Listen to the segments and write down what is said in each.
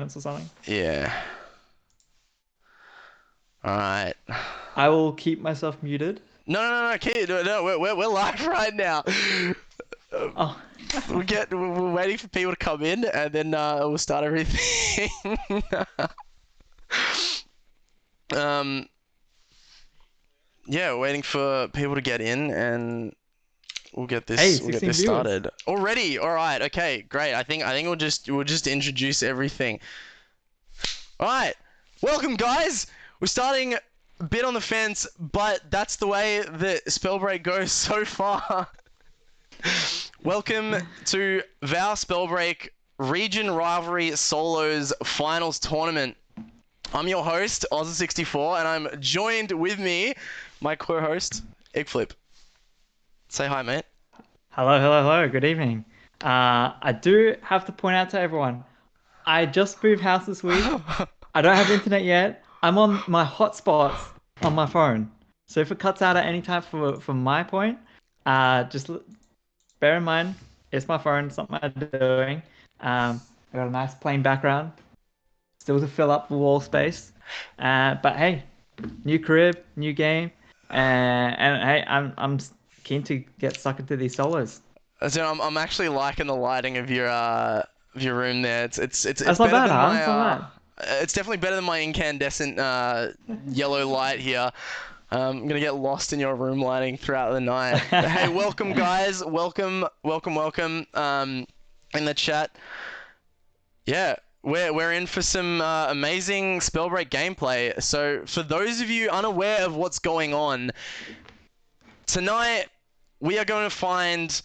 minutes or something. Yeah. All right. I will keep myself muted. No, kid. No, we're live right now. Oh, We're waiting for people to come in, and then we'll start everything. um, yeah, we're waiting for people to get in, and we'll get hey, this 16 viewers. started already. All right, okay, great. I think we'll just introduce everything. All right, welcome guys. We're starting a bit on the fence, but that's the way that Spellbreak goes so far. Welcome to VOW Spellbreak Region Rivalry Solos Finals Tournament. I'm your host, Oz64, and I'm joined with me, my co-host, Eggflip. Say hi, mate. Hello. Good evening. I do have to point out to everyone, I just moved house this week. I don't have internet yet. I'm on my hotspots on my phone. So if it cuts out at any time from my point, just bear in mind, it's my phone. It's not my doing. I got a nice plain background, still to fill up the wall space. But hey, new crib, new game, and hey, I'm keen to get stuck into these solos. So I'm actually liking the lighting of your room there. It's That's not better bad, than huh? my That's not bad. it's definitely better than my incandescent yellow light here. I'm gonna get lost in your room lighting throughout the night. Hey, welcome guys. Welcome. In the chat. Yeah, we're in for some amazing Spellbreak gameplay. So for those of you unaware of what's going on, tonight we are going to find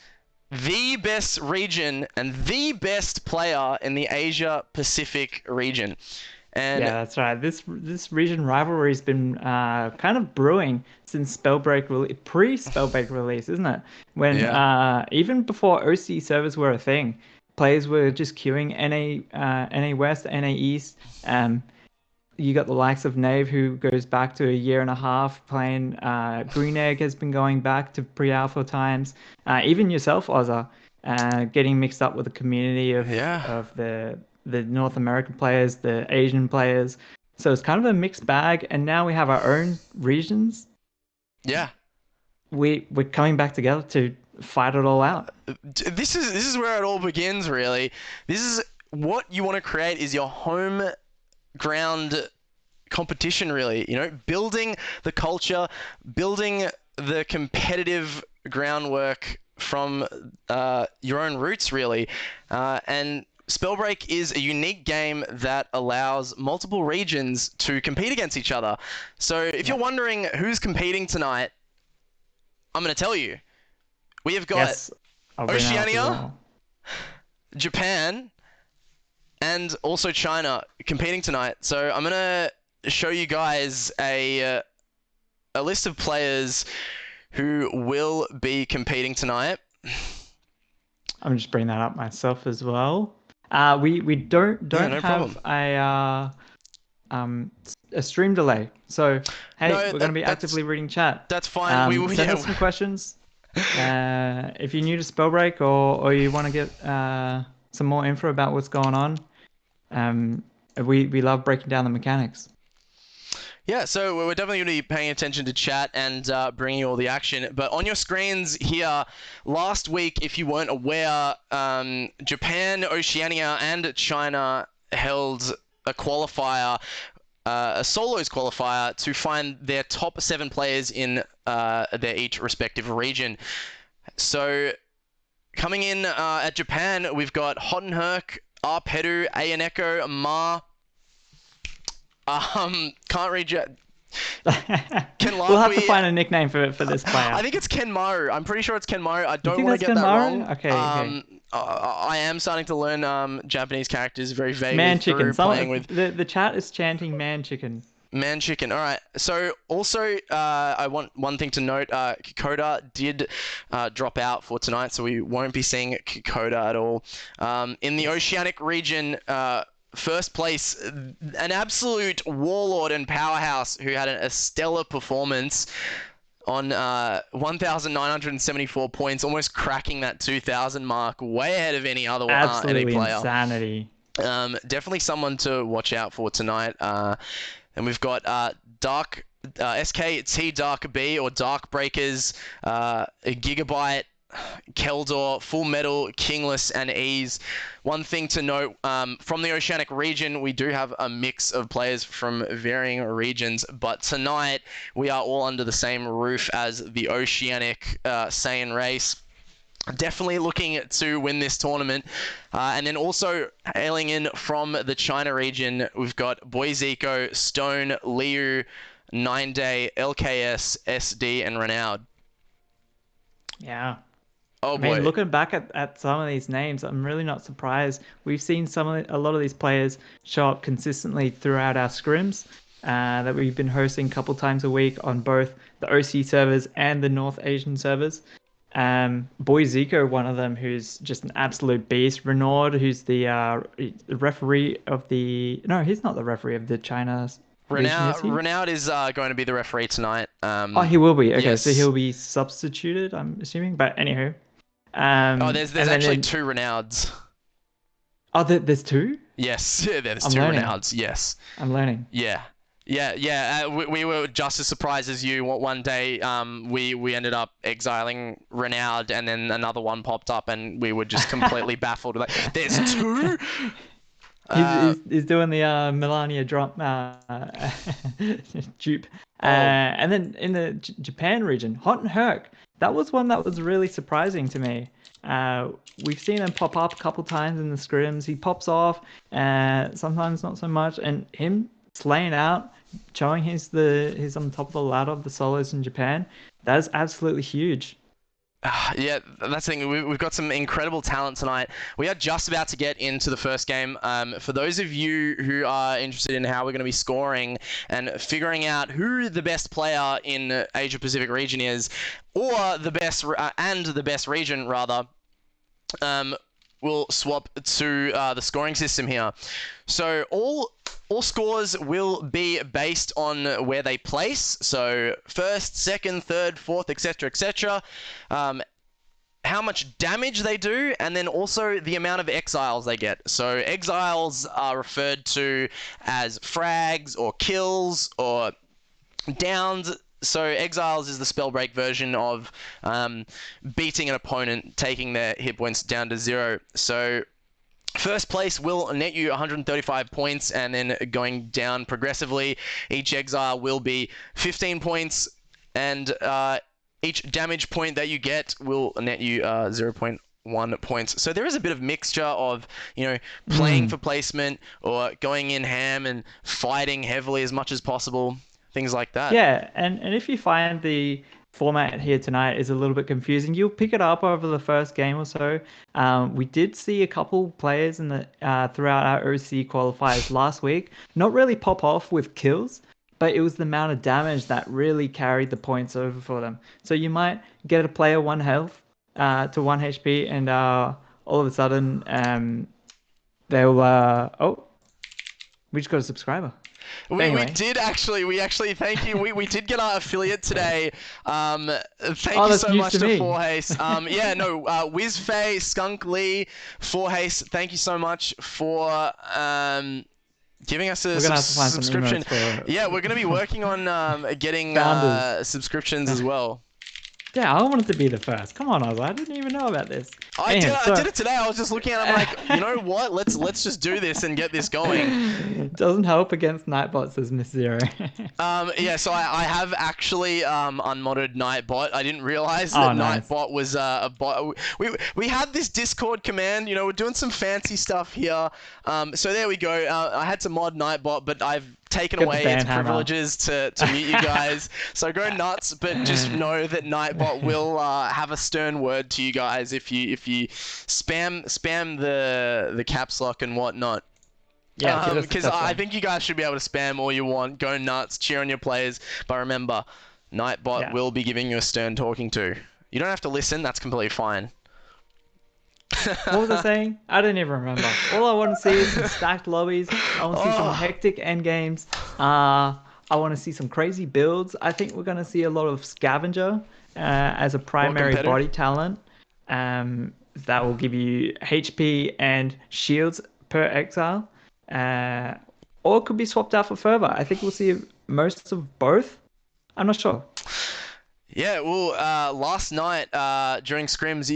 the best region and the best player in the Asia Pacific region. And Yeah, that's right. This region rivalry has been kind of brewing since pre-Spellbreak release, isn't it? When yeah, even before OC servers were a thing, players were just queuing NA West, NA East. You got the likes of Nave, who goes back to a year and a half playing. Green Egg has been going back to pre-alpha times. Even yourself, Ozza, getting mixed up with the community of yeah, the North American players, the Asian players. So it's kind of a mixed bag. And now we have our own regions. yeah. We're coming back together to fight it all out. This is where it all begins, really. This is what you want to create is your home ground competition, really. You know, building the culture, building the competitive groundwork from your own roots, really. And Spellbreak is a unique game that allows multiple regions to compete against each other. So if you're wondering who's competing tonight, I'm going to tell you. We have got Yes, I'll bring that up as Oceania, well. Japan, and also China competing tonight. So I'm gonna show you guys a list of players who will be competing tonight. I'm just bringing that up myself as well. We don't Yeah, no have problem. a stream delay. So hey, No, we're gonna be actively reading chat. that's fine. Send us some questions. If you're new to Spellbreak or you want to get some more info about what's going on, we love breaking down the mechanics. Yeah, so we're definitely going to be paying attention to chat and bringing you all the action. But on your screens here, last week, if you weren't aware, Japan, Oceania, and China held a qualifier, a solos qualifier, to find their top 7 players in their each respective region. So coming in at Japan, we've got Hot and Herc, Arpedu, Ayaneko, Ma. Can't read you. We'll have to find a nickname for this player. I think it's Kenmaru. I'm pretty sure it's Kenmaru. I don't think want to that's get that Kenmaru? wrong. Okay. I am starting to learn Japanese characters very vaguely Man through chicken. playing with The chat is chanting man chicken. Man Chicken. All right. So also, I want one thing to note. Kokoda did drop out for tonight, so we won't be seeing Kokoda at all. In the Oceanic region, first place, an absolute warlord and powerhouse who had a stellar performance on 1,974 points, almost cracking that 2,000 mark, way ahead of any other Absolutely any player. insanity. Definitely someone to watch out for tonight. And we've got Dark SKT Dark B or Dark Breakers, Gigabyte, Keldor, Full Metal, Kingless, and Ease. One thing to note, from the Oceanic region, we do have a mix of players from varying regions, but tonight we are all under the same roof as the Oceanic Saiyan race. Definitely looking to win this tournament. And then also hailing in from the China region, we've got Boyzico, Stone, Liu, 9 Day, LKS, SD, and Renowned. Yeah. Oh I mean, boy. looking back at some of these names, I'm really not surprised. We've seen a lot of these players show up consistently throughout our scrims that we've been hosting a couple times a week on both the OC servers and the North Asian servers. Boy Zico, one of them, who's just an absolute beast. Renaud, who's the referee of the no, he's not the referee of the China region, is he? Renowned is going to be the referee tonight. Oh, he will be. Okay, so Yes. he'll be substituted, I'm assuming. But anywho, Oh, there's and actually then two Renowneds. oh, there's two. Yes, yeah, there's I'm two learning. Renowneds. Yes. I'm learning. Yeah. Yeah. We were just as surprised as you. One day, we ended up exiling Renowned, and then another one popped up, and we were just completely baffled. Like, there's two. He's doing the Melania drop dupe. Oh, And then in the Japan region, Hot and Herc, that was one that was really surprising to me. We've seen him pop up a couple times in the scrims. He pops off, sometimes not so much. And him slaying out, showing he's on top of the ladder of the solos in Japan, that is absolutely huge. yeah, that's the thing. We've got some incredible talent tonight. We are just about to get into the first game. For those of you who are interested in how we're going to be scoring and figuring out who the best player in Asia Pacific region is, or the best region rather, we'll swap to the scoring system here. So all scores will be based on where they place. So first, second, third, fourth, etc., etc. How much damage they do, and then also the amount of exiles they get. So exiles are referred to as frags or kills or downs. So exiles is the spellbreak version of beating an opponent, taking their hit points down to 0. So first place will net you 135 points, and then going down progressively, each exile will be 15 points, and each damage point that you get will net you 0.1 points. So there is a bit of mixture of, playing for placement or going in ham and fighting heavily as much as possible, things like that. Yeah, and if you find the format here tonight is a little bit confusing, you'll pick it up over the first game or so. We did see a couple players in the throughout our OC qualifiers last week not really pop off with kills, but it was the amount of damage that really carried the points over for them. So you might get a player 1 health to 1 HP, and all of a sudden they'll oh, we just got a subscriber. We Anyway, we actually, thank you. We did get our affiliate today. Thank oh, you that's so news much to to me. Forhace. Yeah, no, Wizfay, Skunk Lee, Forhace, thank you so much for giving us a We're gonna have to find some subscription. emotes for Yeah, we're going to be working on getting founders. subscriptions as well. Yeah, I wanted to be the first. Come on, Oz. I didn't even know about this. I did. Anyhow, I did it today. I was just looking at it. I'm like, you know what? Let's just do this and get this going. doesn't help against Nightbot, says Miss Zero. Yeah, so I have actually unmodded Nightbot. I didn't realize Oh, that nice. Nightbot was a bot. We had this Discord command. We're doing some fancy stuff here. So there we go. I had to mod Nightbot, but I've taken Get the away ban its hammer. privileges to mute you guys. So go nuts, but just know that Nightbot will have a stern word to you guys if you spam the caps lock and whatnot. Yeah, Because I think you guys should be able to spam all you want, go nuts, cheer on your players, but remember, Nightbot Yeah. will be giving you a stern talking to. You don't have to listen, that's completely fine. What was I saying? I don't even remember. All I want to see is some stacked lobbies. I want to see some hectic end games. I want to see some crazy builds. I think we're going to see a lot of Scavenger as a primary competitive. body talent. That will give you HP and shields per exile, uh, or it could be swapped out for further. I think we'll see most of both. I'm not sure. Yeah, well, last night during scrims,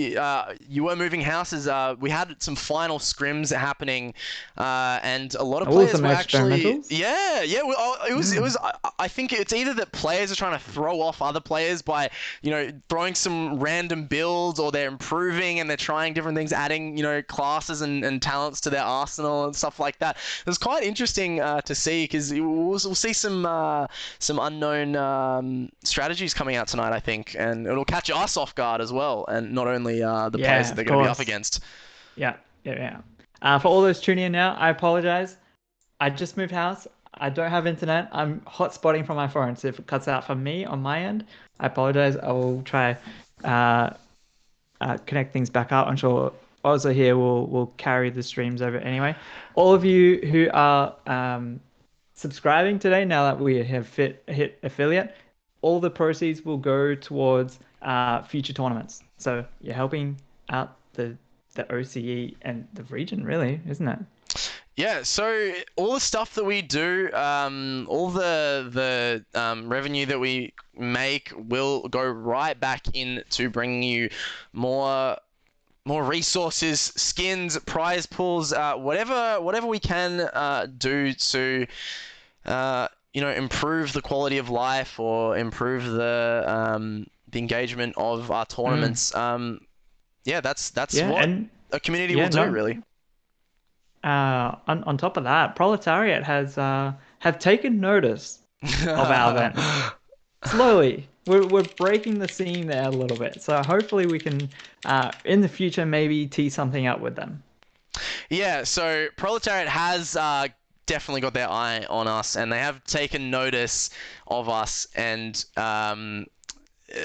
you were moving houses. We had some final scrims happening, and a lot of Oh, players some were actually, experimentals. yeah. Well, it Mm. was. I think it's either that players are trying to throw off other players by, throwing some random builds, or they're improving and they're trying different things, adding, classes and talents to their arsenal and stuff like that. It was quite interesting to see because we'll see some unknown strategies coming out tonight, I think, and it'll catch us off guard as well, and not only the players Yeah, that of they're going to be up course. against. Yeah, yeah, yeah. For all those tuning in now, I apologize. I just moved house. I don't have internet. I'm hotspotting from my phone, so if it cuts out from me on my end, I apologize. I will try uh, connect things back up. I'm sure also here will carry the streams over anyway. All of you who are subscribing today, now that we have hit affiliate, all the proceeds will go towards future tournaments. So you're helping out the OCE and the region, really, isn't it? Yeah, so all the stuff that we do, all the revenue that we make will go right back into bringing you more resources, skins, prize pools, whatever we can do to improve the quality of life or improve the engagement of our Mm. tournaments. Yeah, that's Yeah, what and a community will yeah, do, no. really. On top of that, Proletariat has have taken notice of our event. Slowly, we're breaking the scene there a little bit. So hopefully we can in the future maybe tee something up with them. Yeah, so Proletariat has definitely got their eye on us, and they have taken notice of us, and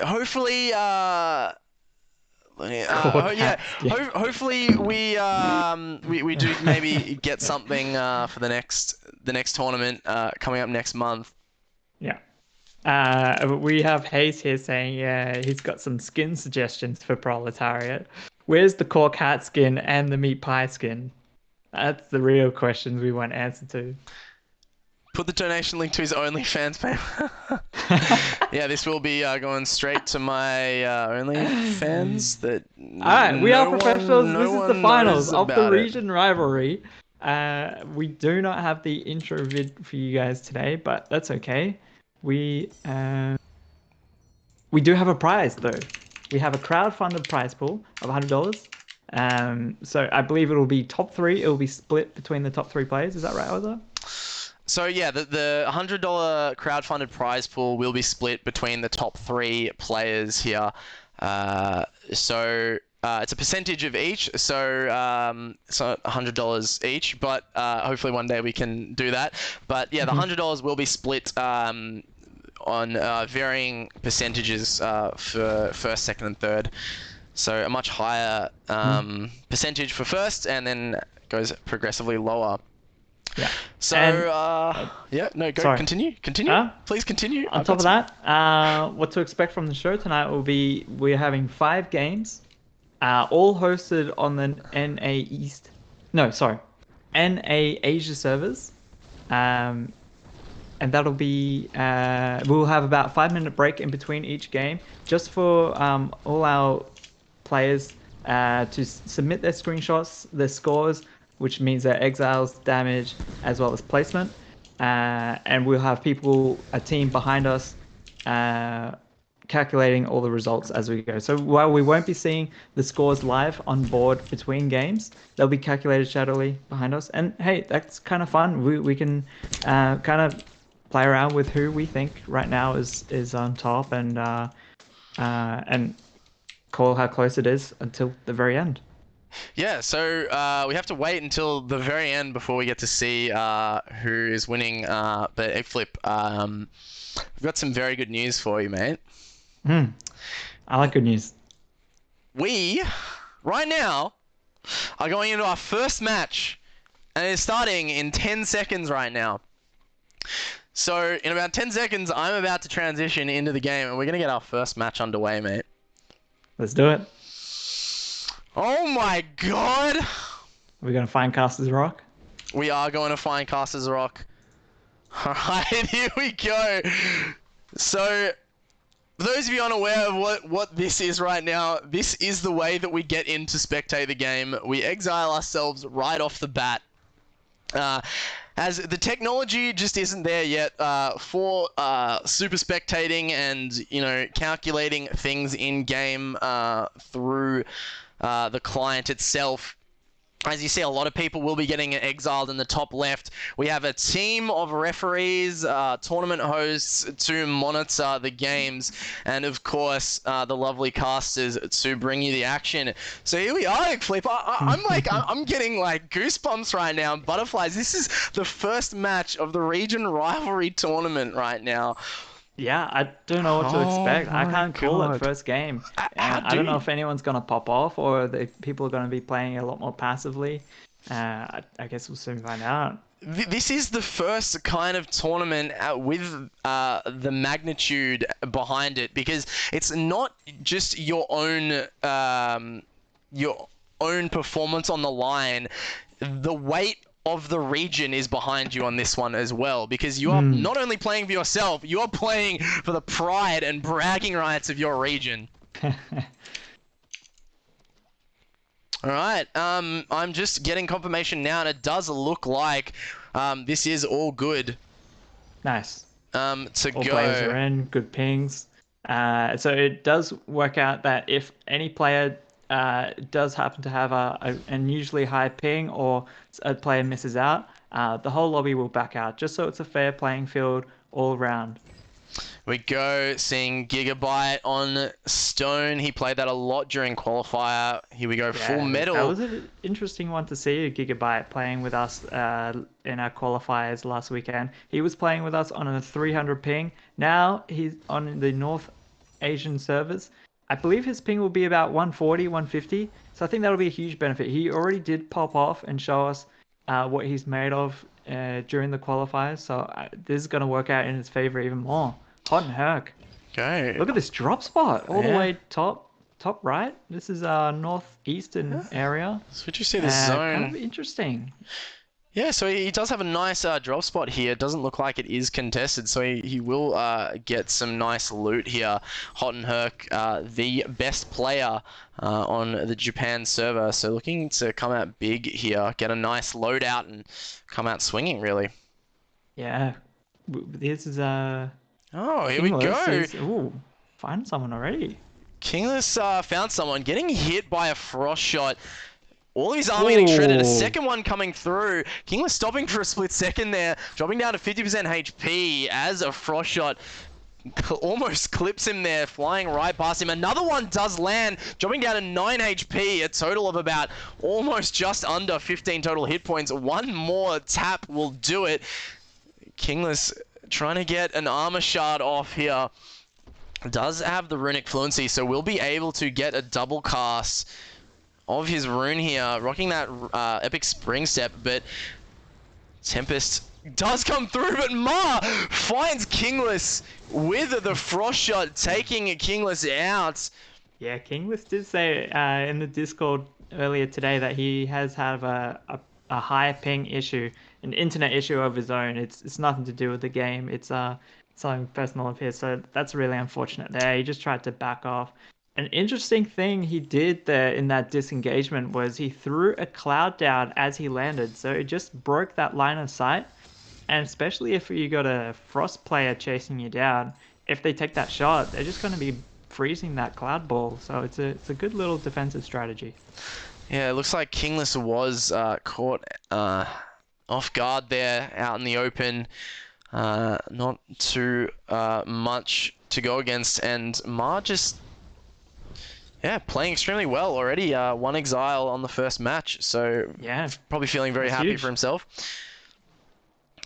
hopefully, yeah, Corecat skin. hopefully we do maybe get something for the next tournament coming up next month. Yeah. We have Hayes here saying, yeah, he's got some skin suggestions for Proletariat. Where's the Corecat skin and the meat pie skin? That's the real questions we want answered to. Put the donation link to his OnlyFans page. Yeah, this will be going straight to my OnlyFans that All right, we are no one professionals. no This is the one finals knows of the about it. region rivalry. We do not have the intro vid for you guys today, but that's okay. We we do have a prize though. We have a crowd-funded prize pool of $100. So I believe it will be top three. It will be split between the top three players. Is that right, Oza? So yeah, the $100 crowdfunded prize pool will be split between the top three players here. So it's a percentage of each, so $100 each. But hopefully one day we can do that. But yeah, the Mhm. $100 will be split on varying percentages for first, second, and third. So a much higher Mhm. percentage for first, and then goes progressively lower. Yeah. So, And yeah, no, go, sorry. continue. Uh, Please continue. on I've top got of some. that, what to expect from the show tonight will be we're having 5 games, all hosted on the NA East. No, sorry, NA Asia servers. Um, and that'll be we'll have about 5 minute break in between each game, just for all our players to submit their screenshots, their scores, which means their exiles, damage, as well as placement. And we'll have people, a team behind us, uh, calculating all the results as we go. So while we won't be seeing the scores live on board between games, they'll be calculated shadowly behind us. And hey, that's kind of fun. We can kind of play around with who we think right now is on top and call how close it is until the very end. Yeah, so we have to wait until the very end before we get to see who is winning the egg flip. We've got some very good news for you, mate. Hmm. I like good news. We, right now, are going into our first match, and it's starting in 10 seconds right now. So, in about 10 seconds, I'm about to transition into the game, and we're going to get our first match underway, mate. Let's do it. Oh my god! We're gonna find Casters Rock. We are going to find Casters Rock. Alright, here we go. So, for those of you unaware of what this is right now, this is the way that we get in to spectate the game. We exile ourselves right off the bat. Uh, as the technology just isn't there yet for super spectating and calculating things in game through the client itself. As you see, a lot of people will be getting exiled in the top left. We have a team of referees, tournament hosts to monitor the games, and of course, the lovely casters to bring you the action. So here we are, Flip. I'm getting like goosebumps right now, and butterflies. This is the first match of the Region Rivalry tournament right now. Yeah, I don't know what to Oh expect. I my can't call it god. first game. How I do don't know you? if anyone's gonna pop off or if people are gonna be playing a lot more passively. I guess we'll soon find out. This is the first kind of tournament with the magnitude behind it, because it's not just your own performance on the line. The weight of the region is behind you on this one as well, because you are Hmm. not only playing for yourself, you are playing for the pride and bragging rights of your region. All right. I'm just getting confirmation now, and it does look like this is all good Nice. to All players go. are in, good pings. So it does work out that if any player does happen to have an unusually high ping or a player misses out, the whole lobby will back out, just so it's a fair playing field all around. We go seeing Gigabyte on Stone. He played that a lot during qualifier. Here we go, full Yeah, that metal. was an interesting one to see. Gigabyte playing with us in our qualifiers last weekend. He was playing with us on a 300 ping. Now he's on the North Asian servers. I believe his ping will be about 140, 150. So I think that'll be a huge benefit. He already did pop off and show us what he's made of during the qualifiers. So this is going to work out in his favor even more. Hot and Herc. Go. Look at this drop spot all the Yeah. way top right. This is northeastern area. So what you see the Kind of zone. interesting. Yeah, so he does have a nice drop spot here. It doesn't look like it is contested, so he will get some nice loot here. Hot and Herc, the best player on the Japan server, so looking to come out big here, get a nice loadout and come out swinging, really. Yeah. This is Oh, here we Kingless go. is find someone already. Kingless found someone getting hit by a frost shot. All of his armor getting shredded. A Oh, second one coming through. Kingless stopping for a split second there, dropping down to 50% HP as a frost shot almost clips him there, flying right past him. Another one does land, dropping down to 9 HP, a total of about almost just under 15 total hit points. One more tap will do it. Kingless trying to get an armor shard off here. Does have the runic fluency, so we'll be able to get a double cast of his rune here, rocking that epic spring step, but Tempest does come through, but Ma finds Kingless with the frost shot, taking Kingless out. yeah. Kingless did say in the Discord earlier today that he has had a high ping issue, an internet issue of his own. It's nothing to do with the game. It's something personal of his. So that's really unfortunate there. He just tried to back off. An interesting thing he did there in that disengagement was he threw a cloud down as he landed. So it just broke that line of sight. And especially if you got a frost player chasing you down, if they take that shot, they're just going to be freezing that cloud ball. So it's a good little defensive strategy. Yeah, it looks like Kingless was caught off guard there out in the open. Not too much to go against, and Ma just playing extremely well already. One exile on the first match, so Yeah, probably feeling very that's happy for huge. himself.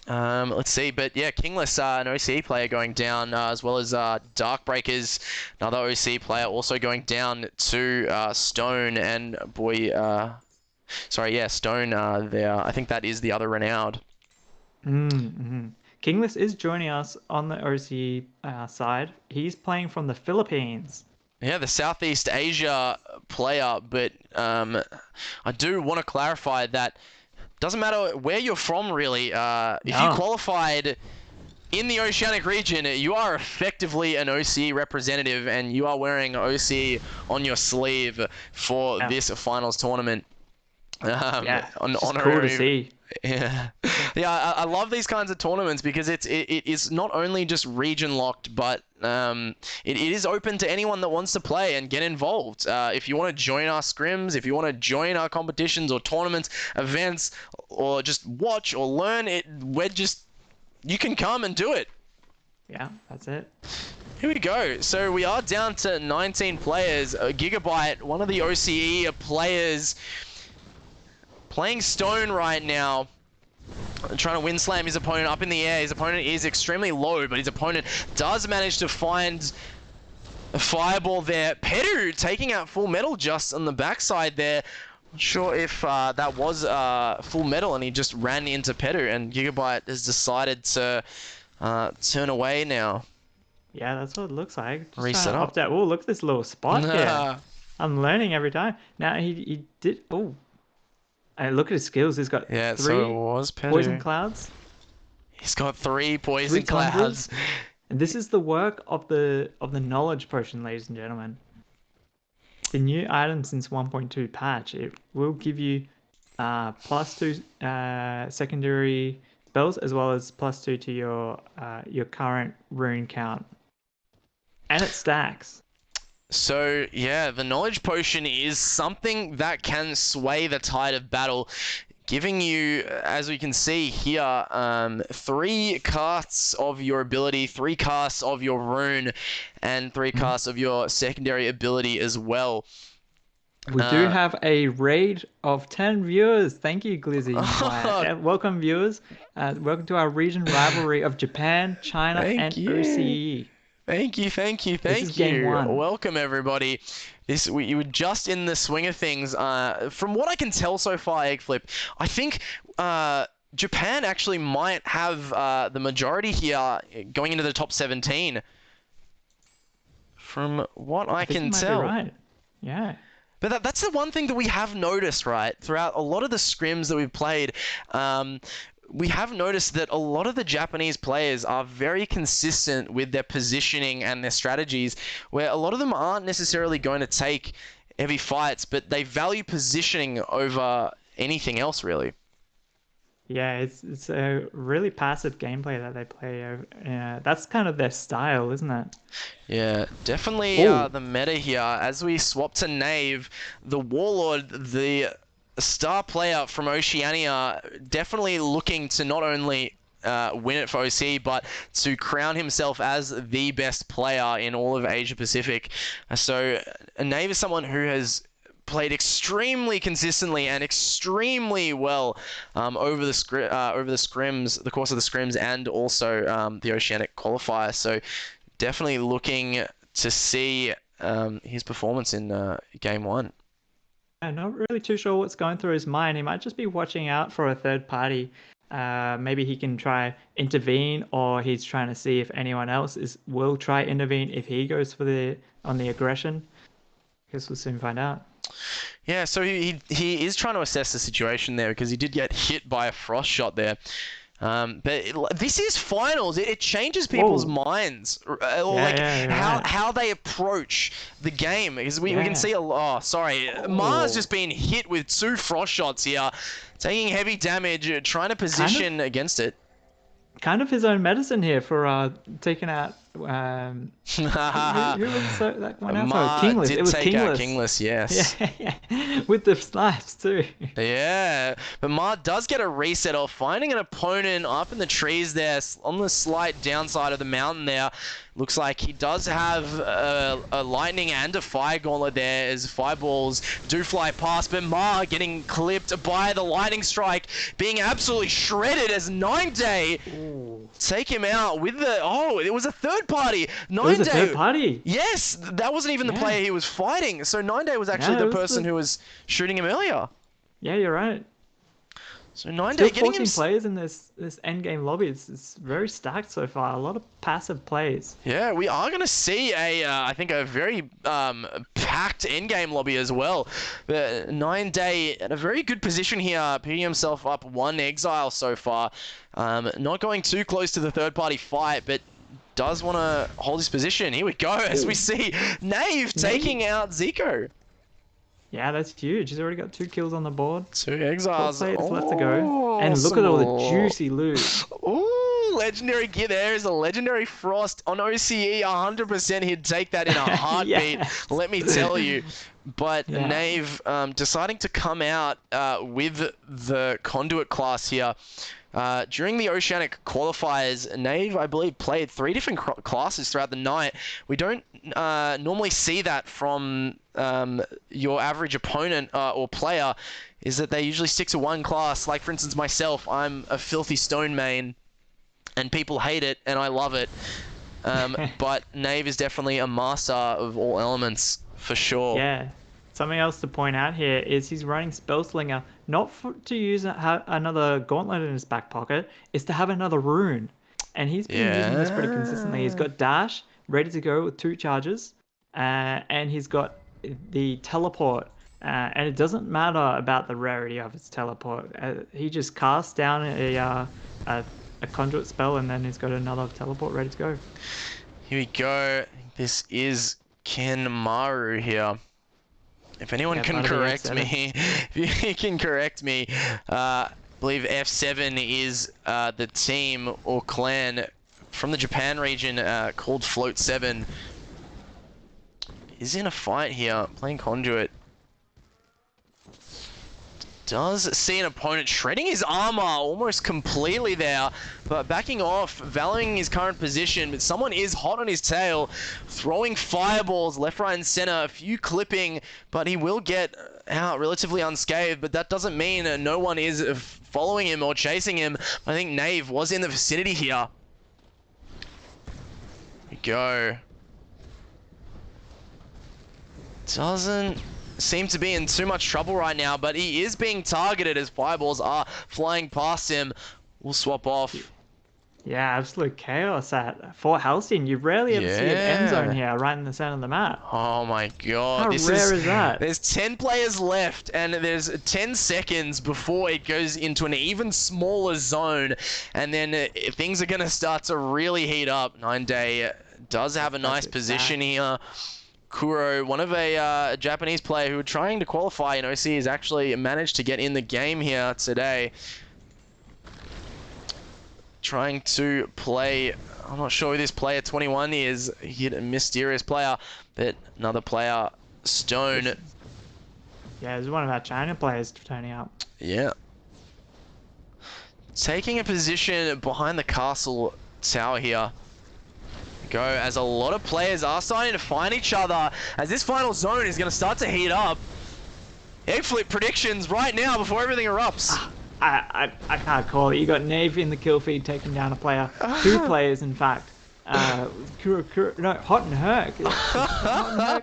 Let's see, but yeah, Kingless, an OCE player going down, as well as Darkbreakers, another OCE player also going down to Stone, and boy, sorry, yeah, Stone there. I think that is the other Renowned. Mm-hmm. Kingless is joining us on the OC side. He's playing from the Philippines. Yeah, the Southeast Asia player, but I do want to clarify that doesn't matter where you're from, really. If you No. qualified in the Oceanic region, you are effectively an OCE representative, and you are wearing OCE on your sleeve for Yeah. this finals tournament. Yeah. An It's just cool to honorary. see. Yeah, yeah. I love these kinds of tournaments because it is not only just region locked, but it is open to anyone that wants to play and get involved. If you want to join our scrims, if you want to join our competitions or tournaments, events, or just watch or learn, you can come and do it. Yeah, that's it. Here we go. So we are down to 19 players. Gigabyte, one of the OCE players, playing Stone right now. Trying to win slam his opponent up in the air. His opponent is extremely low, but his opponent does manage to find a fireball there. Peru taking out Full Metal just on the backside there. Not sure if that was Full Metal and he just ran into Peru, and Gigabyte has decided to turn away now. Yeah, that's what it looks like. Just trying Reset to up. opt out. Oh, look at this little spot here. I'm learning every time. Now he did. Oh, and look at his skills. He's got Yeah, so it three was poison Peru. clouds, He's got 3 three poison clouds. tundras, and this is the work of the knowledge potion, ladies and gentlemen. The new item since 1.2 patch. It will give you +2 secondary spells as well as +2 to your current rune count, and it stacks. So, yeah, the Knowledge Potion is something that can sway the tide of battle, giving you, as we can see here, 3 casts of your ability, 3 casts of your rune, and 3 casts of your secondary ability as well. We do have a raid of 10 viewers. Thank you, Glizzy. Welcome, viewers. Welcome to our region rivalry of Japan, China, Thank and you. OCE. Thank you, thank you, This is thank game you. one. Welcome, everybody. You were just in the swing of things. From what I can tell so far, Eggflip, I think Japan actually might have the majority here going into the top 17. From what I think can you might be tell. right. Yeah. But that's the one thing that we have noticed, right? Throughout a lot of the scrims that we've played, we have noticed that a lot of the Japanese players are very consistent with their positioning and their strategies, where a lot of them aren't necessarily going to take heavy fights, but they value positioning over anything else, really. Yeah, it's a really passive gameplay that they play. That's kind of their style, isn't it? Yeah, definitely Oh, the meta here. As we swap to Knave, the Warlord, the star player from Oceania, definitely looking to not only win it for OC, but to crown himself as the best player in all of Asia Pacific. So Knave is someone who has played extremely consistently and extremely well over the scrims, the course of the scrims, and also the Oceanic qualifier. So definitely looking to see his performance in game one. I'm not really too sure what's going through his mind. He might just be watching out for a third party. Maybe he can try intervene, or he's trying to see if anyone else will try intervene if he goes for on the aggression. Guess we'll soon find out. Yeah, so he is trying to assess the situation there because he did get hit by a frost shot there. This is finals. It changes people's Whoa. minds, or Yeah, like yeah, you're how right. how they approach the game. Because we can Yeah. see sorry, Mars Oh. just being hit with 2 frost shots here, taking heavy damage, trying to Kind of position against it. kind of his own medicine here for taking out who was that one else? Oh, Ma Kingless. It did was take out Kingless. Kingless, yes. Yeah, with the snipes too. Yeah, but Ma does get a reset off, finding an opponent up in the trees there on the slight downside of the mountain there. Looks like he does have a lightning and a fire gauntlet there as fireballs do fly past, but Ma getting clipped by the lightning strike, being absolutely shredded as 9day take him out with it was a third party. It was a 9day. third party. Yes, that wasn't even the player he was fighting. So 9day was actually Yeah, the it was person who was shooting him earlier. Yeah, you're right. So 9 day Still getting him. 14 players in this end game lobby. It's very stacked so far. A lot of passive plays. Yeah, we are going to see I think a very packed endgame lobby as well. 9 day in a very good position here, picking himself up 1 exile so far. Not going too close to the third-party fight, but does want to hold his position. Here we go, as we Ooh. see Nave Nate. taking out Zico. Yeah, that's huge. He's already got 2 kills on the board. 2 exiles. 4 players left to go. Oh, And look some at all the more. juicy loot. Ooh, legendary gear. There is a legendary frost on OCE. 100% he'd take that in a heartbeat. Yes. Let me tell you. But Yeah. Nave deciding to come out with the conduit class here. During the Oceanic qualifiers, Nave, I believe, played 3 different classes throughout the night. We don't normally see that from your average opponent or player, is that they usually stick to one class. Like, for instance, myself, I'm a filthy stone main, and people hate it, and I love it. But Nave is definitely a master of all elements, for sure. Yeah. Something else to point out here is he's running Spellslinger not to use another gauntlet in his back pocket, is to have another rune. And he's been using this pretty consistently. He's got Dash ready to go with 2 charges, and he's got the teleport. And it doesn't matter about the rarity of his teleport. He just casts down a conduit spell, and then he's got another teleport ready to go. Here we go. This is Ken Maru here. If anyone can correct me, if you can correct me, I believe F7 is the team or clan from the Japan region called Float 7. Is in a fight here, playing Conduit. Does see an opponent shredding his armor almost completely there, but backing off, valuing his current position, but someone is hot on his tail, throwing fireballs left, right, and center, a few clipping, but he will get out relatively unscathed, but that doesn't mean no one is following him or chasing him. I think Nave was in the vicinity here. Here we go. Doesn't seem to be in too much trouble right now, but he is being targeted as fireballs are flying past him. We'll swap off. Yeah, absolute chaos at Fort Halcyon. You rarely ever see an end zone here, right in the center of the map. Oh my god. How rare is that? There's 10 players left, and there's 10 seconds before it goes into an even smaller zone, and then things are going to start to really heat up. 9 day does have a nice position here. Kuro, one of a Japanese player who were trying to qualify in OC, has actually managed to get in the game here today. Trying to play, I'm not sure who this player 21 is. He's a mysterious player, but another player, Stone. Yeah, this is one of our China players turning up. Yeah. Taking a position behind the castle tower here. Go as a lot of players are starting to find each other as this final zone is going to start to heat up. Egg flip predictions right now before everything erupts. I can't call it. You got Nave in the kill feed taking down a player. 2 players, in fact. No, Hot and Herc. I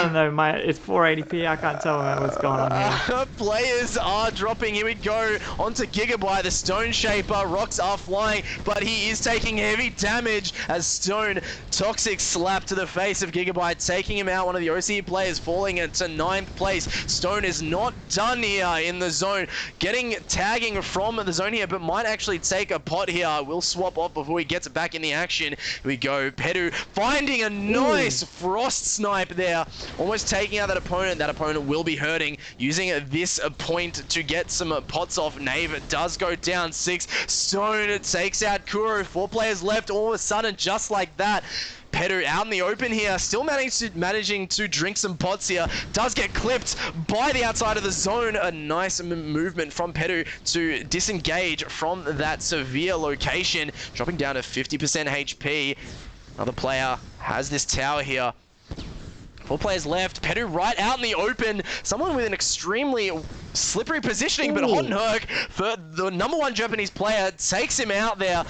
don't know, it's 480p. I can't tell what's going on here. Players are dropping. Here we go onto Gigabyte. The Stone Shaper. Rocks are flying, but he is taking heavy damage as Stone toxic slap to the face of Gigabyte, taking him out. One of the OCE players falling into 9th place. Stone is not done here in the zone. Tagging from the zone here, but might actually take a pot here. We'll swap off before he gets back in the action. Here we go. Pedu finding a nice frost snipe there. Almost taking out that opponent. That opponent will be hurting. Using this point to get some pots off. Nave does go down 6. Stone takes out Kuro. 4 players left all of a sudden, just like that. Pedu out in the open here, still managing to drink some pots here. Does get clipped by the outside of the zone. A nice movement from Pedu to disengage from that severe location. Dropping down to 50% HP. Another player has this tower here. 4 players left. Pedu right out in the open. Someone with an extremely slippery positioning, but Hot and Herc, for the #1 Japanese player, takes him out there.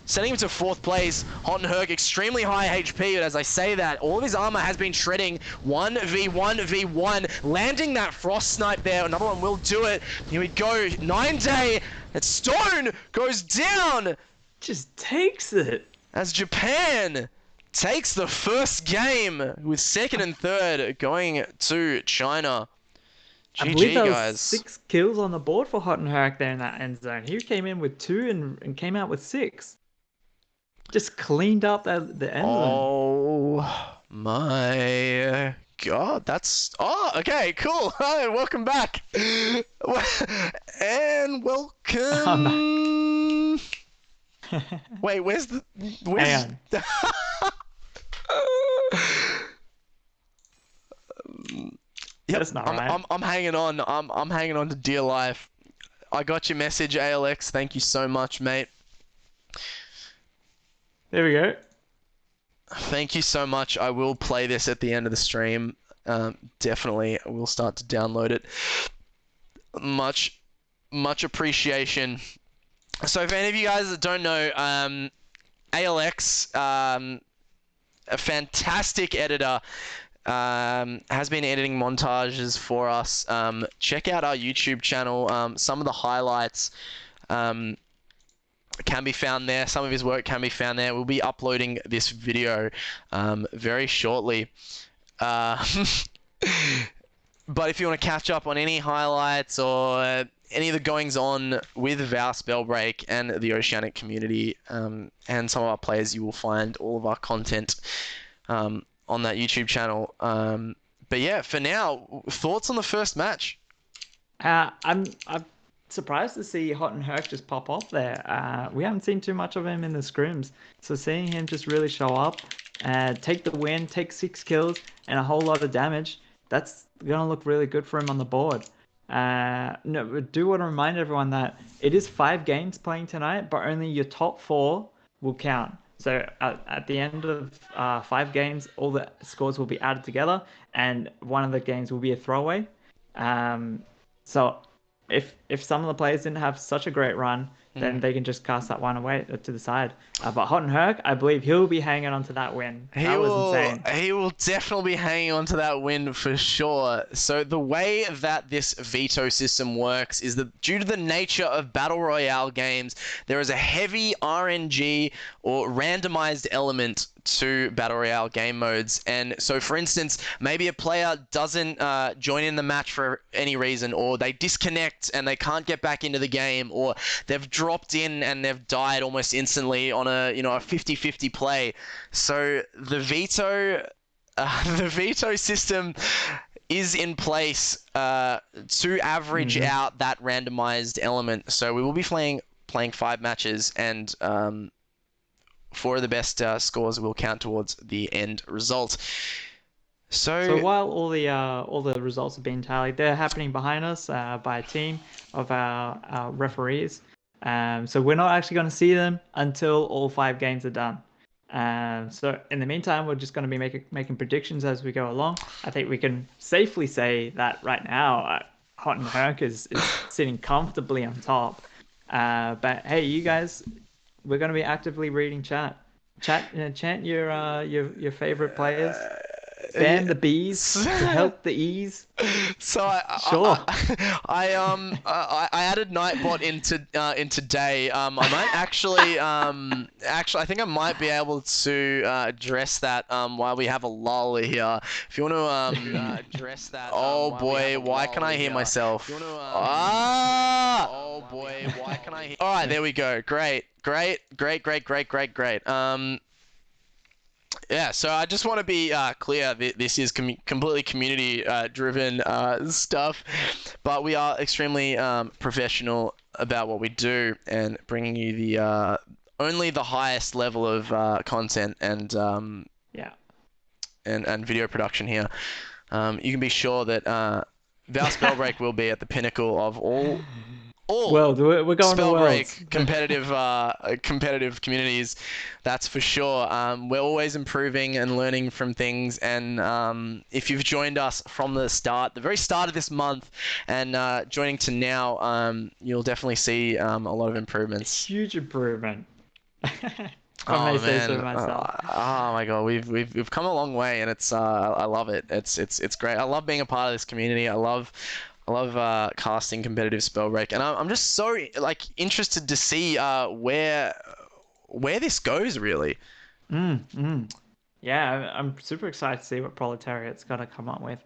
sending him to 4th place. Hot and Herc, extremely high HP, but as I say that, all of his armor has been shredding. 1v1v1, landing that Frost Snipe there. Another one will do it. Here we go, 9-day. That Stone goes down. Just takes it. As Japan takes the first game with 2nd and 3rd going to China. I believe GG, that was guys. 6 kills on the board for Hot and Herc there in that end zone. He came in with 2 and came out with 6. Just cleaned up the end zone. Oh my god, that's... Oh, okay, cool. Hi, welcome back. And welcome... Wait, where's the... Hang on. Yep, That's not right. I'm hanging on. I'm hanging on to dear life. I got your message, ALX. Thank you so much, mate. There we go. Thank you so much. I will play this at the end of the stream. Definitely, we'll start to download it. Much appreciation. So, if any of you guys that don't know, ALX, a fantastic editor, has been editing montages for us. Check out our YouTube channel. Some of the highlights can be found there. Some of his work can be found there. We'll be uploading this video very shortly. But if you want to catch up on any highlights or any of the goings on with VOW Spellbreak and the Oceanic community and some of our players, you will find all of our content on that YouTube channel. But yeah, for now, thoughts on the first match? I'm surprised to see Hot and Herc just pop off there. We haven't seen too much of him in the scrims, so seeing him just really show up, take the win, take 6 kills and a whole lot of damage, that's gonna look really good for him on the board. No, do want to remind everyone that it is 5 games playing tonight, but only your top 4 will count. So at the end of 5 games, all the scores will be added together, and one of the games will be a throwaway. So if some of the players didn't have such a great run, then they can just cast that one away to the side. But Hot and Herc, I believe he'll be hanging on to that win. That was insane. He will definitely be hanging on to that win for sure. So the way that this veto system works is that due to the nature of Battle Royale games, there is a heavy RNG or randomized element to Battle Royale game modes. And so, for instance, maybe a player doesn't join in the match for any reason, or they disconnect and they can't get back into the game, or they've dropped in and they've died almost instantly on a 50-50 play. So the veto system is in place to average out that randomized element. So we will be playing 5 matches, and 4 of the best scores will count towards the end result. So while all the results have been tallied, they're happening behind us by a team of our referees. So we're not actually going to see them until all 5 games are done. So in the meantime, we're just going to be making predictions as we go along. I think we can safely say that right now, Hot and Herc is sitting comfortably on top. But hey, you guys, we're going to be actively reading chat. Chant your favorite players. Ban the bees to help the ease. So I added Nightbot into day. I might actually I think I might be able to address that while we have a lull here. If you want to address that. Oh boy, why can I hear myself? Oh boy, why can I hear? All right, there we go. Great. Yeah, so I just want to be clear, this is completely community-driven stuff, but we are extremely professional about what we do and bringing you the only the highest level of content and video production here. You can be sure that VOW Spellbreak will be at the pinnacle of all we're going Spellbreak competitive communities, that's for sure. We're always improving and learning from things, and if you've joined us from the very start of this month, and joining to now, you'll definitely see a lot of improvements. Huge improvement. If I may Oh say so man, myself. oh my God, we've come a long way, and I love it. It's great. I love being a part of this community. I love casting competitive Spellbreak, and I'm just so like interested to see where this goes really. Mm. Yeah, I'm super excited to see what Proletariat's gonna come up with.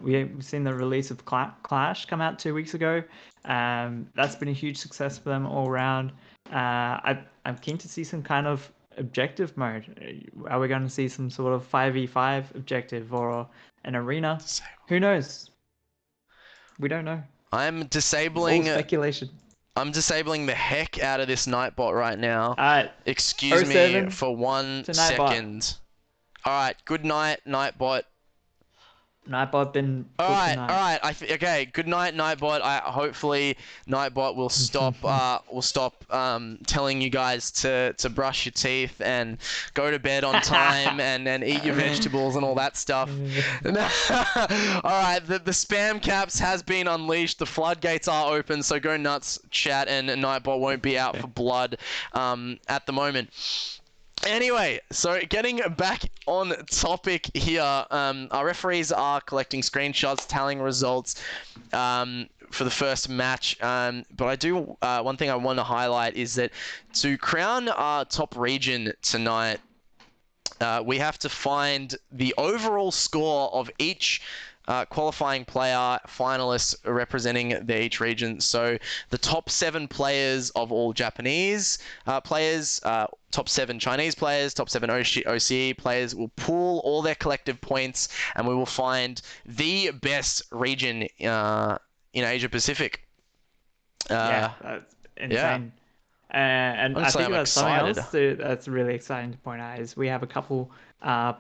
We've seen the release of Clash come out 2 weeks ago. That's been a huge success for them all around. I'm keen to see some kind of objective mode. Are we going to see some sort of 5v5 objective or an arena? Who knows? We don't know. I'm It's all disabling speculation. I'm disabling the heck out of this Nightbot right now. Uh, Excuse oh me 07 for one to Nightbot. second. All right, good night, Nightbot. Nightbot been All put to right, all night. right. Okay. Good night, Nightbot. Hopefully Nightbot will stop. Telling you guys to brush your teeth and go to bed on time and eat your vegetables and all that stuff. All right. The spam caps has been unleashed. The floodgates are open. So go nuts, chat, and Nightbot won't be out for blood at the moment. Anyway, so getting back on topic here, our referees are collecting screenshots, tallying results for the first match. But I do one thing I want to highlight is that to crown our top region tonight, we have to find the overall score of each qualifying player finalists representing each region. So the top 7 players of all Japanese players, top 7 Chinese players, top 7 OCE players will pool all their collective points, and we will find the best region in Asia Pacific. Yeah, that's Yeah, insane. And I honestly, think I'm that's something excited. else that's really exciting to point out is we have a couple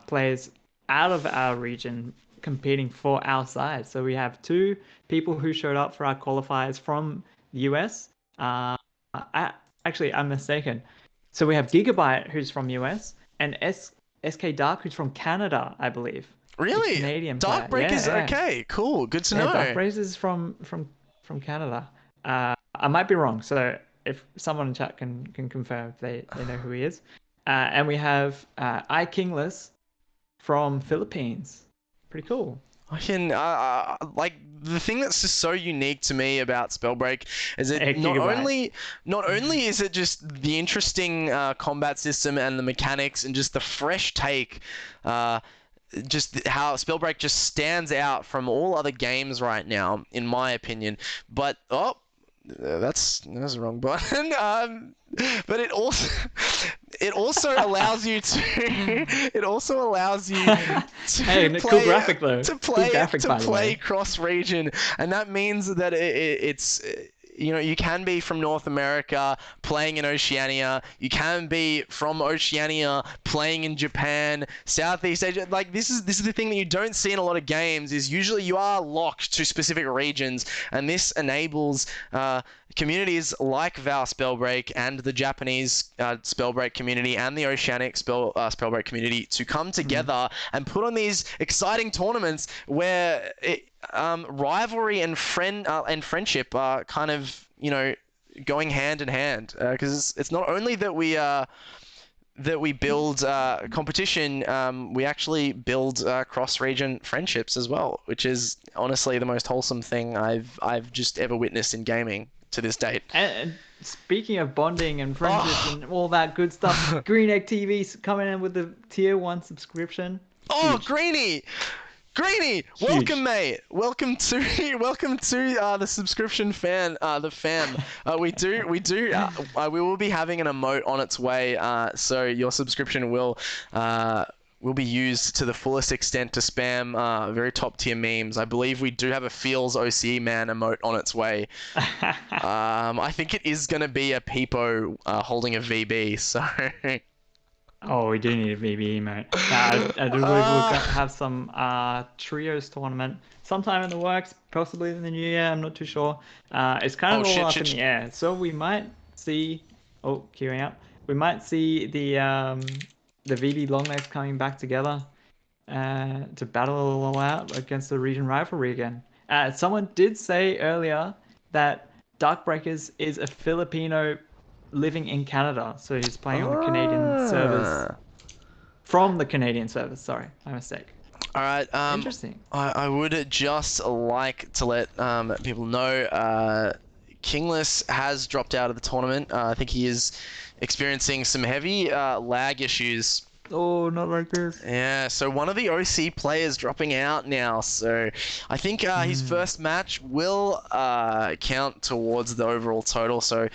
players out of our region competing for our side. So we have two people who showed up for our qualifiers from the US. Actually, I'm mistaken. So we have Gigabyte, who's from US, and SK Dark, who's from Canada, I believe. A Really? Canadian player. Darkbreak Yeah, is yeah. okay. Cool. Good to Yeah, Dark know. Race is from Canada. I might be wrong, so if someone in chat can confirm if they know who he is. And we have I Kingless from Philippines. Pretty cool. I can like the thing that's just so unique to me about Spellbreak is it Gigabyte. not only is it just the interesting combat system and the mechanics and just the fresh take, just how Spellbreak just stands out from all other games right now, in my opinion. But that's the wrong button. But it also allows you to it also allows you to Hey, cool play graphic though. to Cool play graphic, to by the play way. cross region, and that means that it's you can be from North America playing in Oceania. You can be from Oceania playing in Japan, Southeast Asia. Like this is the thing that you don't see in a lot of games. Is usually you are locked to specific regions, and this enables communities like VOW Spellbreak and the Japanese Spellbreak community and the Oceanic Spellbreak community to come Mm. together and put on these exciting tournaments where rivalry and friendship are kind of going hand in hand, because it's not only that we build competition, we actually build cross-region friendships as well, which is honestly the most wholesome thing I've just ever witnessed in gaming to this date. And speaking of bonding and friendships Oh, and all that good stuff, Green Egg TV's coming in with the tier 1 subscription. oh, Huge. Greeny, welcome, Huge. mate. Welcome to the subscription the fam. We will be having an emote on its way. So your subscription will be used to the fullest extent to spam very top tier memes. I believe we do have a Feels OCE man emote on its way. I think it is gonna be a Peepo holding a VB. So. Oh, we do need a VBE, mate. Yeah, I do believe we're gonna have some trios tournament sometime in the works, possibly in the new year. I'm not too sure. It's kind Oh of all shit, up in shit. the air. So we might see. Oh, queuing up. We might see the VB Longlegs coming back together to battle it all out against the Region Rivalry again. Someone did say earlier that Darkbreakers is a Filipino living in Canada, so he's playing on the Canadian servers. Ah. From the Canadian servers, sorry, my mistake. All right. Interesting. I would just like to let people know Kingless has dropped out of the tournament. I think he is experiencing some heavy lag issues. Oh, not like this. Yeah, so one of the OC players dropping out now. So I think his Hmm. first match will count towards the overall total. So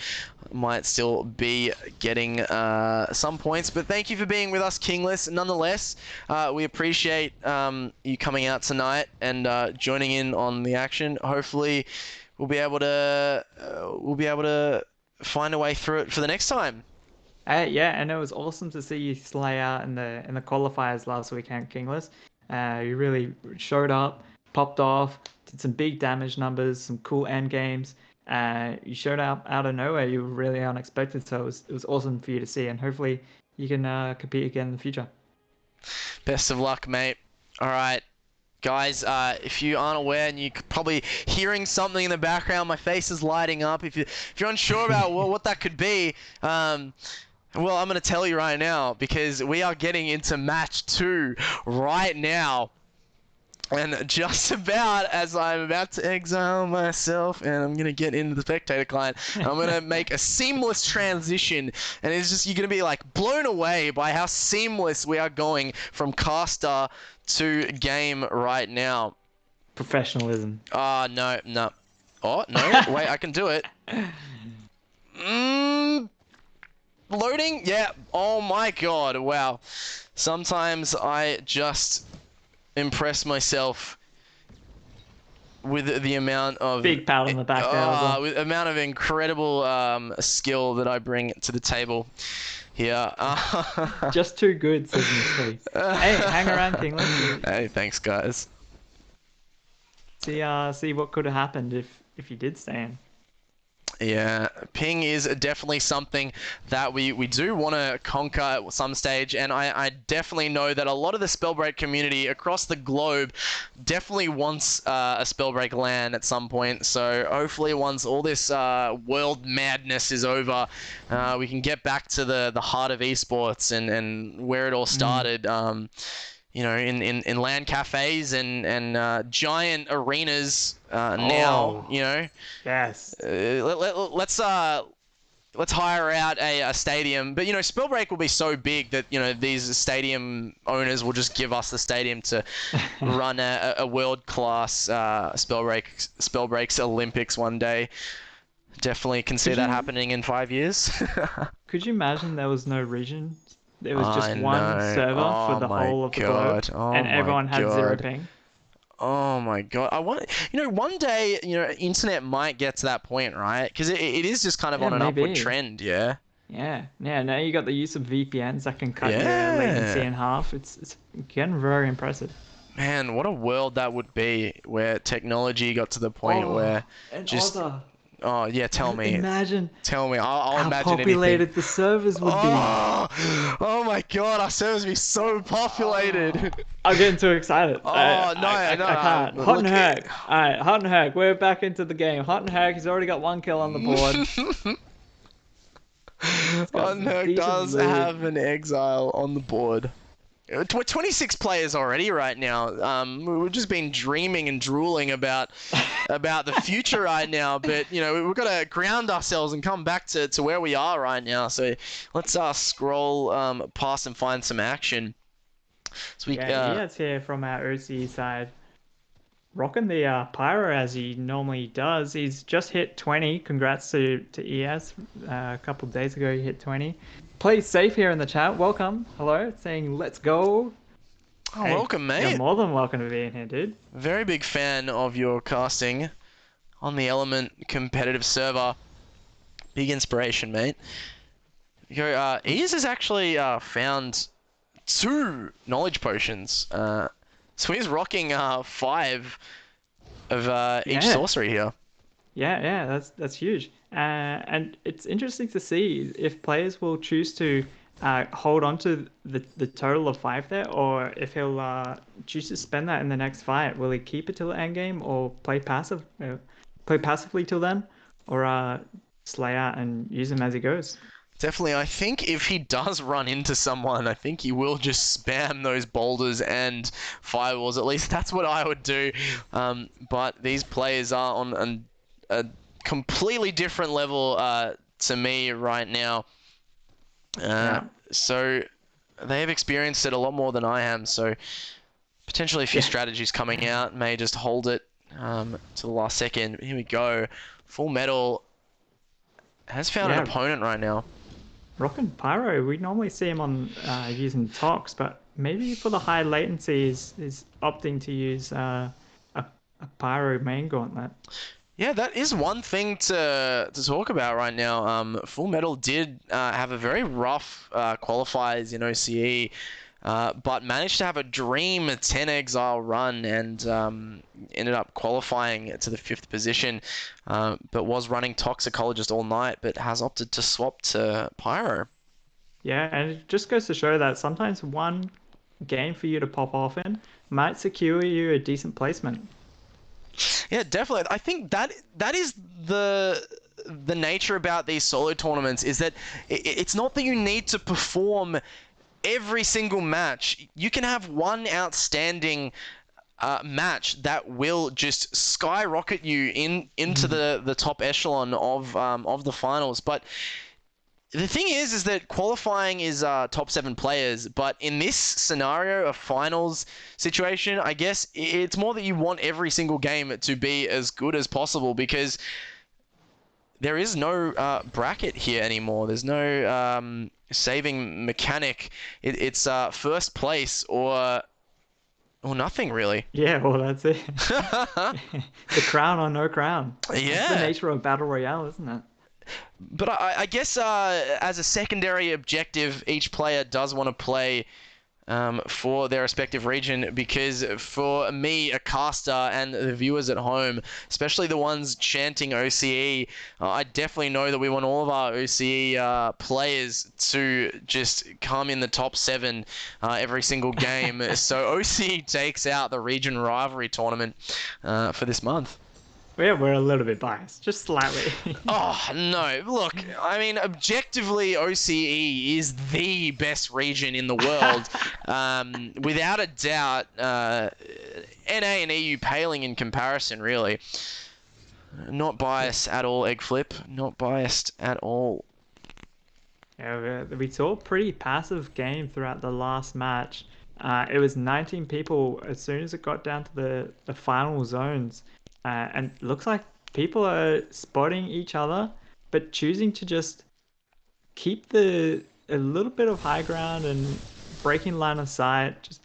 might still be getting some points. But thank you for being with us, Kingless. Nonetheless, we appreciate you coming out tonight and joining in on the action. Hopefully, we'll be able to find a way through it for the next time. Yeah, and it was awesome to see you slay out in the qualifiers last weekend, Kingless. You really showed up, popped off, did some big damage numbers, some cool end games. You showed up out of nowhere. You were really unexpected, so it was awesome for you to see, and hopefully you can compete again in the future. Best of luck, mate. All right. Guys, if you aren't aware and you're probably hearing something in the background, my face is lighting up. If you're unsure about what that could be, well, I'm going to tell you right now because we are getting into match 2 right now. And just about as I'm about to exile myself and I'm going to get into the spectator client, I'm going to make a seamless transition. And it's just, you're going to be like blown away by how seamless we are going from caster to game right now. Professionalism. No, no. Oh, no. Wait, I can do it. Loading? Yeah. Oh my god. Wow. Sometimes I just impress myself with the amount of Big pat on the back there, Ozzy. with amount of incredible skill that I bring to the table here. Just too good, says Miss Hey, hang around, Kingless. Hey, thanks, guys. See what could have happened if you did stay in. Yeah, ping is definitely something that we do want to conquer at some stage, and I definitely know that a lot of the Spellbreak community across the globe definitely wants a Spellbreak LAN at some point. So hopefully once all this world madness is over, we can get back to the heart of esports and where it all started. You know, in LAN cafes and giant arenas now, Oh, you know. yes. Let's hire out a stadium, but you know, Spellbreak will be so big that you know these stadium owners will just give us the stadium to run a world class Spellbreaks Olympics one day. Definitely can see Could that you happening in 5 years. could you imagine there was no region? There was just I one know. server for Oh the my whole of the globe, god. Oh and my everyone had zero god. ping. Oh my god. I want, you know, one day, you know, internet might get to that point, right? Because it is just kind of Yeah, on an upward maybe. trend, yeah? Yeah, yeah. Now you got the use of VPNs that can cut your latency Yeah. in half. It's getting very impressive. Man, what a world that would be where technology got to the point Oh, where and just, other. oh yeah, tell me. Imagine Tell me. I'll how imagine anything. populated the servers would be. Oh, oh my god, our servers would be so Oh, populated. I'm getting too excited. I, Oh, I, no, I, I can't. no. Hot and Look. Herc. Alright, Hot and Herc. We're back into the game. Hot and Herc, he's already got one kill on the board. He's got some Unhook decent does loot. have an exile on the board. We're 26 players already right now. We've just been dreaming and drooling about the future right now, but you know we've got to ground ourselves and come back to where we are right now. So let's scroll past and find some action. So we Yeah, Iat's here from our OC side. Rocking the pyro as he normally does. He's just hit 20. Congrats to ES. A couple of days ago, he hit 20. Play safe here in the chat. Welcome. Hello. Saying let's go. oh, Hey, welcome, you're mate. more than welcome to be in here, dude. Very big fan of your casting on the Element competitive server. Big inspiration, mate. Ease has actually found 2 knowledge potions. So he's rocking 5 of each Yeah. sorcery here. Yeah, that's huge. And it's interesting to see if players will choose to hold on to the total of 5 there, or if he'll choose to spend that in the next fight. Will he keep it till the end game, or play passively till then, or slay out and use him as he goes. Definitely, I think if he does run into someone, I think he will just spam those boulders and firewalls. At least that's what I would do. But these players are on a completely different level to me right now. Uh, Yeah, so they have experienced it a lot more than I am. So potentially a few yeah, strategies coming out may just hold it to the last second. Here we go. Full Metal has found an yeah. opponent right now. Rock and Pyro, we normally see him on using Tox, but maybe for the high latency is opting to use a Pyro main gauntlet. Yeah, that is one thing to talk about right now. Full Metal did have a very rough qualifiers in OCE, but managed to have a dream 10 exile run and ended up qualifying to the 5th position, but was running Toxicologist all night, but has opted to swap to Pyro. Yeah, and it just goes to show that sometimes one game for you to pop off in might secure you a decent placement. Yeah, definitely. I think that is the nature about these solo tournaments is that it's not that you need to perform every single match. You can have one outstanding match that will just skyrocket you into Mhm. the top echelon of the finals. But the thing is that qualifying is top 7 players, but in this scenario, a finals situation, I guess it's more that you want every single game to be as good as possible because there is no bracket here anymore. There's no saving mechanic. It's first place or nothing really. Yeah, well, that's it. The crown or no crown. That's the Yeah. nature of Battle Royale, isn't it? But I guess as a secondary objective, each player does want to play for their respective region because for me, a caster, and the viewers at home, especially the ones chanting OCE, I definitely know that we want all of our OCE players to just come in the top 7 every single game. So OCE takes out the Region Rivalry tournament for this month. Yeah, we're a little bit biased, just slightly. Oh, no. Look, I mean, objectively, OCE is the best region in the world. Without a doubt, NA and EU paling in comparison, really. Not Yeah. biased at all, Egg Flip. Not biased at all. Yeah, we saw a pretty passive game throughout the last match. It was 19 people as soon as it got down to the final zones. And it looks like people are spotting each other, but choosing to just keep the a little bit of high ground and breaking line of sight. Just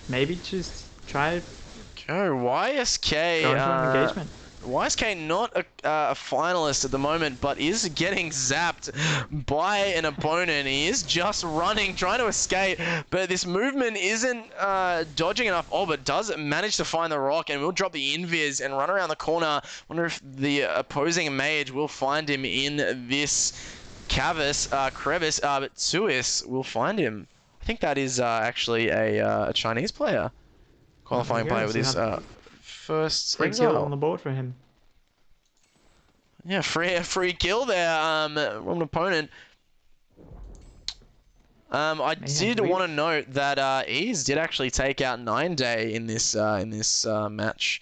maybe just try Go, YSK. go into an engagement. YSK not a finalist at the moment, but is getting zapped by an opponent. He is just running, trying to escape, but this movement isn't dodging enough. Oh, but does manage to find the rock and will drop the invis and run around the corner. Wonder if the opposing mage will find him in this crevice, but Suis will find him. I think that is actually a Chinese player, Oh, there you qualifying go. player with So you his have first free kill on exile. the board for him. Yeah, free kill there from an opponent. I Man, did want to note that Ease did actually take out 9 Day in this match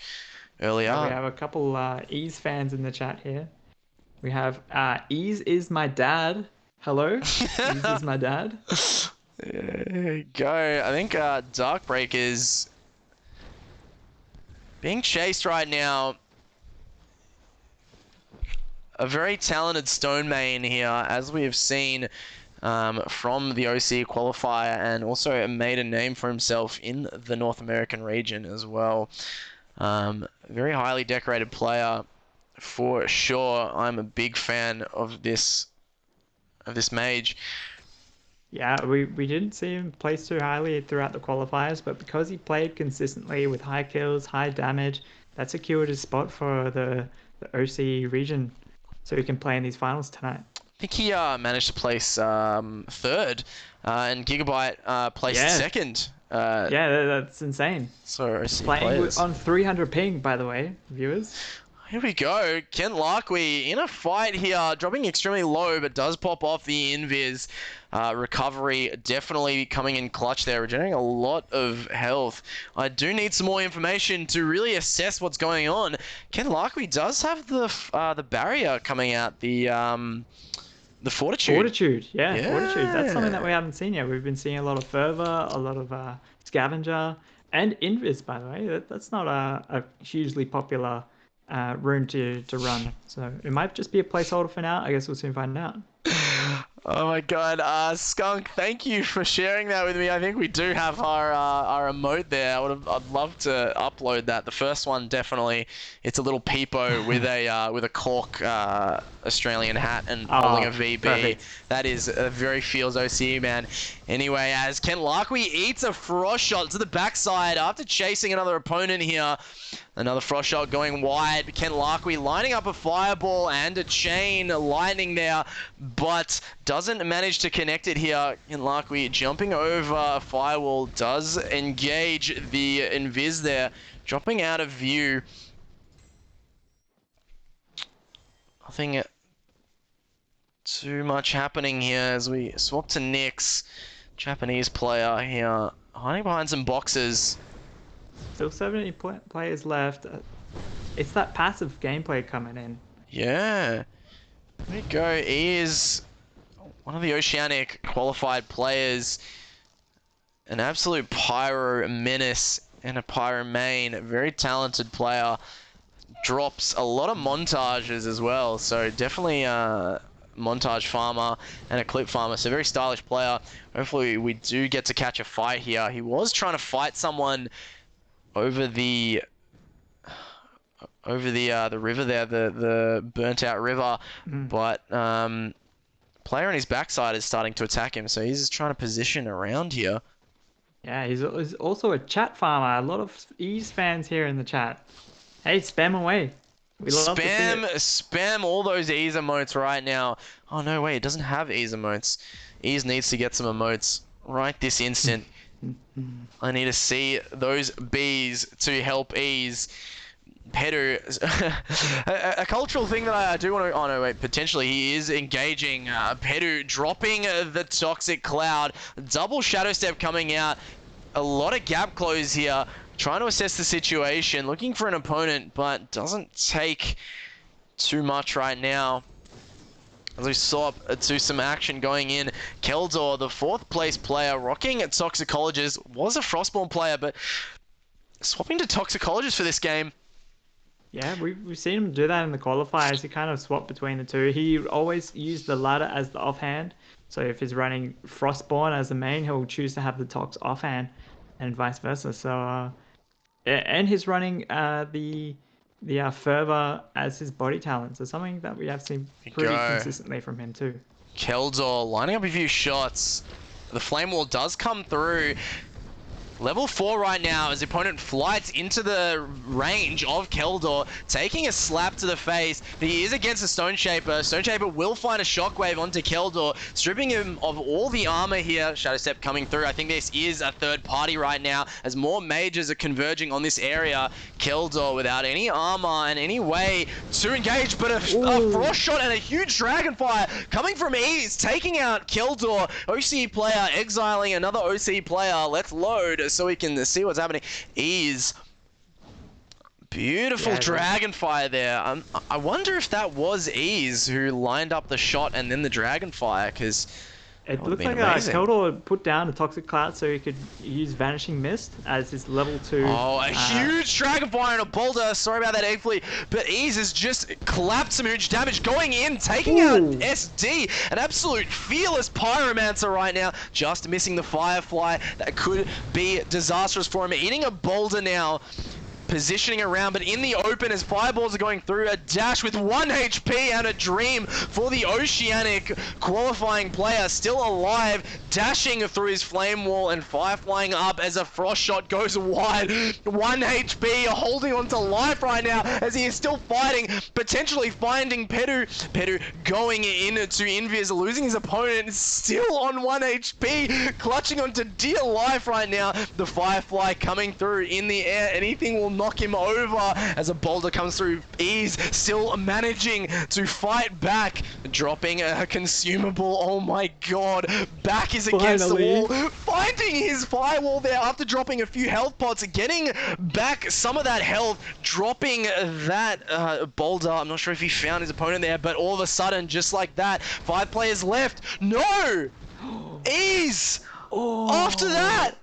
we earlier. have a couple Ease fans in the chat here. We have Ease is my dad. Hello, Ease is my dad. There you go. I think Darkbreak is being chased right now. A very talented stone main here, as we have seen from the OC qualifier, and also made a name for himself in the North American region as well. Very highly decorated player for sure. I'm a big fan of this mage. Yeah, we didn't see him place too highly throughout the qualifiers, but because he played consistently with high kills, high damage, that secured his spot for the OC region, so he can play in these finals tonight. I think he managed to place third, and Gigabyte placed Yeah, second. yeah, that's insane. So OC Playing players. on 300 ping, by the way, viewers. Here we go. Kent Larkwe in a fight here, dropping extremely low, but does pop off the invis. Recovery definitely coming in clutch there, regenerating a lot of health. I do need some more information to really assess what's going on. Kent Larkwe does have the barrier coming out, the fortitude. Fortitude, yeah, Fortitude. That's something that Yeah. we haven't seen yet. We've been seeing a lot of Fervor, a lot of Scavenger, and Invis, by the way. That's not a hugely popular rune to run. So it might just be a placeholder for now. I guess we'll soon find out. Oh my god, Skunk, thank you for sharing that with me. I think we do have our emote there. I'd love to upload that. The first one definitely, it's a little peepo with a cork Australian hat and holding a Oh, VB. perfect. That is a very feels OCE, man. Anyway, as Kent Larkwe eats a frost shot to the backside after chasing another opponent here. Another frost shot going wide. Kent Larkwe lining up a fireball and a chain lightning there, but doesn't manage to connect it here. Kent Larkwe jumping over a firewall does engage the invis there, dropping out of view. Nothing too much happening here as we swap to Nyx. Japanese player here, hiding behind some boxes. Still 70 players left. It's that passive gameplay coming in. Yeah. There we go. He is one of the Oceanic qualified players. An absolute pyro menace and a pyro main. Very talented player. Drops a lot of montages as well. So definitely a montage farmer and a clip farmer. So very stylish player. Hopefully we do get to catch a fight here. He was trying to fight someone over the river there, the burnt out river, but player on his backside is starting to attack him, so he's just trying to position around here. Yeah, he's also a chat farmer. A lot of Ease fans here in the chat. Hey, spam away. We love to see Spam, it. spam all those ease emotes right now. Oh no, wait, it doesn't have ease emotes. Ease needs to get some emotes right this instant. I need to see those bees to help ease. Pedu, a cultural thing that I do want to. Oh no, wait. Potentially, he is engaging. Pedu dropping the toxic cloud. Double shadow step coming out. A lot of gap close here. Trying to assess the situation. Looking for an opponent, but doesn't take too much right now. As we saw to some action going in, Keldor, the 4th place player, rocking at Toxicologist, was a Frostborn player, but swapping to Toxicologist for this game. Yeah, we've seen him do that in the qualifiers. He kind of swapped between the two. He always used the ladder as the offhand. So if he's running Frostborn as the main, he'll choose to have the Tox offhand, and vice versa. So and he's running the Fervor as his body talent. So something that we have seen pretty consistently from him too. Keldor lining up a few shots. The flame wall does come through. Level 4 right now as the opponent flights into the range of Keldor, taking a slap to the face. He is against a Stone Shaper. Stone Shaper will find a shockwave onto Keldor, stripping him of all the armor here. Shadow Step coming through. I think this is a third party right now as more mages are converging on this area. Keldor without any armor and any way to engage, but a frost shot and a huge dragonfire coming from Ease, taking out Keldor. OC player exiling another OC player. Let's load so we can see what's happening. Ease. Beautiful dragonfire there. I wonder if that was Ease who lined up the shot and then the dragonfire, because it looked like Keldor put down a Toxic Cloud so he could use Vanishing Mist as his level 2. Oh, a huge dragonfire and a boulder. Sorry about that, Eggfleet. But Ease has just clapped some huge damage going in, taking out SD. An absolute fearless pyromancer right now. Just missing the Firefly. That could be disastrous for him. Eating a boulder now. Positioning around, but in the open as fireballs are going through. A dash with 1 HP and a dream for the Oceanic qualifying player, still alive, dashing through his flame wall and fire flying up as a frost shot goes wide. 1 HP, holding on to life right now as he is still fighting, potentially finding Pedu. Pedu going into Invis, losing his opponent, still on 1 HP, clutching onto dear life right now. The Firefly coming through in the air. Anything will not knock him over as a boulder comes through. Ease still managing to fight back, dropping a consumable. Oh my god, back is against the wall, finding his firewall there after dropping a few health pots, getting back some of that health, dropping that boulder. I'm not sure if he found his opponent there, but all of a sudden, just like that, 5 players left. No! Ease! Oh, After that!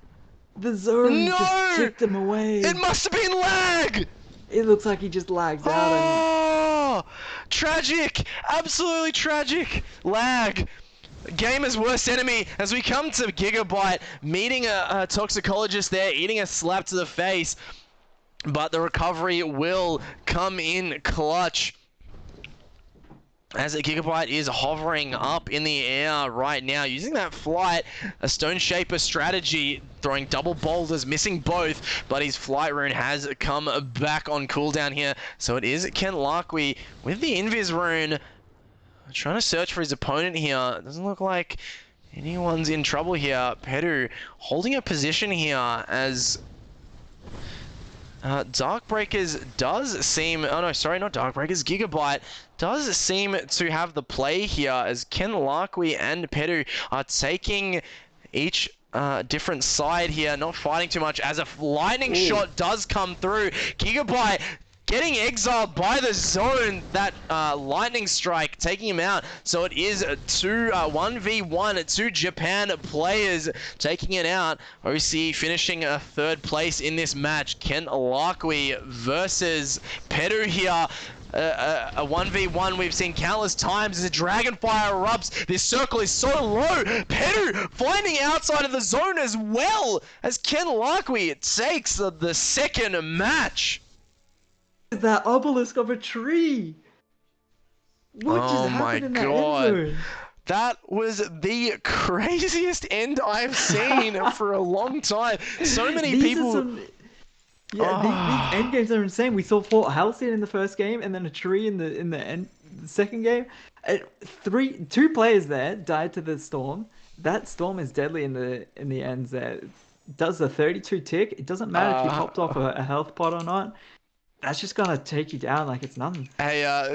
the zone No! just tipped him away. It must have been lag! It looks like he just lags out. Oh! Tragic! Absolutely tragic! Lag! Gamer's worst enemy as we come to Gigabyte, meeting a toxicologist there, eating a slap to the face. But the recovery will come in clutch, as a Gigabyte is hovering up in the air right now, using that flight, a Stone Shaper strategy, throwing double boulders, missing both, but his flight rune has come back on cooldown here. So it is Ken Larkwe with the Invis rune, trying to search for his opponent here. It doesn't look like anyone's in trouble here. Pedu holding a position here as Darkbreakers does seem... Oh no, sorry, not Darkbreakers. Gigabyte does seem to have the play here as Ken Larkwe and Pedu are taking each different side here, not fighting too much as a lightning shot does come through. Gigabyte getting exiled by the zone, that lightning strike taking him out. So it is 1v1, 2 Japan players taking it out. OC finishing 3rd place in this match. Ken Larkwe versus Pedu here. A 1v1 we've seen countless times as the Dragonfire erupts. This circle is so low. Pedu finding outside of the zone as well as Ken Larkwe takes the second match. That obelisk of a tree. What just happened in that end zone? That was the craziest end I've seen for a long time. So many people... These end games are insane. We saw Fort Halcyon in the first game, and then a tree in the second game. 2 players there died to the storm. That storm is deadly in the ends there. It does the 32 tick. It doesn't matter if you popped off a health pot or not. That's just gonna take you down like it's nothing. Hey,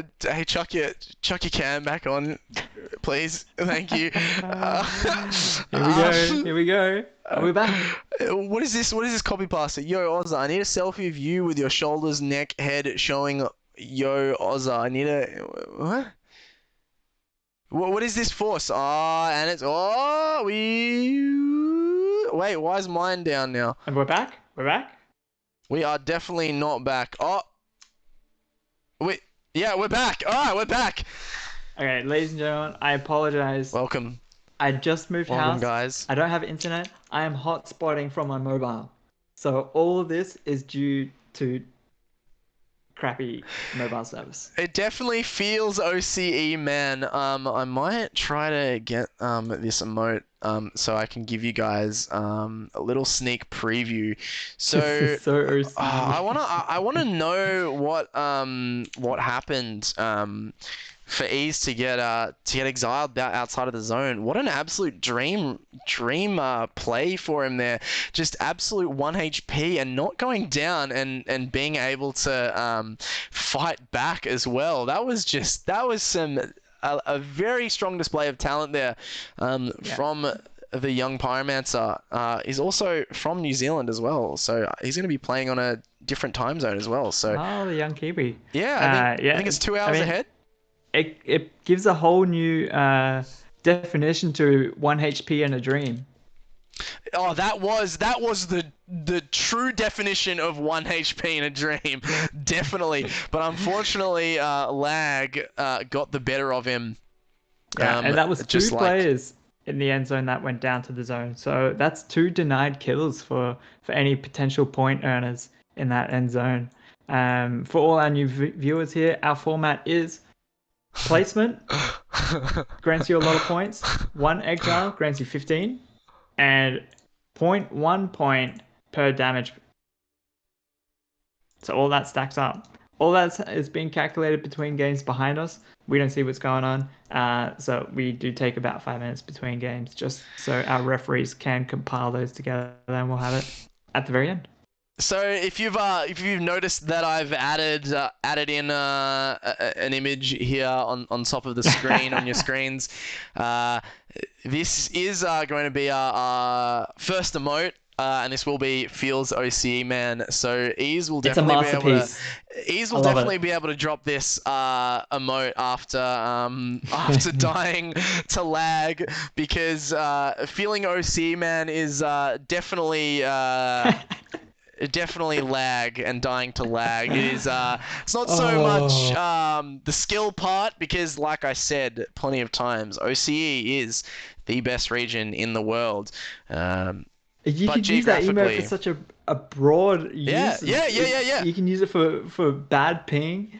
chuck your cam back on, please. Thank you. Here we go. We're back. What is this? What is this copy pasta? Yo, Ozza, I need a selfie of you with your shoulders, neck, head showing. Yo, Ozza, I need a what? What is this force? And it's wait. Why is mine down now? And we're back. We're back. We are definitely not back. Yeah, we're back. All right, we're back. Okay, ladies and gentlemen, I apologize. Welcome. I just moved house. Guys. I don't have internet. I am hotspotting from my mobile. So all of this is due to crappy mobile service. It definitely feels OCE, man. I might try to get this emote so I can give you guys a little sneak preview. So, OCE. I wanna know what happened for Ease to get exiled outside of the zone. What an absolute dream play for him there. Just absolute 1 HP and not going down and being able to fight back as well. That was a very strong display of talent there from the young Pyromancer. He's also from New Zealand as well, so he's going to be playing on a different time zone as well. So the young Kiwi. Yeah, I think it's 2 hours ahead. It gives a whole new definition to 1 HP and a dream. Oh, that was the true definition of 1 HP in a dream, definitely. But unfortunately, lag got the better of him. Yeah, and that was 2 players in the end zone that went down to the zone. So that's 2 denied kills for any potential point earners in that end zone. For all our new viewers here, our format is placement grants you a lot of points. 1 exile grants you 15, and 0.1 point per damage. So all that stacks up. All that is being calculated between games behind us. We don't see what's going on. So we do take about 5 minutes between games just so our referees can compile those together, and we'll have it at the very end. So if you've noticed that I've added in an image here on top of the screen on your screens, uh, this is going to be our first emote. And this will be Feels OCE man. So It's a masterpiece. Ease I will love it. definitely be able to drop this emote after after dying to lag because feeling OCE man is definitely lag and dying to lag. It is it's not so much Oh, the skill part because like I said plenty of times, OCE is the best region in the world. Um, you but could use that emote for geographically, such a broad yeah, use. yeah, yeah, yeah, yeah. You can use it for bad ping,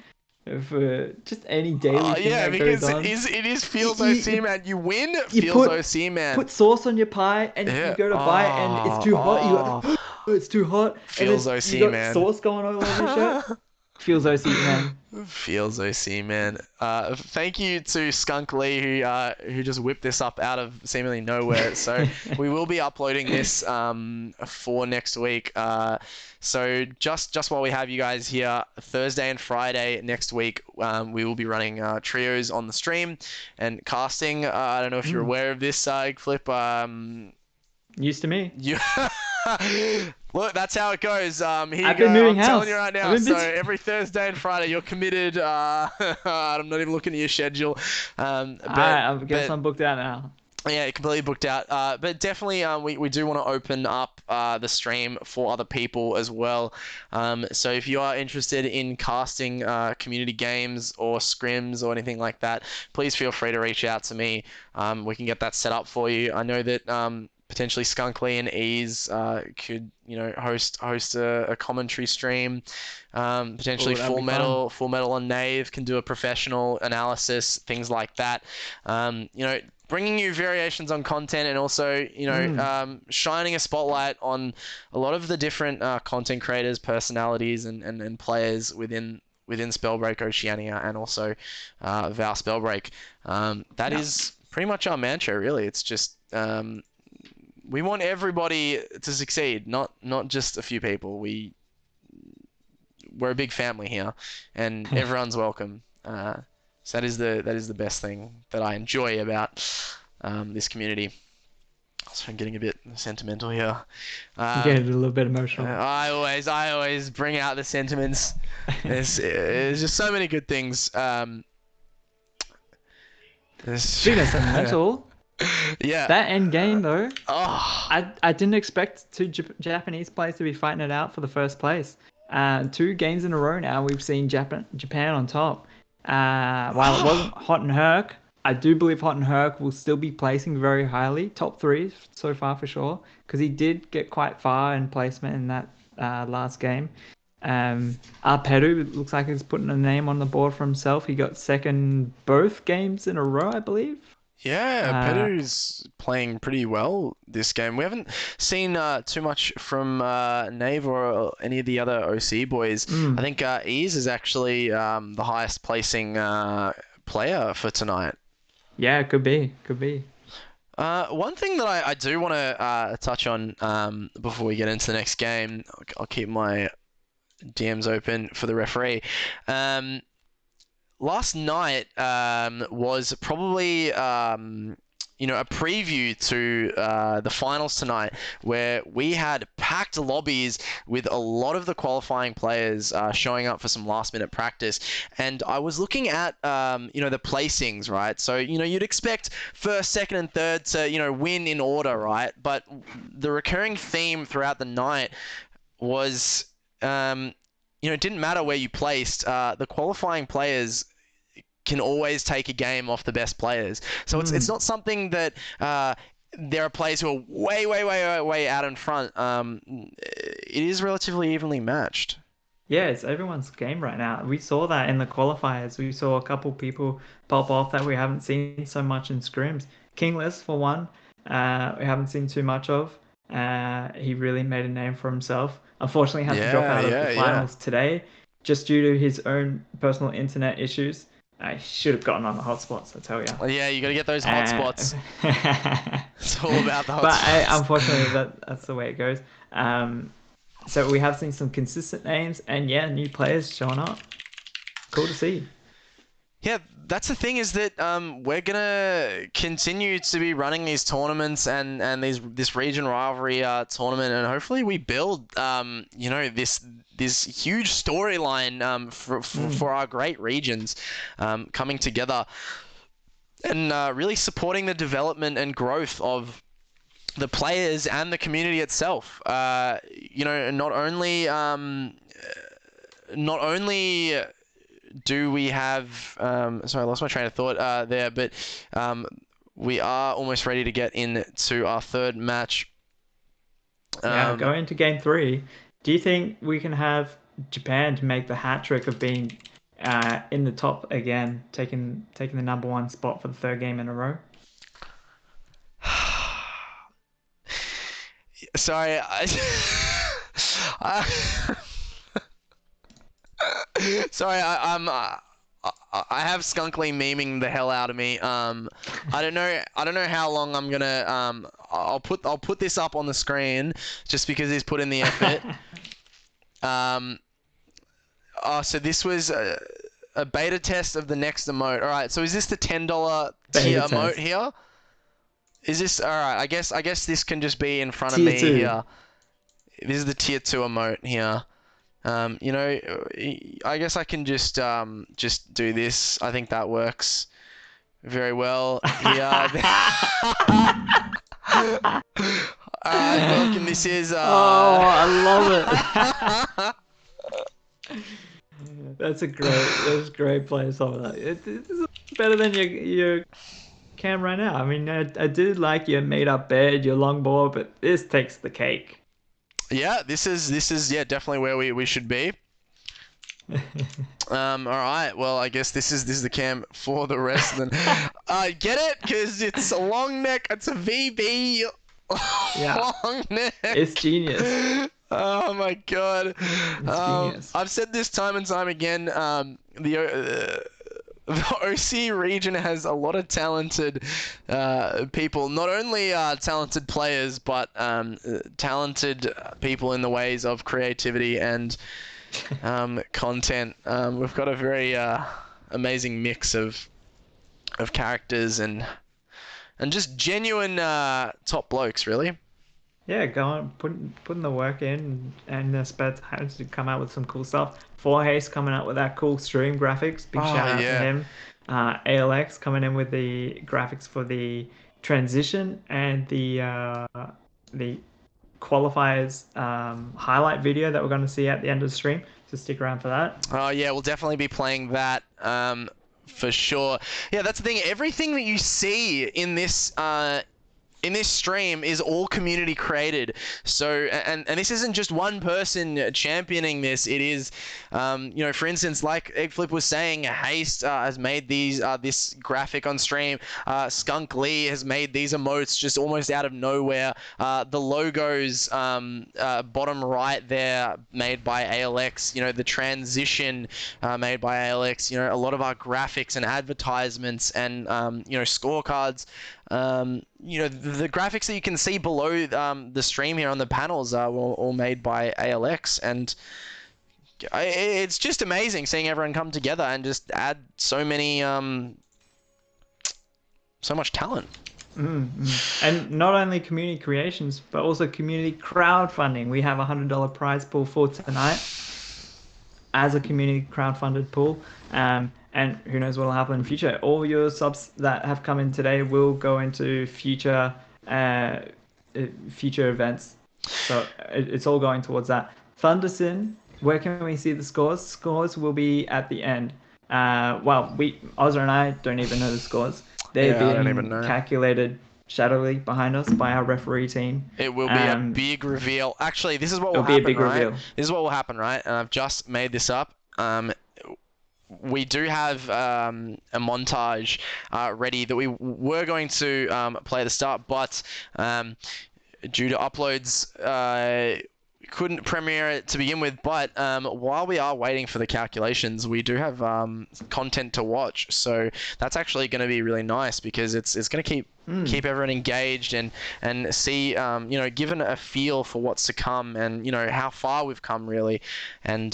for just any daily thing Yeah, that goes because on. it is You, feels you, OC you, man. You win you feels put OC man. put sauce on your pie and you Yeah. go to bite and it's too hot. You go, it's too hot, and Feels then you OC got man. sauce going all over your shirt. Feels OC, man. Feels OC, man. Thank you to Skunk Lee who just whipped this up out of seemingly nowhere. So we will be uploading this for next week. So just while we have you guys here, Thursday and Friday next week, we will be running trios on the stream and casting. I don't know if you're Mm, aware of this, Flip. used to me. You look, that's how it goes. Here you I've go. been moving I'm telling you house. right I've now. been So busy. every Thursday and Friday, you're committed. I'm not even looking at your schedule. Um, but I guess but I'm booked out now. yeah, completely booked out. But definitely, we do want to open up the stream for other people as well. So if you are interested in casting community games or scrims or anything like that, please feel free to reach out to me. We can get that set up for you. I know that potentially Skunkly and Ease could host a commentary stream. Potentially Oh, that'd be fun. Full Metal and Nave can do a professional analysis, things like that. Bringing you variations on content and also Mm. shining a spotlight on a lot of the different content creators, personalities, and players within Spellbreak Oceania and also VOW Spellbreak. That Yeah. is pretty much our mantra, really. It's just we want everybody to succeed, not just a few people. We're a big family here, and everyone's welcome. So that is the best thing that I enjoy about this community. So I'm getting a bit sentimental here. I'm Um, getting a little bit emotional. I always bring out the sentiments. There's just so many good things. Speaking of sentimental, Yeah. that end game though, Oh. I didn't expect two Japanese players to be fighting it out for the first place. Two games in a row now, we've seen Japan on top. While it wasn't Hot and Herc, I do believe Hot and Herc will still be placing very highly, top three so far for sure, because he did get quite far in placement in that last game. Arpedu looks like he's putting a name on the board for himself. He got second both games in a row, I believe. Yeah, Uh, Pedu's playing pretty well this game. We haven't seen too much from Nave or any of the other OC boys. I mm, think Ease is actually the highest placing player for tonight. yeah, it could be, could be. One thing that I do want to touch on before we get into the next game, I'll keep my DMs open for the referee. Um, Last night was probably a preview to the finals tonight, where we had packed lobbies with a lot of the qualifying players showing up for some last minute practice. And I was looking at the placings, right? So you'd expect first, second, and third to win in order, right? But the recurring theme throughout the night was it didn't matter where you placed. The qualifying players can always take a game off the best players. So it's Mm. not something that there are players who are way, way, way, way, way out in front. It is relatively evenly matched. Yeah, it's everyone's game right now. We saw that in the qualifiers. We saw a couple people pop off that we haven't seen so much in scrims. Kingless, for one, we haven't seen too much of. He really made a name for himself. Unfortunately, had to drop Yeah, out of the yeah, yeah. finals today just due to his own personal internet issues. I should have gotten on the hotspots, I tell you. Yeah, you got to get those hot Uh, spots. It's all about the hot but spots. unfortunately, that's the way it goes. Um, So we have seen some consistent names and yeah, new players showing up. Cool to see. Yeah, that's the thing is that we're gonna continue to be running these tournaments and this region rivalry tournament, and hopefully we build this huge storyline for Mm. our great regions coming together and really supporting the development and growth of the players and the community itself. Not only do we have sorry, I lost my train of thought there, but um, we are almost ready to get into our third match. Yeah, um, going into game three, do you think we can have Japan to make the hat trick of being in the top again, taking the number one spot for the third game in a row? sorry, I, sorry, I have Skunkly memeing the hell out of me. I don't know how long I'm gonna. I'll put this up on the screen just because he's put in the effort. Um, so this was a beta test of the next emote. All right, so is this the $10 tier Beta emote test. here? Is this all right? I guess this can just be in front of Tier me two. here. This is the tier 2 emote here. You know, I guess I can just do this. I think that works very well here. Alright, welcome. This is Oh, I love it. That's a great placeholder. It is better than your cam right now. I mean, I did like your made up bed, your longboard, but this takes the cake. yeah, this is yeah, definitely where we should be. All right. Well, I guess this is the cam for the rest of them. Get it? Because it's a long neck. It's a VB Yeah, long neck. it's genius. Oh my god. It's genius. I've said this time and time again. The OC region has a lot of talented people. Not only talented players, but talented people in the ways of creativity and content. We've got a very amazing mix of characters and just genuine top blokes, really. Yeah, going putting the work in and spent having to come out with some cool stuff. Four Haste coming out with that cool stream graphics. Big Oh shout out to yeah. him. ALX coming in with the graphics for the transition and the qualifiers highlight video that we're going to see at the end of the stream. So stick around for that. Oh yeah, we'll definitely be playing that for sure. Yeah, that's the thing. Everything that you see in this stream is all community created. So, and this isn't just one person championing this. It is, for instance, like Eggflip was saying, Haste has made this graphic on stream. Skunk Lee has made these emotes just almost out of nowhere. The logos, bottom right there, made by ALX. The transition made by ALX. A lot of our graphics and advertisements and scorecards. The graphics that you can see below the stream here on the panels are all made by ALX, and it's just amazing seeing everyone come together and just add so much talent. And not only community creations, but also community crowdfunding. We have $100 prize pool for tonight as a community crowdfunded pool. And who knows what will happen in the future. All your subs that have come in today will go into uh, future events. So it's all going towards that. Thunderson, where can we see the scores? Scores will be at the end. Ozra and I don't even know the scores. They're Yeah, I don't even being know. calculated shadowly behind us by our referee team. It will be a big reveal. Actually, this is what will It'll be a happen, big right? reveal. This is what will happen, right? And I've just made this up. We do have a montage ready that we were going to play at the start, but due to uploads, couldn't premiere it to begin with, but while we are waiting for the calculations, we do have content to watch. So that's actually going to be really nice because it's going to keep everyone engaged and see given a feel for what's to come and how far we've come really. And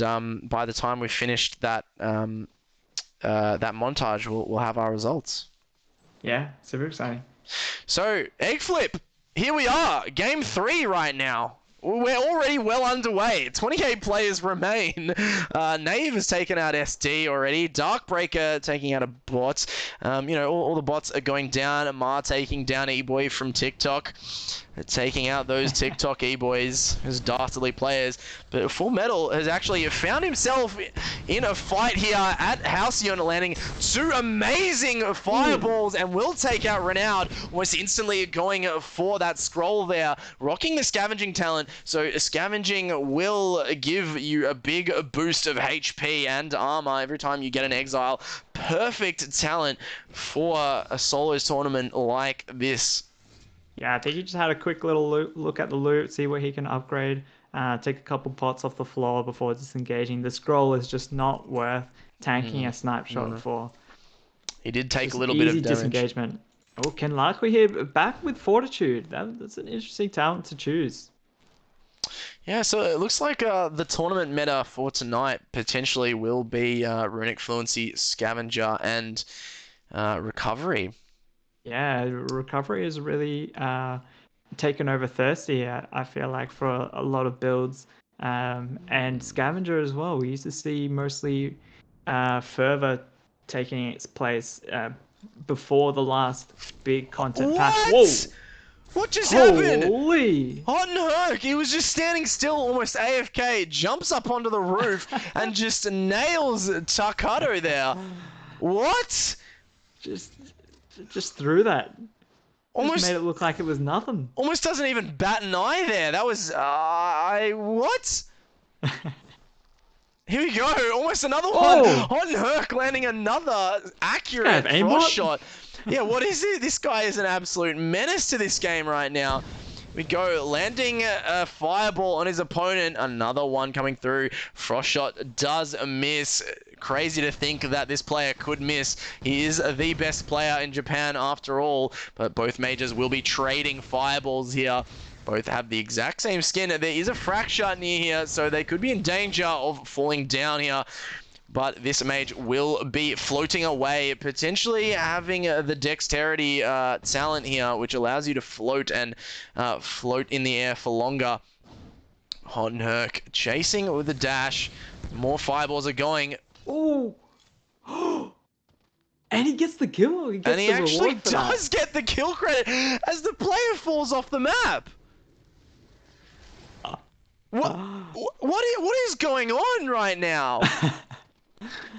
by the time we've finished that that montage, we'll have our results. Yeah, super exciting. So egg flip, here we are, game 3 right now. We're already well underway. 28 players remain. Nave has taken out SD already. Darkbreaker taking out a bot. All the bots are going down. Ma taking down E-Boy from TikTok. Taking out those TikTok E-Boys as dastardly players. But Full Metal has actually found himself in a fight here at Halcyon, landing 2 amazing fireballs and will take out Renowned almost instantly, going for that scroll there. Rocking the scavenging talent. So scavenging will give you a big boost of HP and armor every time you get an exile. Perfect talent for a solos tournament like this. Yeah, I think he just had a quick little look at the loot, see what he can upgrade, take a couple pots off the floor before disengaging. The scroll is just not worth tanking a snipe shot for. He did take Just a little bit of easy damage. disengagement. Oh, Ken Larkway here back with Fortitude. That's an interesting talent to choose. Yeah, so it looks like the tournament meta for tonight potentially will be Runic Fluency, Scavenger, and Recovery. Yeah, Recovery is really taken over Thirsty, I feel like, for a lot of builds. And Scavenger as well. We used to see mostly Fervor taking its place before the last big content patch. Whoa! What just happened? Holy! Hot and Herc, he was just standing still, almost AFK, jumps up onto the roof and just nails Takato there. What? Just threw that. Almost made it look like it was nothing. Almost doesn't even bat an eye there. That was what? Here we go. Almost another one. Oh. Hot and Herc landing another accurate frost shot. Yeah, what is it? This guy is an absolute menace to this game right now. We go, landing a fireball on his opponent. Another one coming through. Frost shot does miss. Crazy to think that this player could miss. He is the best player in Japan after all. But both majors will be trading fireballs here. Both have the exact same skin. There is a fracture near here, so they could be in danger of falling down here. But this mage will be floating away, potentially having the dexterity talent here, which allows you to float and float in the air for longer. Hot and Herc chasing with the dash. More fireballs are going. Ooh. And he gets the kill. He actually does get the kill credit as the player falls off the map. What is going on right now?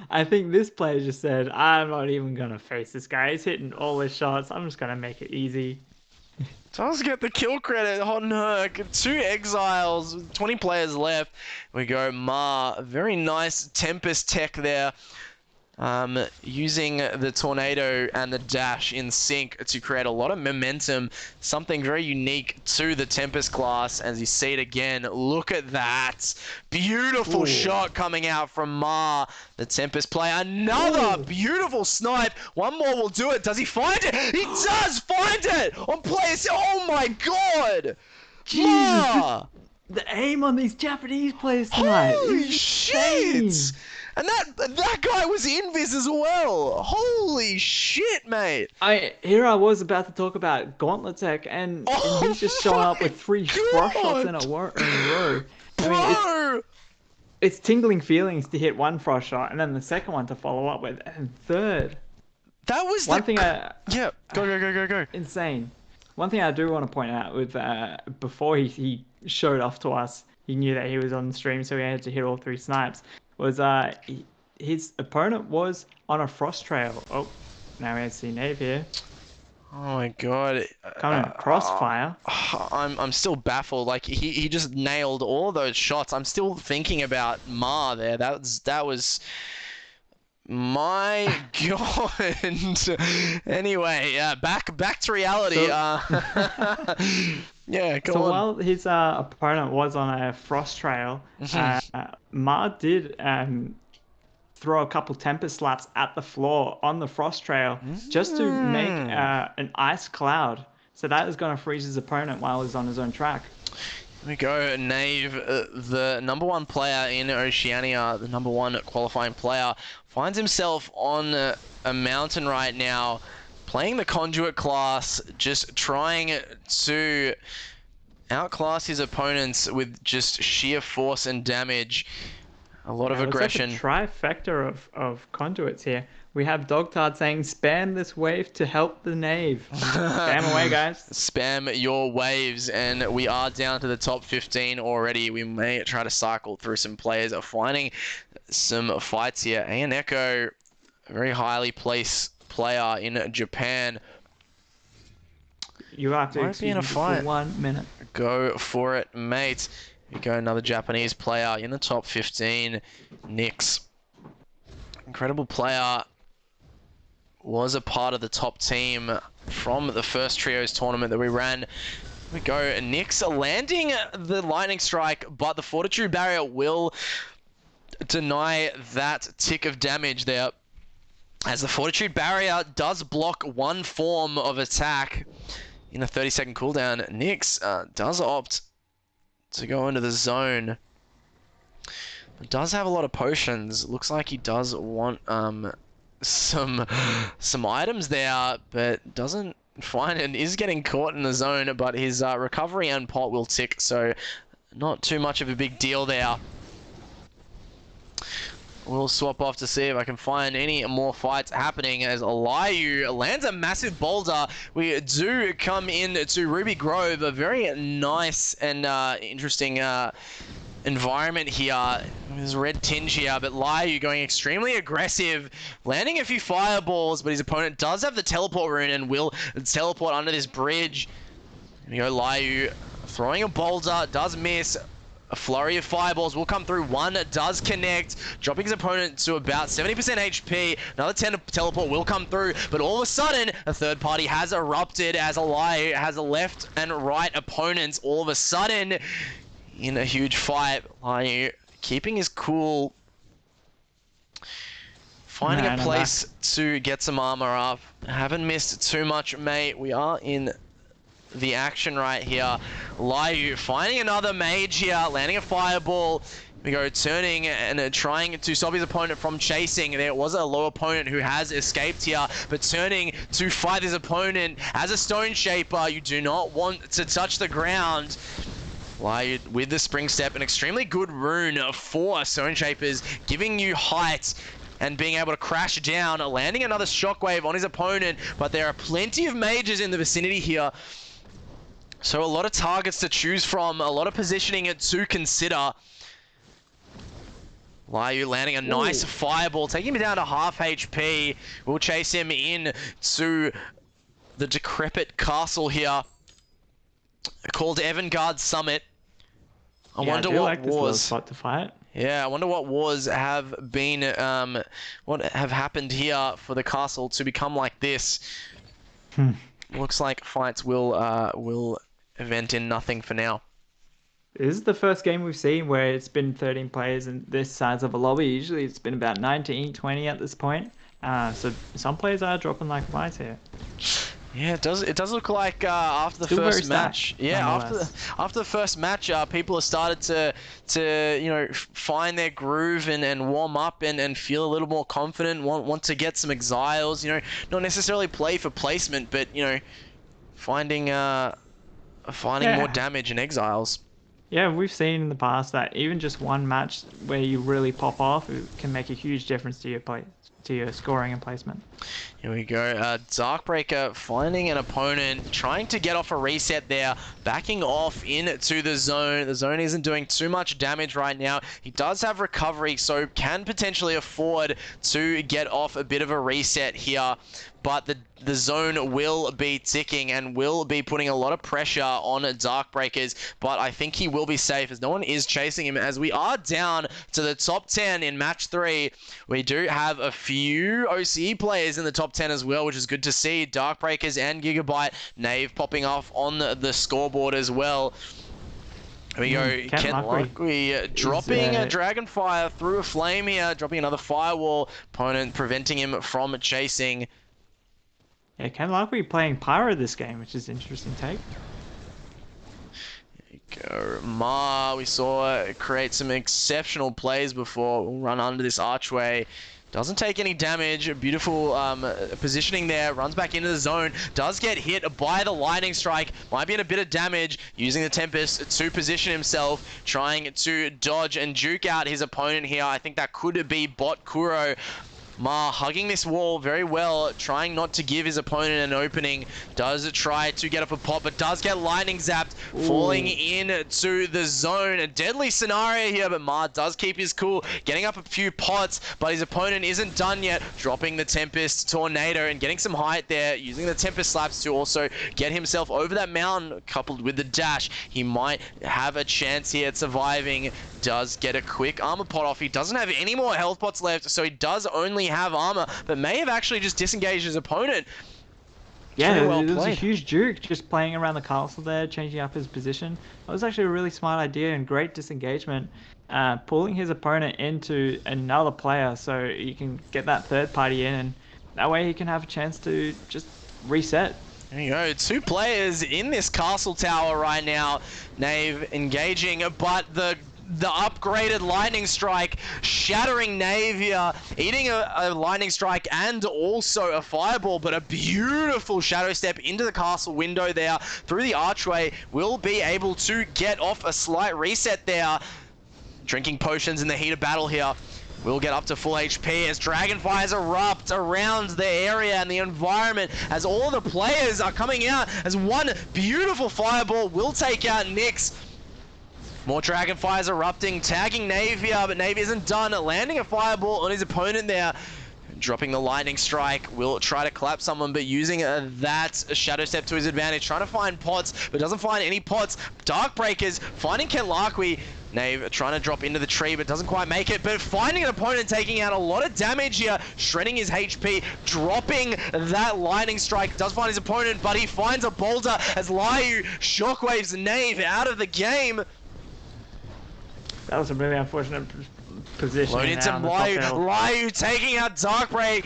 I think this player just said, I'm not even going to face this guy. He's hitting all his shots. I'm just going to make it easy. Does get the kill credit, Hot and Herc. 2 exiles, 20 players left. We go Ma. Very nice Tempest tech there. Using the tornado and the dash in sync to create a lot of momentum. Something very unique to the Tempest class. As you see it again, look at that. Beautiful shot coming out from Ma, the Tempest player. Another beautiful snipe. One more will do it. Does he find it? He does find it on players. Oh my god. Jesus, the aim on these Japanese players tonight. Holy shit. And that guy was invis as well. Holy shit, mate. Here I was about to talk about Gauntlet Tech, and he's just showing up with 3 frost shots in a row. I mean, it's tingling feelings to hit 1 frost shot, and then the second one to follow up with, and third. That was one thing. Yeah, go. Insane. One thing I do want to point out with before he showed off to us, he knew that he was on the stream, so he had to hit all 3 snipes. Was his opponent was on a frost trail. Oh, now we see Nave here. Oh my god. Coming in crossfire. I'm still baffled. Like he just nailed all those shots. I'm still thinking about Ma there. That was my god. Anyway, back to reality. Yeah, So go on. while his opponent was on a frost trail, Ma did throw a couple temper slaps at the floor on the frost trail just to make Mm. an ice cloud. So that is going to freeze his opponent while he's on his own track. Here we go, Nave, the number one player in Oceania, the number one qualifying player, finds himself on a mountain right now, playing the conduit class, just trying to outclass his opponents with just sheer force and damage. A lot of Yeah, it looks like a aggression. trifecta of conduits here. We have Dogtard saying, spam this wave to help the knave. Spam away, guys. Spam your waves, and we are down to the top 15 already. We may try to cycle through some players, finding some fights here. Ayaneko, a very highly placed player in Japan. You have to Might be excuse in a me just for fight. 1 minute. Go for it, mate. Here we go, another Japanese player in the top 15. Nix. Incredible player. Was a part of the top team from the first trios tournament that we ran. Here we go, Nix landing the lightning strike, but the fortitude barrier will deny that tick of damage there, as the fortitude barrier does block one form of attack in a 30-second cooldown. Nix does opt to go into the zone. Does have a lot of potions. Looks like he does want some items there, but doesn't find it. Is getting caught in the zone, but his recovery and pot will tick, so not too much of a big deal there. We'll swap off to see if I can find any more fights happening, as Eliu lands a massive boulder. We do come in to Ruby Grove, a very nice and interesting environment here. There's a red tinge here, but Liu going extremely aggressive, landing a few fireballs, but his opponent does have the teleport rune and will teleport under this bridge. Here we go, Liu throwing a boulder, does miss. A flurry of fireballs will come through. One does connect, dropping his opponent to about 70% HP. Another 10 teleport will come through, but all of a sudden, a third party has erupted as Eliu has a left and right opponents all of a sudden in a huge fight. Eliu keeping his cool, finding a place to get some armor up. Haven't missed too much, mate. We are in the action right here. Liu finding another mage here, landing a fireball. We go turning and trying to stop his opponent from chasing. There was a low opponent who has escaped here, but turning to fight his opponent as a stone shaper. You do not want to touch the ground. Liu with the spring step, an extremely good rune for stone shapers, giving you height and being able to crash down, landing another shockwave on his opponent, but there are plenty of mages in the vicinity here. So a lot of targets to choose from, a lot of positioning to consider. Liu landing a nice fireball, taking him down to half HP. We'll chase him in to the decrepit castle here, called Evangard Summit. I wonder I do what like this little wars. spot to fight. Yeah, I wonder what wars have been, what have happened here for the castle to become like this. Looks like fights will event in nothing for now. This is the first game we've seen where it's been 13 players in this size of a lobby. Usually it's been about 19, 20 at this point. So some players are dropping like flies here. Yeah, it does look like after the Still first very match. stacked, Yeah, nonetheless. after the first match, people have started to find their groove and warm up and feel a little more confident. Want to get some exiles. Not necessarily play for placement, but finding more damage in exiles. Yeah, we've seen in the past that even just one match where you really pop off, it can make a huge difference to your play, to your scoring and placement. Here we go. Darkbreaker finding an opponent, trying to get off a reset there, backing off into the zone. The zone isn't doing too much damage right now. He does have recovery, so can potentially afford to get off a bit of a reset here. But the zone will be ticking and will be putting a lot of pressure on Darkbreakers. But I think he will be safe as no one is chasing him, as we are down to the top 10 in match 3. We do have a few OCE players players in the top 10 as well, which is good to see. Darkbreakers and Gigabyte. Nave popping off on the scoreboard as well. Here we go, Kent Kent Luckery Luckery dropping a Dragonfire through a flame here, dropping another Firewall. Opponent preventing him from chasing. Yeah, Kent Luckery playing Pyro this game, which is an interesting take. Go. Ma, we saw create some exceptional plays before. We'll run under this archway. Doesn't take any damage. Beautiful positioning there. Runs back into the zone. Does get hit by the lightning strike. Might be in a bit of damage. Using the Tempest to position himself. Trying to dodge and juke out his opponent here. I think that could be Bot Kuro. Ma hugging this wall very well, trying not to give his opponent an opening. Does try to get up a pot, but does get lightning zapped, falling into the zone. A deadly scenario here, but Ma does keep his cool, getting up a few pots, but his opponent isn't done yet. Dropping the Tempest Tornado and getting some height there, using the Tempest Slaps to also get himself over that mountain, coupled with the dash. He might have a chance here at surviving. Does get a quick armor pot off. He doesn't have any more health pots left, so he does only have armor, but may have actually just disengaged his opponent. Yeah, well, it was a huge juke, just playing around the castle there, changing up his position. That was actually a really smart idea and great disengagement. Pulling his opponent into another player so you can get that third party in, and that way he can have a chance to just reset. There you go, 2 players in this castle tower right now. Nave engaging, but the upgraded lightning strike shattering Nave here, eating a lightning strike and also a fireball, but a beautiful shadow step into the castle window there through the archway. Will be able to get off a slight reset there. Drinking potions in the heat of battle here. Will get up to full HP as Dragonfires erupt around the area and the environment as all the players are coming out as one beautiful fireball will take out Nyx. More Dragonfires erupting, tagging Nave here, but Nave isn't done. Landing a fireball on his opponent there. Dropping the lightning strike, will try to collapse someone, but using that shadow step to his advantage. Trying to find pots, but doesn't find any pots. Darkbreakers finding Kent Luckery. Nave trying to drop into the tree, but doesn't quite make it. But finding an opponent taking out a lot of damage here, shredding his HP, dropping that lightning strike. Does find his opponent, but he finds a boulder as Lyu shockwaves Nave out of the game. That was a really unfortunate position. Load into Lyu taking out Darkbreak.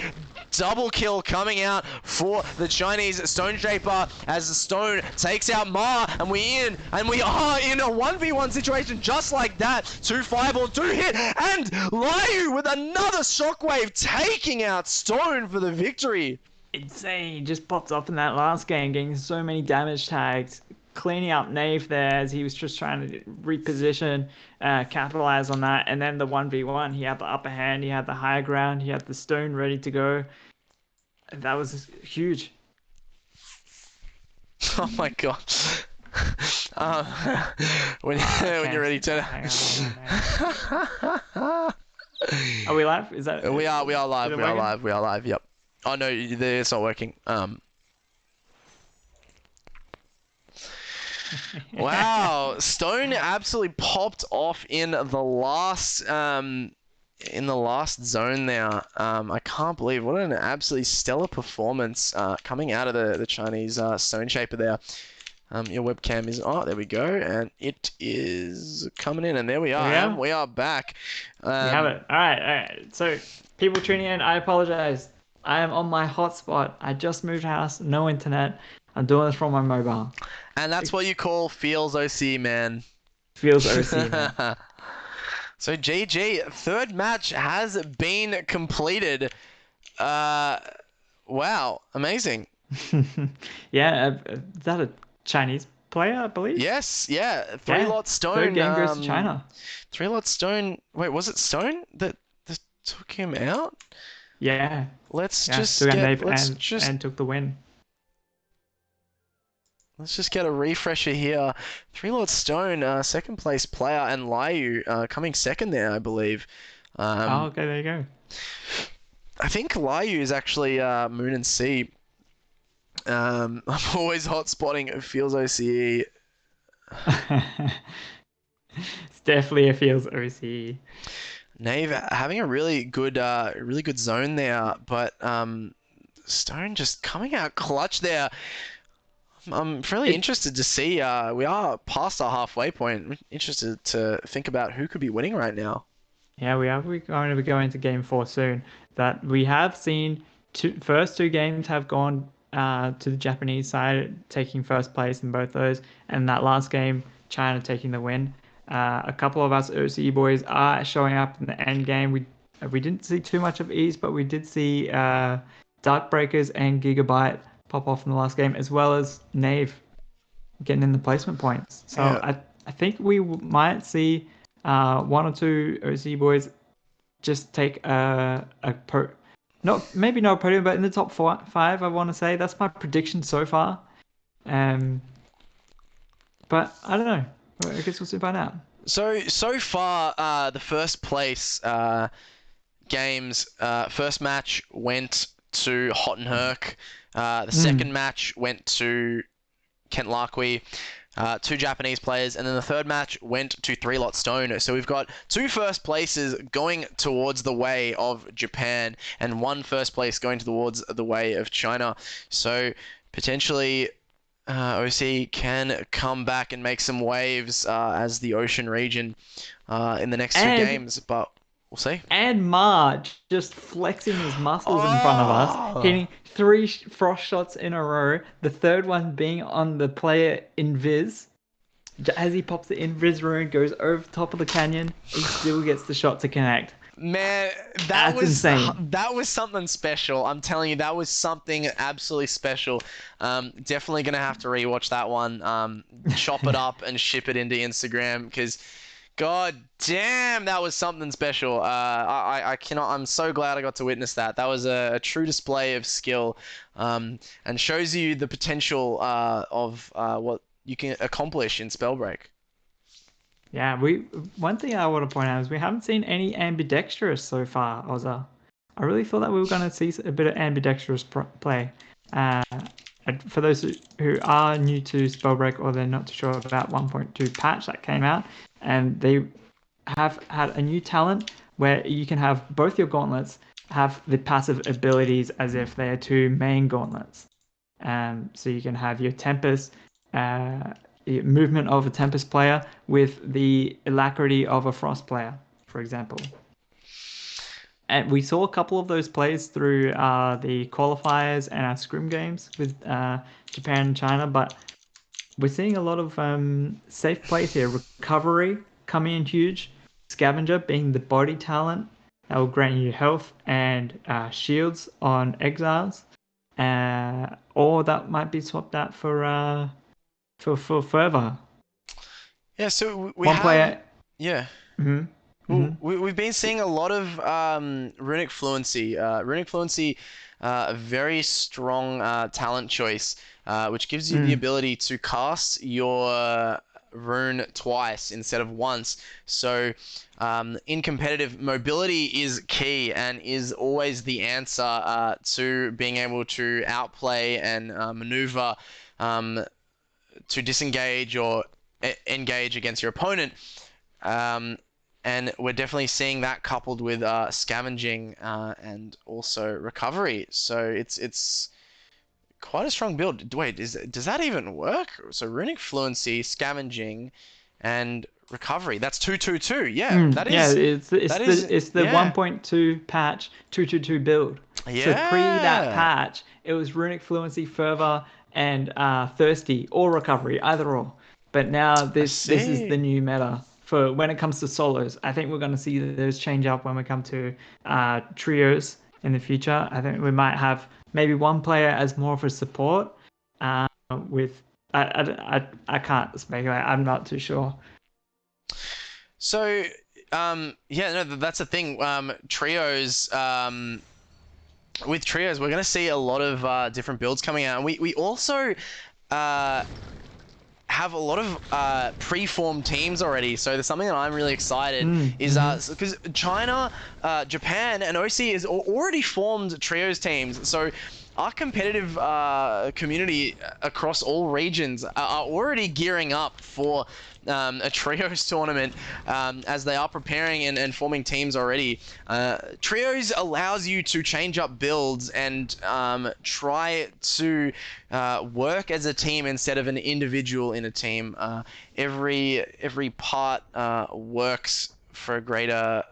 Double kill coming out for the Chinese Stone Shaper as the Stone takes out Ma, and we are in a 1v1 situation just like that. 2 fireballs, 2 hit, and Lyu with another shockwave taking out Stone for the victory. Insane, he just popped up in that last game, getting so many damage tags, cleaning up Nave there as he was just trying to reposition, capitalize on that, and then the 1v1, he had the upper hand, he had the higher ground, he had the Stone ready to go. That was huge. Oh my god. When you're ready to... Are we live? Is that... We are live, yep. Oh no, it's not working. Wow, Stone absolutely popped off in the last zone there. I can't believe what an absolutely stellar performance coming out of the Chinese Stone Shaper there. Your webcam is there we go, and it is coming in, and there we are. Yeah. We are back. We have it. All right. So people tuning in, I apologize. I am on my hotspot. I just moved house, no internet. I'm doing this from my mobile. And that's what you call feels OC, man. Feels OC, man. So GG, third match has been completed. Wow, amazing. Yeah, is that a Chinese player, I believe? Yes, yeah. 3-lot Stone. Third game goes to China. 3-lot Stone. Wait, was it Stone that took him out? Yeah. Let's and took the win. Let's just get a refresher here. 3-lot Stone, second place player, and Lyu coming second there, I believe. Okay, there you go. I think Lyu is actually Moon and Sea. I'm always hot spotting. It feels OCE. It's definitely a feels OCE. Nave having a really good zone there, but Stone just coming out clutch there. I'm really It interested to see. We are past our halfway point. I'm interested to think about who could be winning right now. Yeah, we're going to be going to game four soon. That we have seen first two games have gone to the Japanese side, taking first place in both those, and that last game, China taking the win. A couple of us OCE boys are showing up in the end game. We didn't see too much of Ease, but we did see Dark Breakers and Gigabyte pop off in the last game, as well as Nave getting in the placement points. So Yeah. I think we might see one or two OC boys just take not maybe not a podium, but in the top five. I want to say that's my prediction so far. Um, but I don't know. I guess we'll soon find out. So far, the first place games, first match went to Hot and Herc. The second Mm. match went to Kent Larkwe, two Japanese players, and then the third match went to Three Lot Stone. So we've got two first places going towards the way of Japan, and one first place going towards the way of China. So potentially, OC can come back and make some waves as the Ocean region in the next two And games, but we'll see. and Marge just flexing his muscles in front of us, Oh, hitting three frost shots in a row. The third one being on the player Invis. As he pops the Invis rune, goes over top of the canyon, he still gets the shot to connect. man, That's insane. that was something special. I'm telling you, that was something absolutely special. Definitely gonna have to rewatch that one. Chop it up and ship it into Instagram because, god damn, that was something special. I cannot. I'm so glad I got to witness that. That was a true display of skill, and shows you the potential of what you can accomplish in Spellbreak. Yeah, we one thing I want to point out is we haven't seen any ambidextrous so far, Ozza. I really thought that we were going to see a bit of ambidextrous play. Uh, and for those who are new to Spellbreak or they're not too sure about 1.2 patch that came out, and they have had a new talent where you can have both your gauntlets have the passive abilities as if they are two main gauntlets. So you can have your Tempest, movement of a Tempest player with the alacrity of a Frost player, for example. And we saw a couple of those plays through the qualifiers and our scrim games with Japan and China, but we're seeing a lot of safe plays here. Recovery coming in huge. Scavenger being the body talent that will grant you health and shields on exiles. Or that might be swapped out for further. Yeah, so we One have player. yeah. Mhm, Well, mhm, we've been seeing a lot of runic fluency. Runic fluency, a very strong talent choice, which gives you the mm. ability to cast your rune twice instead of once. So, in competitive, mobility is key and is always the answer to being able to outplay and maneuver to disengage or engage against your opponent. Um, and we're definitely seeing that coupled with scavenging and also recovery. So it's quite a strong build. Wait, does that even work? So runic fluency, scavenging, and recovery. That's 222. Yeah, Yeah, that is it's the yeah 1.2 patch 222 build. So pre that yeah. patch, it was runic fluency, fervor, and thirsty or recovery, either or. But now I this is the see. new meta for when it comes to solos. I think we're going to see those change up when we come to trios in the future. I think we might have maybe one player as more of a support. With I can't speculate. I'm not too sure. So yeah, no, that's the thing. Trios. With trios, we're going to see a lot of different builds coming out. And we also uh, have a lot of pre-formed teams already. So there's something that I'm really excited is Mm-hmm. because China, Japan, and OC is already formed trios teams. So our competitive community across all regions are already gearing up for a trios tournament as they are preparing and forming teams already. Trios allows you to change up builds and try to work as a team instead of an individual in a team. Every part works for a greater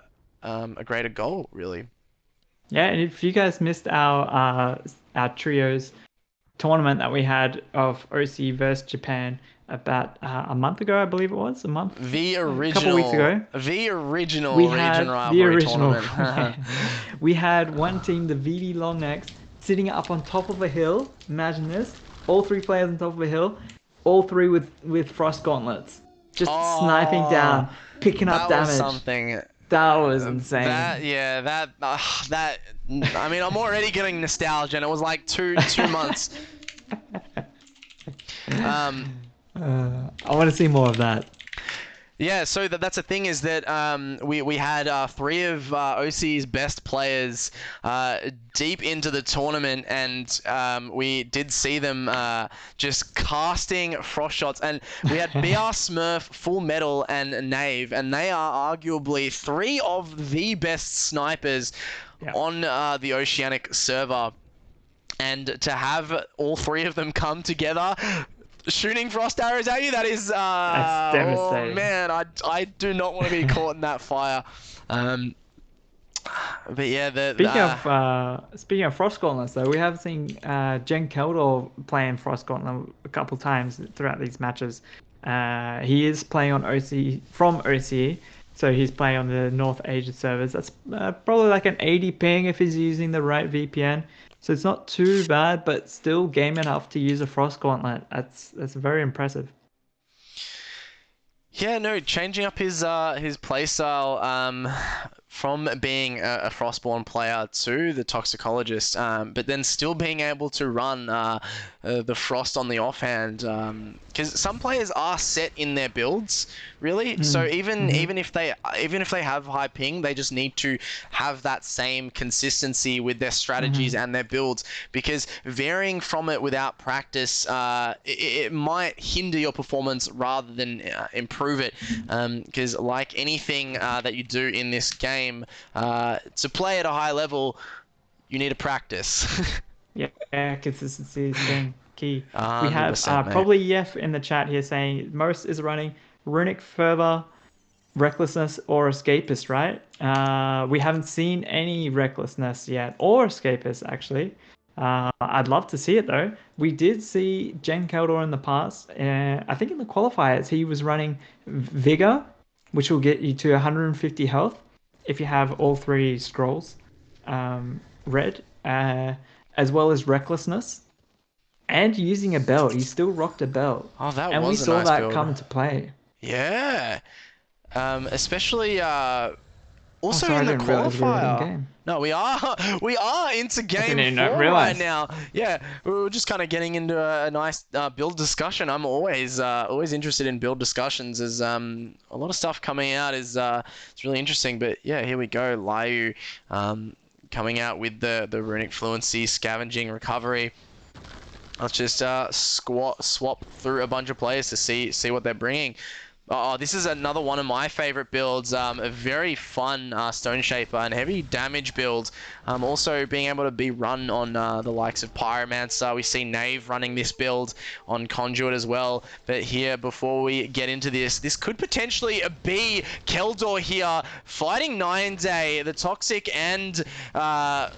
goal, really. Yeah, and if you guys missed our trios tournament that we had of OC versus Japan about a month ago, I believe it was, a couple of weeks ago. The We original Region had the Rivalry original, tournament. yeah. We had one team, the VD Longnecks, sitting up on top of a hill. Imagine this. All three players on top of a hill, all three with frost gauntlets. Just sniping Oh, down, picking up that was damage. something. That was insane. That. I mean, I'm already getting nostalgia, and it was like two months. Um, I want to see more of that. Yeah, so that's the thing is that we had three of OC's best players deep into the tournament, and we did see them just casting frost shots. And we had BR Smurf, Full Metal, and Knave, and they are arguably three of the best snipers Yeah, on the Oceanic server. And to have all three of them come together shooting frost arrows at you, that is that's oh devastating. man, I do not want to be caught in that fire. um but yeah, Speaking of Frost Gauntlets, though, we have seen Jen Keldor playing Frost Gauntlet a couple times throughout these matches. He is playing on OC from OCE, so he's playing on the North Asia servers. That's probably like an 80 ping if he's using the right VPN. So it's not too bad, but still game enough to use a Frost Gauntlet. That's very impressive. Yeah, no, changing up his playstyle from being a Frostborn player to the Toxicologist, but then still being able to run the Frost on the offhand. Because some players are set in their builds, really. So Mm-hmm. even if they have high ping, they just need to have that same consistency with their strategies Hmm. and their builds. Because varying from it without practice, it might hinder your performance rather than improve it. Because like anything that you do in this game, to play at a high level, you need to practice. Yeah, consistency is king. Key. We have 100%, mate. probably Yef in the chat here saying most is running Runic Fervor, Recklessness, or Escapist, right? We haven't seen any Recklessness yet, or Escapist, actually. I'd love to see it though. We did see Jen Keldor in the past. I think in the qualifiers, he was running Vigor, which will get you to 150 health if you have all three scrolls red, as well as Recklessness and using a belt. He still rocked a belt, Oh, that and we was a saw nice that build. come to play. Yeah. Especially Oh, also sorry, I in the didn't realize we were in qualifier. game. No, we are we are into I didn't game even four right realize. now. Yeah, we were just kind of getting into a nice build discussion. I'm always interested in build discussions. As a lot of stuff coming out is it's really interesting. But yeah, here we go. Liu coming out with the runic fluency, scavenging, recovery. Let's just swap through a bunch of players to see what they're bringing. Oh, this is another one of my favorite builds. A very fun Stone Shaper and heavy damage build. Also being able to be run on the likes of Pyromancer. We see Knave running this build on Conduit as well. But here, before we get into this could potentially be Keldor here fighting 9-Day, the Toxic and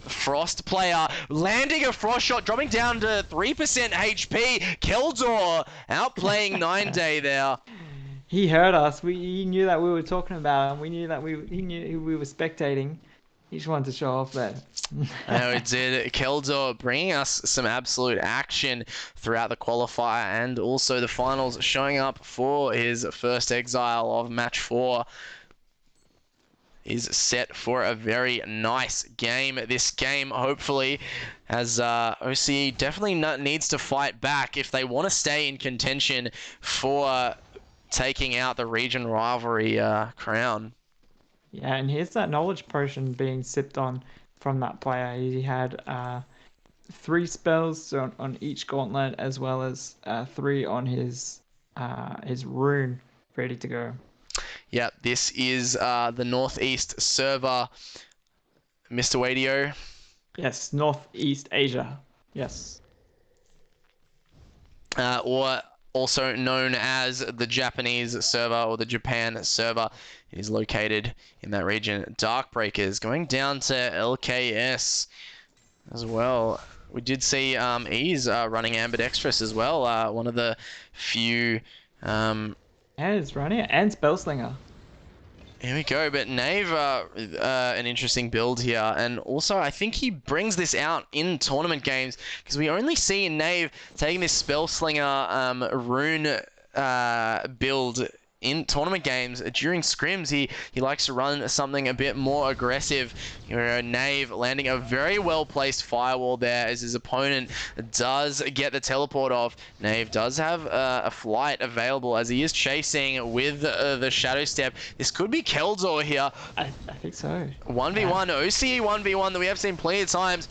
Frost player, landing a Frost shot, dropping down to 3% HP. Keldor outplaying 9-Day there. He heard us. He knew that we were talking about him. We knew that he knew we were spectating. He just wanted to show off there. It did. Keldor bringing us some absolute action throughout the qualifier and also the finals, showing up for his first exile of match 4. Is set for a very nice game. This game, hopefully, as OCE definitely needs to fight back if they want to stay in contention for taking out the Region Rivalry crown. Yeah, and here's that knowledge potion being sipped on from that player. He had 3 spells on each gauntlet, as well as 3 on his rune ready to go. Yeah, this is the Northeast server, Mr. Wadio. Yes, Northeast Asia. Yes. Or also known as the Japanese server or the Japan server. It is located in that region. Darkbreakers going down to LKS as well. We did see Ease running Ambidextrous as well. One of the few. Yeah, it's running it. And Spellslinger. Here we go, but Nave, an interesting build here, and also I think he brings this out in tournament games because we only see Nave taking this Spellslinger rune build in tournament games. During scrims, he likes to run something a bit more aggressive. You know, Nave landing a very well-placed firewall there as his opponent does get the teleport off. Nave does have a flight available as he is chasing with the Shadow Step. This could be Keldor here. I think so. 1v1, OCE 1v1 that we have seen plenty of times.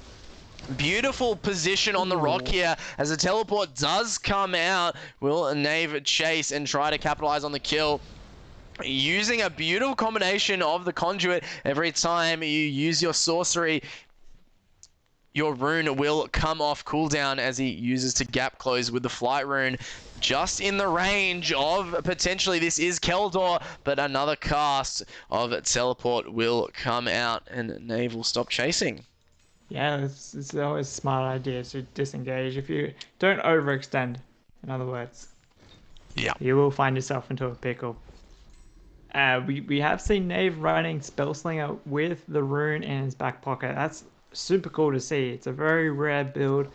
Beautiful position on the rock here as the teleport does come out. Will Nave chase and try to capitalize on the kill? Using a beautiful combination of the conduit. Every time you use your sorcery, your rune will come off cooldown as he uses to gap close with the flight rune. Just in the range of potentially this is Keldor, but another cast of teleport will come out and Nave will stop chasing. Yeah, it's always a smart idea to disengage. If you don't overextend, in other words, Yeah. you will find yourself into a pickle. We have seen Nave running Spellslinger with the rune in his back pocket. That's super cool to see. It's a very rare build.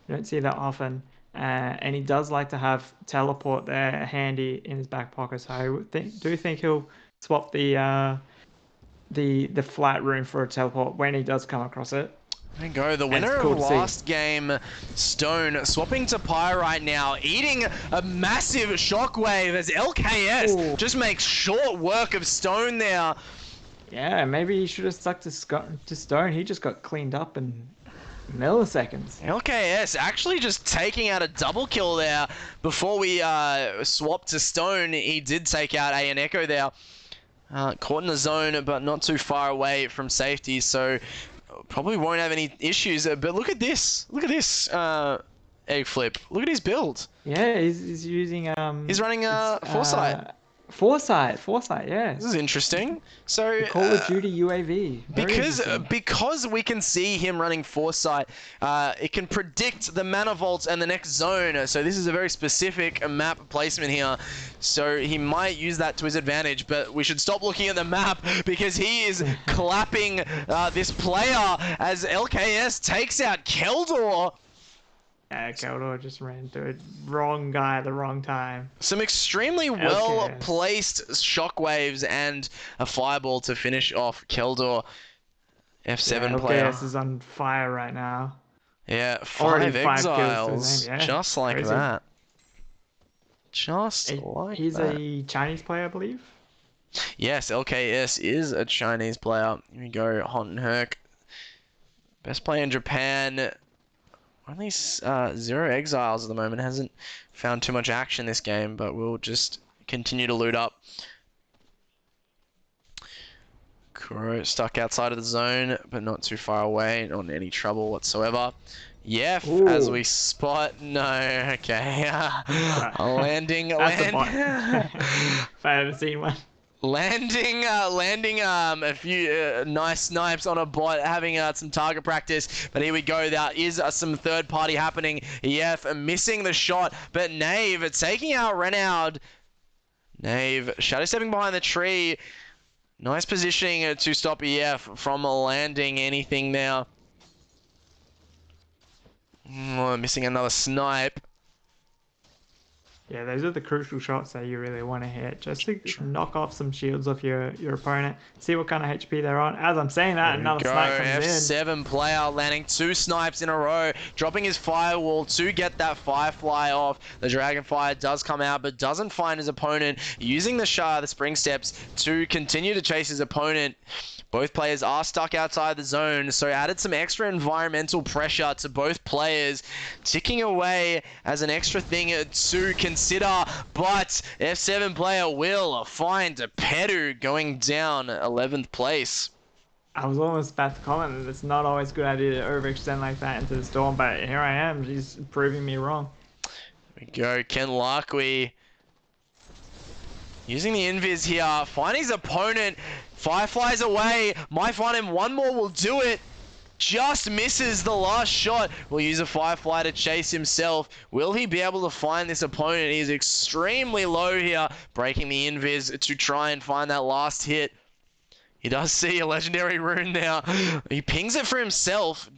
You don't see that often. And he does like to have teleport there handy in his back pocket. So I do think he'll swap the flat rune for a teleport when he does come across it. There you go. The winner cool of last game, Stone, swapping to Pyrite now, eating a massive shockwave as LKS just makes short work of Stone there. Yeah, maybe he should have stuck to Stone. He just got cleaned up in milliseconds. LKS actually just taking out a double kill there before we swapped to Stone. He did take out an Echo there. Caught in the zone, but not too far away from safety, so probably won't have any issues. But look at this. Look at this egg flip. Look at his build. Yeah, he's using He's running Foresight. Foresight, yeah. This is interesting. So Call of Duty UAV. because we can see him running Foresight, it can predict the mana vaults and the next zone. So this is a very specific map placement here. So he might use that to his advantage, but we should stop looking at the map because he is clapping this player as LKS takes out Keldor. Keldor just ran into a wrong guy at the wrong time. Some extremely well-placed shockwaves and a fireball to finish off Keldor. F7 player. LKS is on fire right now. Yeah, Already 5 5 kills to exiles. his name, yeah. Just like Crazy. that. Just like He's that. a Chinese player, I believe. Yes, LKS is a Chinese player. Here we go, Hon Herc. Best player in Japan. Only 0 exiles at the moment. Hasn't found too much action this game, but we'll just continue to loot up. Kuro stuck outside of the zone, but not too far away. Not in any trouble whatsoever. Yef, as we spot. No, okay. Landing. If I haven't seen one. Landing a few nice snipes on a bot, having some target practice. But here we go. There is some third party happening. Yef missing the shot, but Nave taking out Renaud. Nave shadow stepping behind the tree. Nice positioning to stop Yef from landing anything now. Missing another snipe. Yeah, those are the crucial shots that you really want to hit, just to knock off some shields off your opponent. See what kind of HP they're on. As I'm saying that, There we another go. snipe comes in. F7 player landing 2 snipes in a row, dropping his firewall to get that Firefly off. The Dragonfire does come out, but doesn't find his opponent, using the spring steps to continue to chase his opponent. Both players are stuck outside the zone, so added some extra environmental pressure to both players, ticking away as an extra thing to consider. But F7 player will find Pedu going down 11th place. I was almost about to comment that it's not always a good idea to overextend like that into the storm, but here I am, he's proving me wrong. There we go, Ken Larkwe using the invis here, finding his opponent. Fireflies away, might find him, one more will do it. Just misses the last shot. Will use a Firefly to chase himself. Will he be able to find this opponent? He's extremely low here, breaking the invis to try and find that last hit. He does see a legendary rune now. He pings it for himself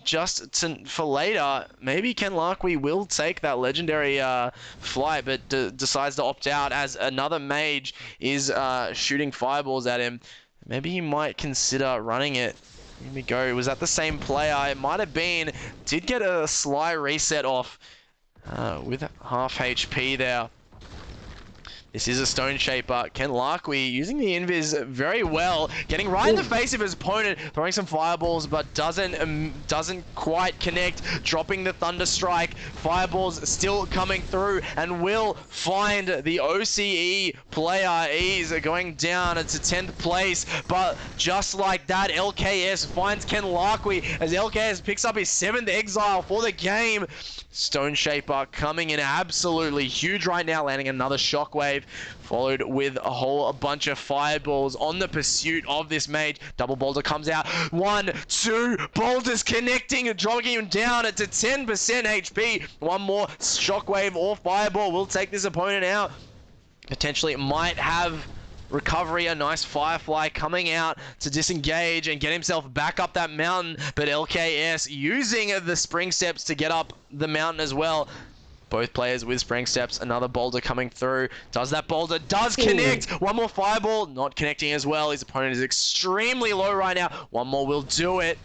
for later. Maybe Ken Larkwe will take that legendary flight, but decides to opt out as another mage is shooting fireballs at him. Maybe he might consider running it. Here we go. Was that the same player? It might have been. Did get a sly reset off with half HP there. This is a Stone Shaper. Ken Larkwe using the invis very well, getting right in the face of his opponent, throwing some fireballs, but doesn't quite connect, dropping the Thunder Strike. Fireballs still coming through, and will find the OCE player. He's going down to 10th place, but just like that, LKS finds Ken Larkwe as LKS picks up his 7th exile for the game. Stone Shaper coming in absolutely huge right now, landing another Shockwave, followed with a whole bunch of fireballs on the pursuit of this mage. Double Boulder comes out. 1, 2, Boulders connecting and dropping him down to 10% HP. One more Shockwave or Fireball will take this opponent out. Potentially it might have recovery, a nice Firefly coming out to disengage and get himself back up that mountain, but LKS using the spring steps to get up the mountain as well. Both players with spring steps, another boulder coming through. Does that boulder? Does connect! One more fireball, not connecting as well. His opponent is extremely low right now. One more will do it.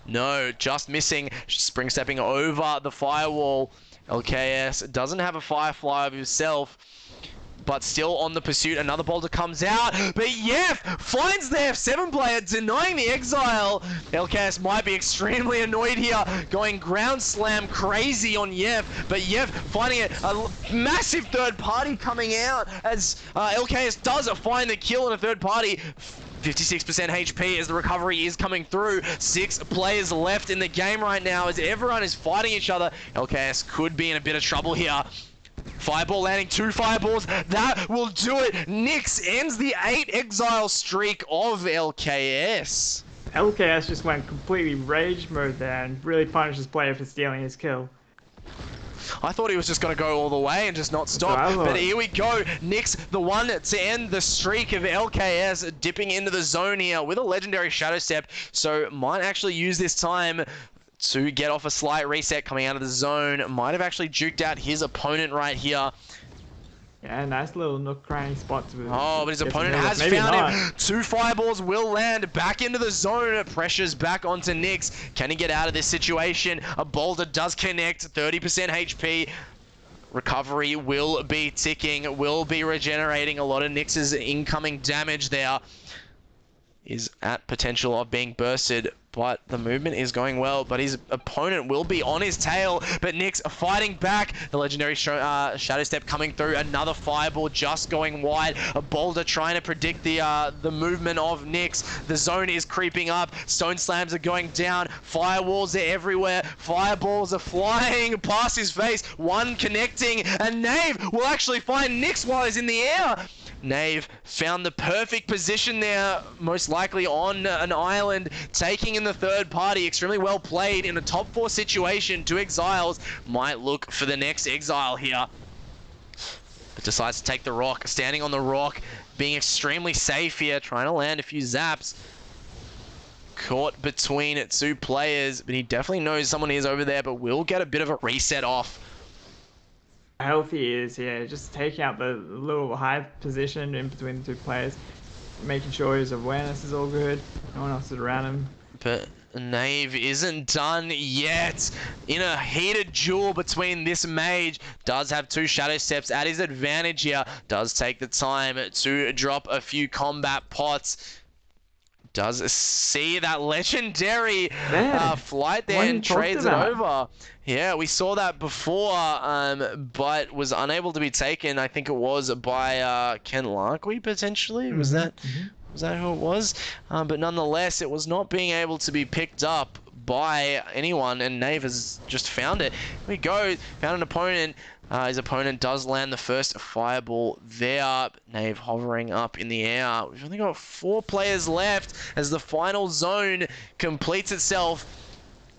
No, just missing, spring stepping over the firewall. LKS doesn't have a Firefly of himself, but still on the pursuit. Another boulder comes out, but Yef finds the F7 player, denying the exile. LKS might be extremely annoyed here, going ground slam crazy on Yef, but Yef finding a massive third party coming out as LKS does find the kill in a third party. 56% HP as the recovery is coming through. 6 players left in the game right now as everyone is fighting each other. LKS could be in a bit of trouble here. Fireball landing, 2 fireballs. That will do it. Nyx ends the 8 exile streak of LKS. LKS just went completely rage mode there and really punished his player for stealing his kill. I thought he was just going to go all the way and just not stop. But here we go. Nyx, the one to end the streak of LKS, dipping into the zone here with a legendary Shadow Step. So might actually use this time to get off a slight reset coming out of the zone. Might have actually juked out his opponent right here. Yeah, nice little nook cranny spot to but his opponent has found him. 2 fireballs will land back into the zone. Pressure's back onto Nyx. Can he get out of this situation? A boulder does connect. 30% HP. Recovery will be ticking, will be regenerating. A lot of Nyx's incoming damage there is at potential of being bursted, but the movement is going well, but his opponent will be on his tail, but Nyx fighting back. The legendary Shadow Step coming through, another fireball just going wide. A boulder trying to predict the movement of Nyx. The zone is creeping up. Stone slams are going down. Firewalls are everywhere. Fireballs are flying past his face. One connecting, and Nave will actually find Nyx while he's in the air. Nave found the perfect position there, most likely on an island, taking in the third party. Extremely well played in a top 4 situation. 2 exiles, might look for the next exile here, but decides to take the rock, standing on the rock, being extremely safe here, trying to land a few zaps. Caught between 2 players, but he definitely knows someone is over there, but will get a bit of a reset off. healthy he is here, just taking out the little high position in between the two players, making sure his awareness is all good. No one else is around him. But Knave isn't done yet. In a heated duel between this mage, does have two shadow steps at his advantage here. Does take the time to drop a few combat pots. Does see that legendary flight there and trades it over. Yeah, we saw that before, but was unable to be taken. I think it was by Ken Larkwe, potentially. Was that who it was? But nonetheless, it was not being able to be picked up by anyone, and Knave has just found it. Here we go, found an opponent. His opponent does land the first fireball there. Knave hovering up in the air. We've only got 4 players left as the final zone completes itself.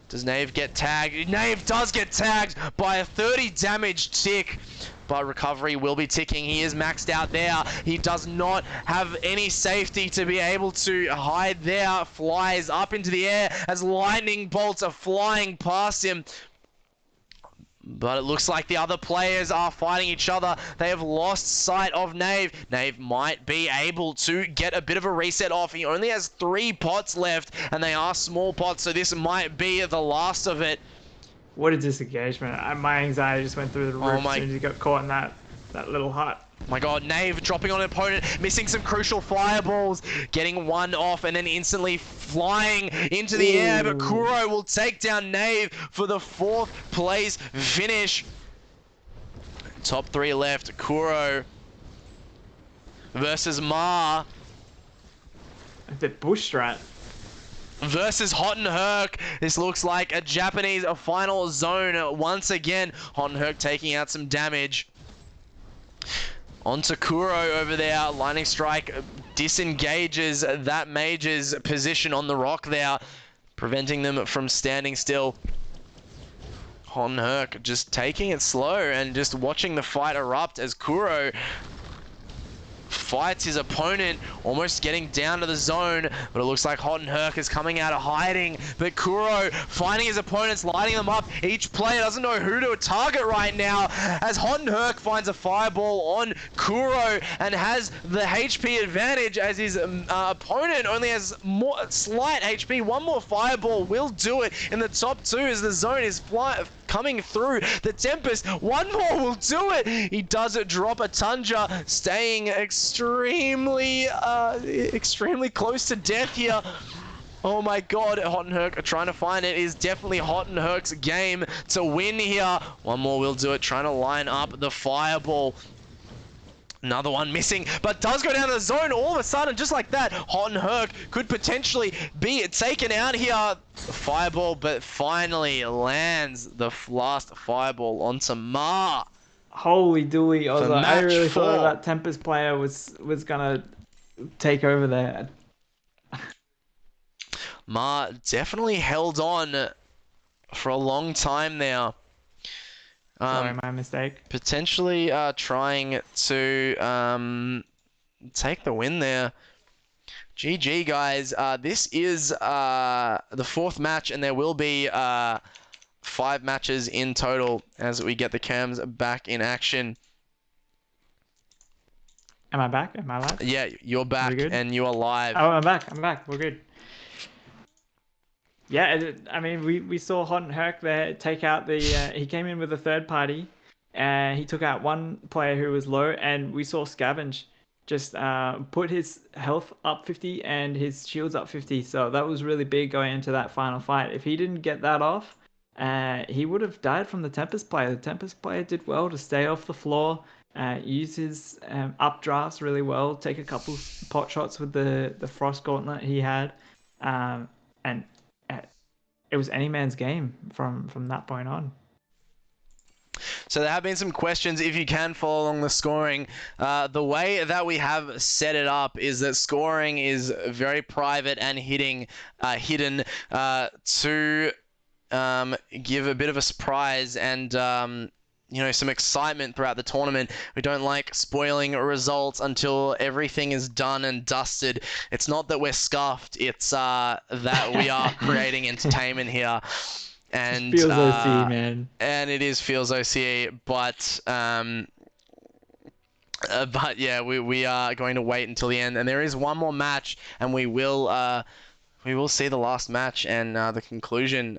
Does Knave get tagged? Knave does get tagged by a 30 damage tick. But recovery will be ticking. He is maxed out there. He does not have any safety to be able to hide there. Flies up into the air as lightning bolts are flying past him. But it looks like the other players are fighting each other. They have lost sight of Knave. Knave might be able to get a bit of a reset off. He only has 3 pots left, and they are small pots, so this might be the last of it. What a disengagement. My anxiety just went through the roof as soon as he got caught in that little hut. My god, Knave dropping on an opponent, missing some crucial fireballs, getting one off and then instantly flying into the air, but Kuro will take down Knave for the 4th place finish. Top 3 left, Kuro versus Ma. A bit bush strat. Versus Hot and Herc. This looks like a Japanese final zone once again. Hot and Herc taking out some damage. Onto Kuro over there. Lightning Strike disengages that mage's position on the rock there, preventing them from standing still. Hot and Herc just taking it slow and just watching the fight erupt as Kuro fights his opponent, almost getting down to the zone, but it looks like Hot and Herc is coming out of hiding. But Kuro finding his opponents, lighting them up. Each player doesn't know who to target right now, as Hot and Herc finds a fireball on Kuro and has the HP advantage, as his opponent only has slight HP. One more fireball will do it in the top 2 as the zone is coming through. The Tempest, one more will do it. He does drop a Tundra, staying extremely close to death here. Oh my god, Hot and Herc are trying to find it. It is definitely Hot and Herc's game to win here. One more will do it, trying to line up the fireball. Another one missing, but does go down to the zone all of a sudden, just like that. Hot and Herc could potentially be taken out here. Fireball, but finally lands the last fireball onto Ma. Holy dooly. I really thought that Tempest player was gonna take over there. Ma definitely held on for a long time now. Sorry, my mistake. Potentially trying to take the win there. GG, guys. This is the 4th match, and there will be 5 matches in total as we get the cams back in action. Am I back? Am I live? Yeah, you're back and you are live. Oh, I'm back. We're good. Yeah, I mean, we saw Hot and Herc there take out the... he came in with a third party, and he took out one player who was low, and we saw Scavenge just put his health up 50 and his shields up 50. So that was really big going into that final fight. If he didn't get that off, he would have died from the Tempest player. The Tempest player did well to stay off the floor, use his updrafts really well, take a couple pot shots with the Frost Gauntlet he had, and it was any man's game from that point on. So there have been some questions. If you can follow along the scoring, the way that we have set it up is that scoring is very private and hidden to give a bit of a surprise and some excitement throughout the tournament. We don't like spoiling results until everything is done and dusted. It's not that we're scuffed, it's that we are creating entertainment here. It and feels OC, man. it is feels OCE, but yeah, we are going to wait until the end, and there is one more match, and we will see the last match and the conclusion.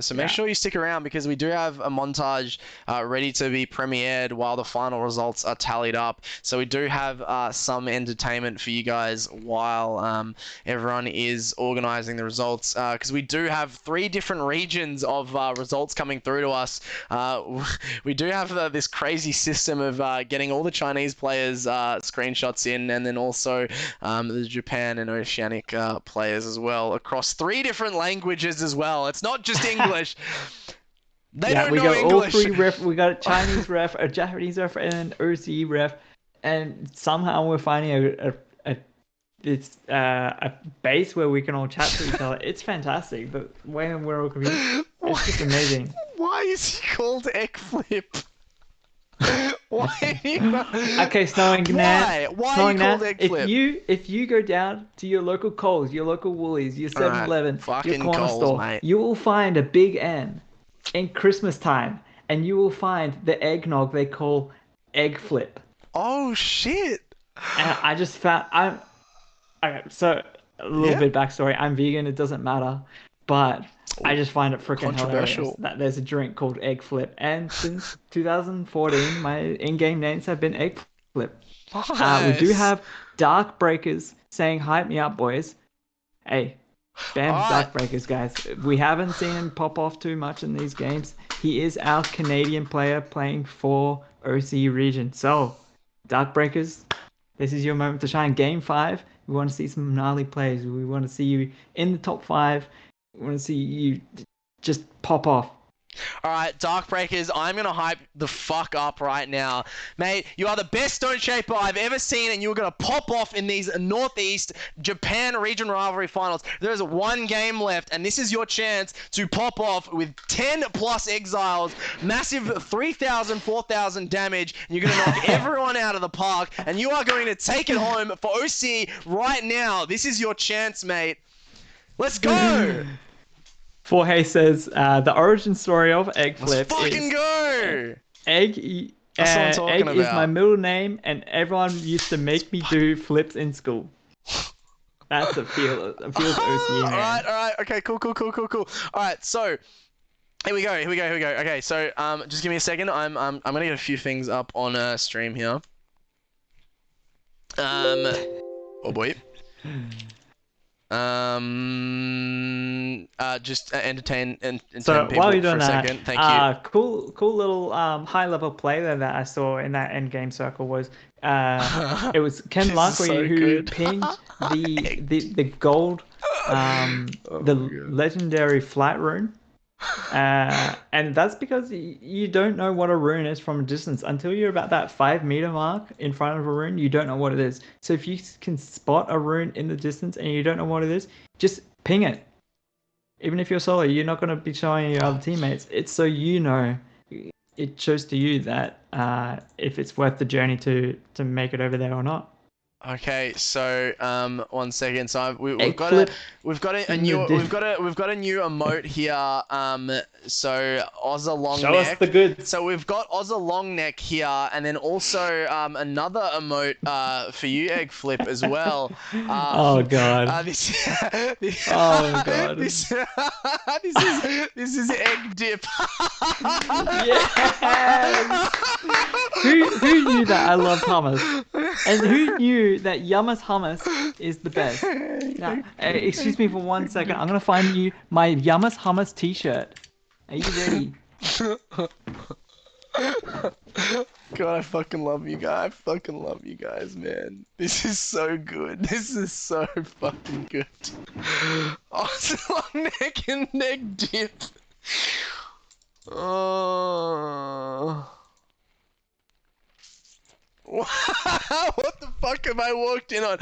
So make Yeah. sure you stick around because we do have a montage ready to be premiered while the final results are tallied up. So we do have some entertainment for you guys while everyone is organizing the results. Because we do have 3 different regions of results coming through to us. We do have this crazy system of getting all the Chinese players screenshots in, and then also the Japan and Oceanic players as well, across 3 different languages as well. It's not just English. They Yeah, don't we know got all English. 3 ref. We got a Chinese ref, a Japanese ref, and an OC ref, and somehow we're finding a it's a base where we can all chat to each other. It's fantastic. The way we're all confused, it's just amazing. Why is he called Egg Flip? Why? Okay, Snowing Nan. Why are you Snowing called Nan. Egg If Flip? you go down to your local Coles, your local Woolies, your All right, 7-Eleven, your fucking corner Coles, store, mate. you will find a big N in Christmas time, and you will find the eggnog they call Egg Flip. Oh shit. And I just found I'm okay, so a little Yeah. bit backstory. I'm vegan, it doesn't matter. But I just find it freaking hilarious Controversial. that there's a drink called Egg Flip. And since 2014, my in-game names have been Egg Flip. We do Nice. have Dark Breakers saying, "Hype me up, boys." Hey, All Bam's right. Dark Breakers, guys. We haven't seen him pop off too much in these games. He is our Canadian player playing for OC Region. So, Dark Breakers, this is your moment to shine. Game 5, we want to see some gnarly plays. We want to see you in the top 5. We want to see you just pop off. All right, Dark Breakers, I'm going to hype the fuck up right now. Mate, you are the best Stone Shaper I've ever seen, and you're going to pop off in these Northeast Japan Region Rivalry Finals. There's 1 game left, and this is your chance to pop off with 10 plus exiles, massive 3,000, 4,000 damage, and you're going to knock everyone out of the park, and you are going to take it home for OC right now. This is your chance, mate. Let's go! Jorge says the origin story of Egg Let's Flip fucking is go! Egg. That's what I'm talking Egg is my about. middle name, and everyone used to make me do flips in school. That's a feel. It feels OC, man. All right. Okay, cool. All right, so here we go. Okay, so just give me a second. I'm gonna get a few things up on stream here. Oh boy. Just entertain So people while you're for doing a that, second. Thank you. cool little high level play there that I saw in that end game circle was it was Ken This is Luckery so who good. pinged the gold Oh the my God. legendary flight rune. And that's because you don't know what a rune is from a distance until you're about that 5 meter mark in front of a rune. You don't know what it is. So if you can spot a rune in the distance and you don't know what it is, just ping it. Even if you're solo, you're not going to be showing your other teammates. It's so you know. It shows to you that if it's worth the journey to make it over there or not. Okay, so 1 second. So we've Egg got flip a in the new diff. we've got a new emote here. So Ozza long Show us neck. the goods. So we've got Ozza long neck here, and then also another emote for you, Egg Flip, as well. Oh god. This Oh god. this is Egg Dip. Yes. Who knew that I loved hummus? And who knew that Yummus hummus is the best? Now, excuse me for 1 second. I'm gonna find you my Yummus hummus T-shirt. Are you ready? God, I fucking love you guys. I fucking love you guys, man. This is so good. This is so fucking good. Oh, long neck and neck dip. Oh. What the fuck have I walked in on?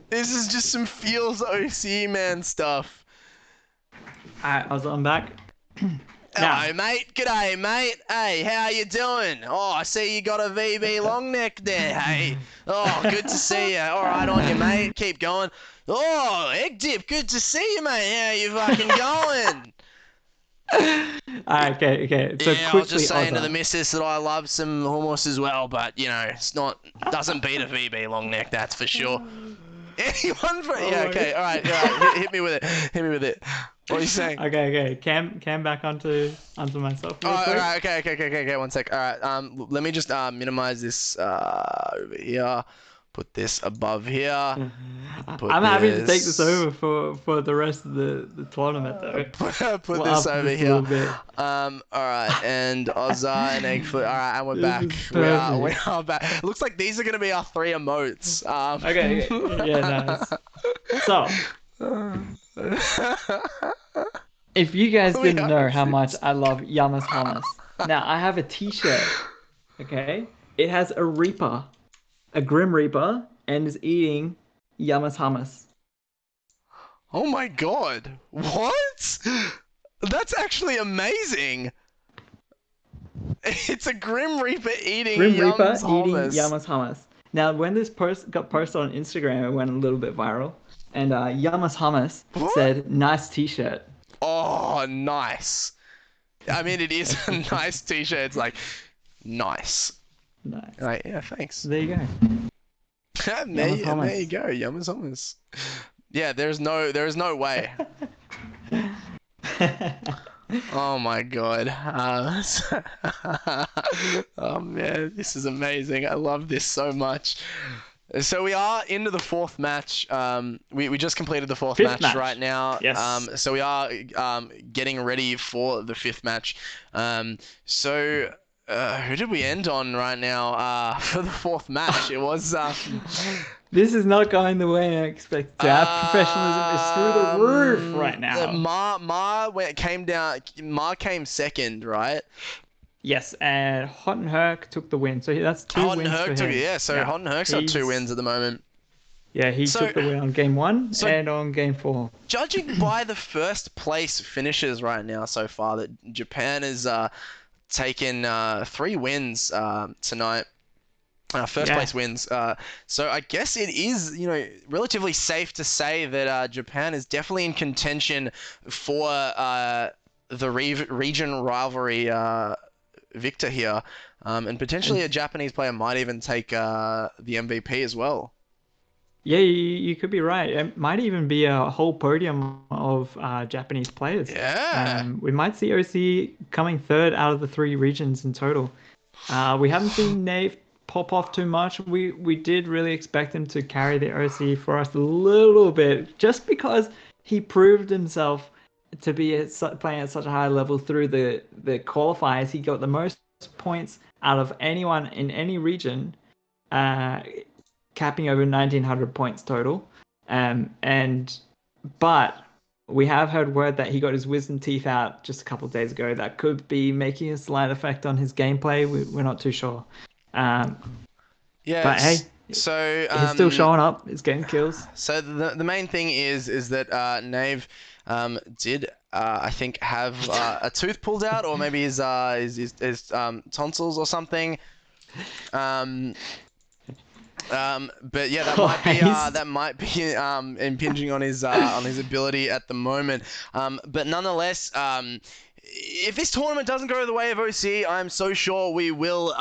This is just some feels OC man stuff. Alright, I'm back. Hello, mate. G'day, mate. Hey, how you doing? Oh, I see you got a VB long neck there. Hey. Oh, good to see you. All right, on you, mate. Keep going. Oh, Egg Dip. Good to see you, mate. How you fucking going? Alright, okay. So Yeah, I was just quickly, saying to the Ozza. missus that I love some hummus as well, but you know, it's not doesn't beat a VB long neck, that's for sure. Anyone for Oh yeah, my. okay, all right, hit me with it, hit me with it. What are you saying? Okay. Cam back onto myself Oh, real all quick. right, okay. One sec. All right, let me just minimize this over here. Put this above here. Put I'm happy to take this this. over for the rest of the tournament though. Put Well, this after over this here. little bit. All right, and Ozza and Eggfoot. All right, and we're This back. is We perfect. are back. It looks like these are gonna be our three emotes. Okay, yeah, nice. So, if you guys We didn't are know how much confused. I love Yama's hummus, now I have a t-shirt, okay? It has a Reaper, a Grim Reaper, and is eating Yama's hummus. Oh my god. What? That's actually amazing. It's a Grim Reaper eating Grim Reaper Yum's eating hummus. Yama's hummus. Now, when this post got posted on Instagram, it went a little bit viral, and Yama's hummus What? said, "Nice t-shirt." Oh, nice. I mean, it is a nice t-shirt. It's like, nice. Nice. Like, yeah, thanks. There you go. And Yama's there you hummus. go. Yum's hummus. Yeah, there is no way. Oh my god. Oh man, this is amazing. I love this so much. So we are into the fourth match. We just completed the fourth Fifth match right match. now. Yes. So we are getting ready for the fifth match. So who did we end on right now? For the fourth match, it was This is not going the way I expected. Our professionalism is through the roof right now. Ma when it came down, Ma came second, right? Yes, and Hot and Herc took the win. So that's two Hot and wins for Herc took it. him. Yeah, so Yeah. Hot and Herc's got two He's wins at the moment. yeah, he So took the win on game one so and on game four. judging by the first place finishes right now so far, that Japan has taken three wins tonight. First Yeah. place wins. So I guess it is, relatively safe to say that Japan is definitely in contention for the region rivalry victor here, and potentially And a Japanese player might even take the MVP as well. yeah, you could be right. It might even be a whole podium of Japanese players. Yeah. We might see OC coming third out of the three regions in total. We haven't seen Nave pop off too much. We did really expect him to carry the OC for us a little bit, just because he proved himself to be playing at such a high level through the qualifiers. He got the most points out of anyone in any region, uh, capping over 1900 points total. And but we have heard word that he got his wisdom teeth out just a couple of days ago. That could be making a slight effect on his gameplay. We're not too sure. Um, but Yes. hey, So he's still showing up. He's getting kills. so the main thing is that Nave did I think have a tooth pulled out, or maybe his tonsils or something. Um, but yeah, Oh, he's that might be impinging on his ability at the moment. But nonetheless, if this tournament doesn't go the way of OC, I'm so sure we will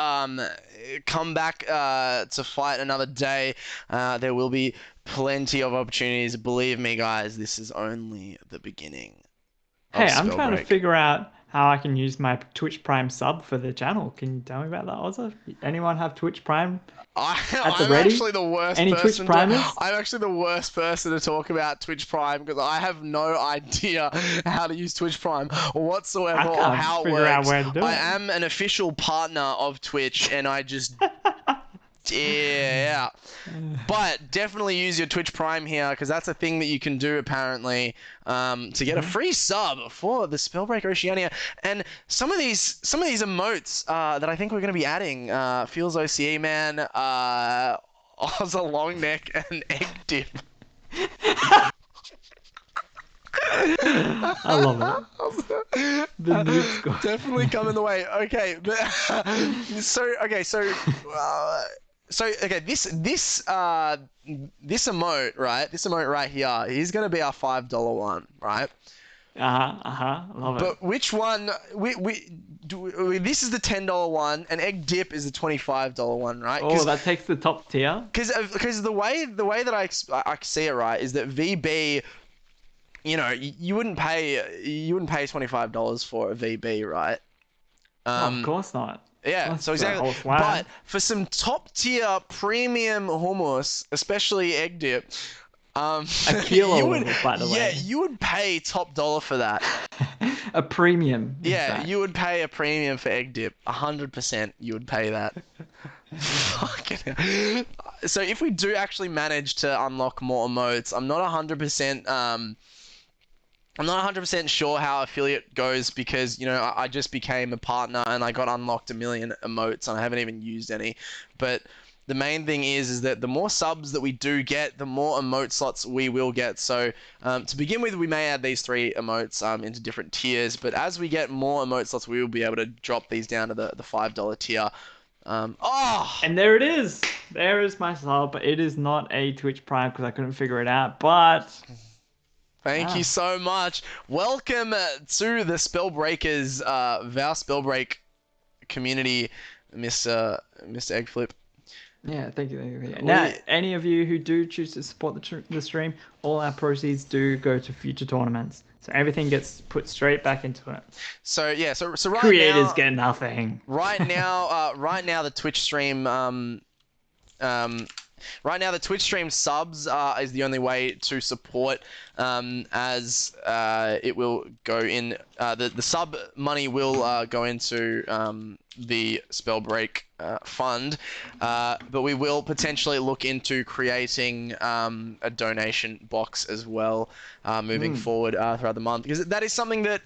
come back to fight another day. There will be plenty of opportunities. Believe me, guys, this is only the beginning of hey, I'm trying to Spellbreak. figure out how I can use my Twitch Prime sub for the channel. Can you tell me about that, Ozza? Anyone have Twitch Prime at the I'm ready? actually the worst Any Twitch person to Primers? I'm actually the worst person to talk about Twitch Prime because I have no idea how to use Twitch Prime I whatsoever or can't how it figure out works. where to do I it. am an official partner of Twitch and I just yeah. But definitely use your Twitch Prime here because that's a thing that you can do apparently to get a free sub for the Spellbreak Oceania. And some of these emotes that I think we're going to be adding, Feels OCE Man, Ozza Long Neck, and Egg Dip. I love it. The noob score. Definitely coming the way. Okay, but this emote, right? This emote right here, he's gonna be our $5 one, right? Love it. But which one? This is the $10 one, and egg dip is the $25 one, right? Oh, that takes the top tier. Because the way that I see it, right, is that VB, you wouldn't pay $25 for a VB, right? Oh, of Um, course not. yeah, That's so the exactly. whole But swag. for some top tier premium hummus, especially egg dip, um, A you kilo would, of it, by the yeah, way. you would pay top dollar for that. A premium, in Yeah, fact. you would pay a premium for egg dip. 100% you would pay that. Fucking hell. So if we do actually manage to unlock more emotes, I'm not 100% sure how affiliate goes because, I just became a partner and I got unlocked a million emotes and I haven't even used any. But the main thing is that the more subs that we do get, the more emote slots we will get. So to begin with, we may add these three emotes into different tiers, but as we get more emote slots, we will be able to drop these down to the $5 tier. Oh, And there it is. There is my sub. It is not a Twitch Prime because I couldn't figure it out. But thank you ah, so much. Welcome to the Spellbreakers, VOW Spellbreak community, Mr. Eggflip. yeah, thank you, thank you, thank you. Now, We any of you who do choose to support the stream, all our proceeds do go to future tournaments. So everything gets put straight back into it. so yeah, so right Creators now, get nothing. the Twitch stream um, right now, the Twitch stream subs is the only way to support, as it will go in. The sub money will go into the Spellbreak fund, but we will potentially look into creating a donation box as well moving Mm. forward throughout the month, because that is something that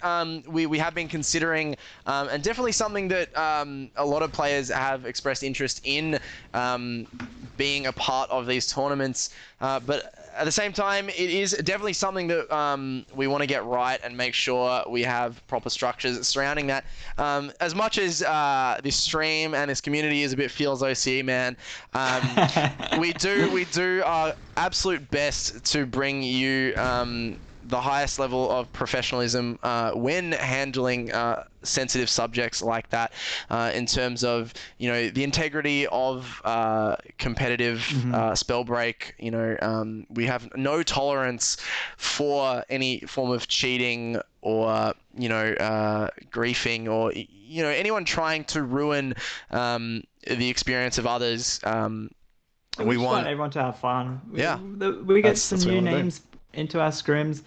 we have been considering, and definitely something that a lot of players have expressed interest in being a part of these tournaments. But at the same time, it is definitely something that we want to get right and make sure we have proper structures surrounding that. As much as this stream and this community is a bit feels OCE, man, we do our absolute best to bring you the highest level of professionalism when handling sensitive subjects like that, in terms of the integrity of competitive Mhm. spell break. We have no tolerance for any form of cheating or griefing, or anyone trying to ruin the experience of others. We We just want want, everyone to have fun. yeah, We get that's some what we new want to do. names into our scrims.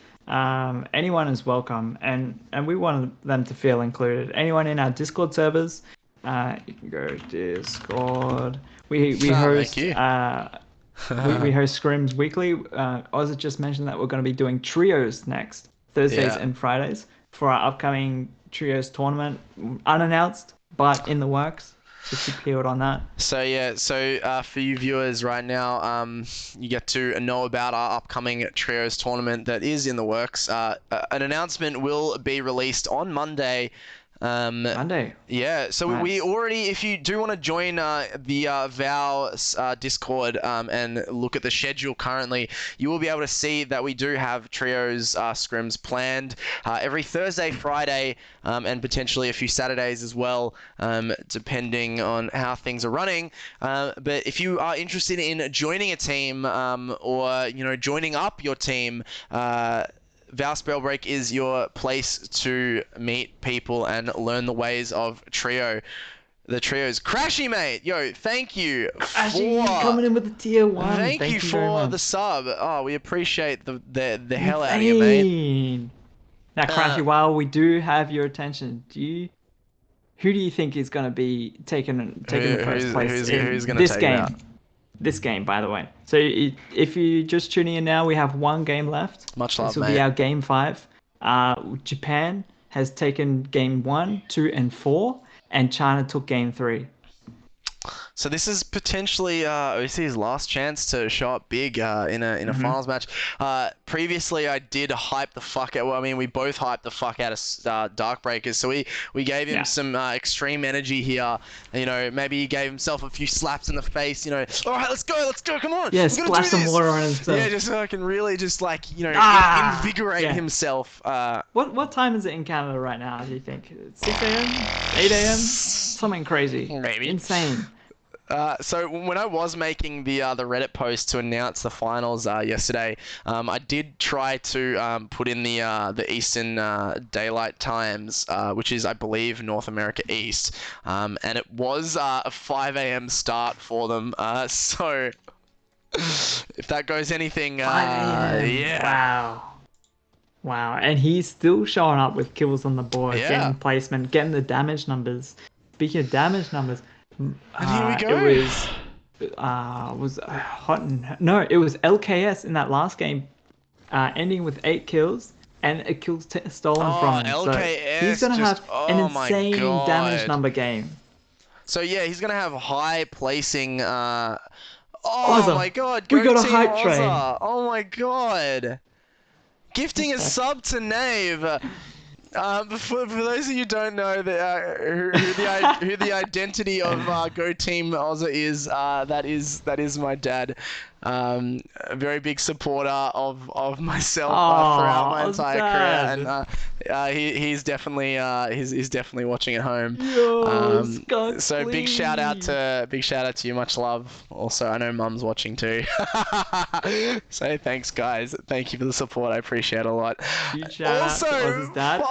Anyone is welcome, and we want them to feel included. Anyone in our Discord servers, you can go Discord. We Thank host you. we host scrims weekly. Oz just mentioned that we're going to be doing trios next, Thursdays Yeah. and Fridays for our upcoming trios tournament, unannounced but in the works. So keep peeled on that. So yeah, for you viewers right now, you get to know about our upcoming trios tournament that is in the works. An announcement will be released on Monday. Um, Monday. yeah, so we Nice. already, if you do want to join the VOW Discord and look at the schedule currently, you will be able to see that we do have trios scrims planned every Thursday, Friday, and potentially a few Saturdays as well, depending on how things are running. But if you are interested in joining a team, or joining up your team, VOW Spellbreak is your place to meet people and learn the ways of Trio. The Trio's Crashy, mate. Yo, Actually, coming in with the tier one. thank you Thank you very for the much. sub. Oh, we appreciate the hell out of you, mate. Insane. Now, Uh, Crashy, while we do have your attention, who do you think is going to be taking the first place who's in gonna this take it out? game? This game, by the way. So if you just tuning in now, we have one game left. Much This love, will be mate. our game five. Japan has taken game one, two, and four, and China took game three. So this is potentially OC's last chance to show up big in a finals match. Previously, I did hype the fuck out. Well, I mean, we both hyped the fuck out of Darkbreakers. So we gave him Yeah. some extreme energy here. You know, maybe he gave himself a few slaps in the face. You know, all right, let's go, come on. Yeah, We're gonna splash do some this. water on himself. Yeah, just so I can really just like invigorate Yeah. himself. What time is it in Canada right now, do you think? 6 a.m.? 8 a.m.? Something crazy. Maybe. Insane. So when I was making the Reddit post to announce the finals yesterday, I did try to put in the Eastern Daylight Times, which is I believe North America East, and it was a 5 a.m. start for them. So if that goes anything, 5 a.m. yeah. Wow. Wow. And he's still showing up with kills on the board, Yeah. getting placement, getting the damage numbers. Speaking of damage numbers, And here we go. It was hot and no, it was LKS in that last game, ending with 8 kills and a kill stolen from him. So LKS he's gonna just- have an oh my insane damage God. number game. So yeah, he's gonna have high placing. Oh Ozza. my God! We got a Team hype train. Ozza. Oh my God! Gifting a sub to Nave. For those of you who don't know who the identity of Go Team Ozza is, that is my dad. A very big supporter of myself throughout my entire career, and he's definitely watching at home. Yo, Skunk, So big please. shout out to you, much love. Also, I know Mum's watching too. So thanks guys, thank you for the support. I appreciate it a lot. Huge shout out to Oz's dad.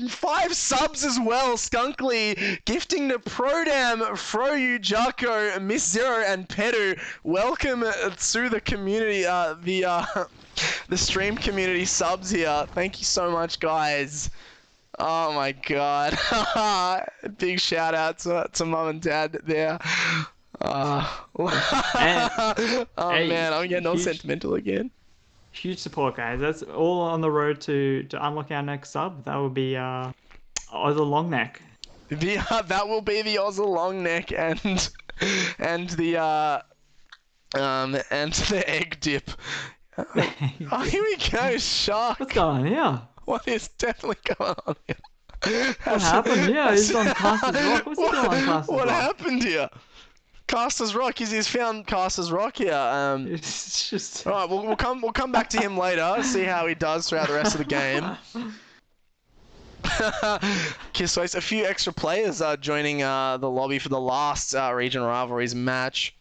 Five subs as well. Skunkly gifting to Prodam, Froyu, Jarko, Miss Zero, and Pedu. Welcome to the community, the stream community subs here. Thank you so much, guys. Oh my God! Big shout out to Mum and Dad there. Oh hey, man, I'm getting all sentimental again. Huge support, guys. That's all on the road to unlock our next sub. That would be Ozza Longneck. That will be the Ozza Longneck and the egg dip. Oh, here we go, Shark. What's going on here? What is definitely going on here? What happened? Yeah, he's on Caster's Rock. What's he doing on Caster's What Rock? happened here? Caster's Rock. He's found Caster's Rock here. It's just. All right, we'll come back to him later. See how he does throughout the rest of the game. Kissways, a few extra players are joining the lobby for the last Region Rivalries match.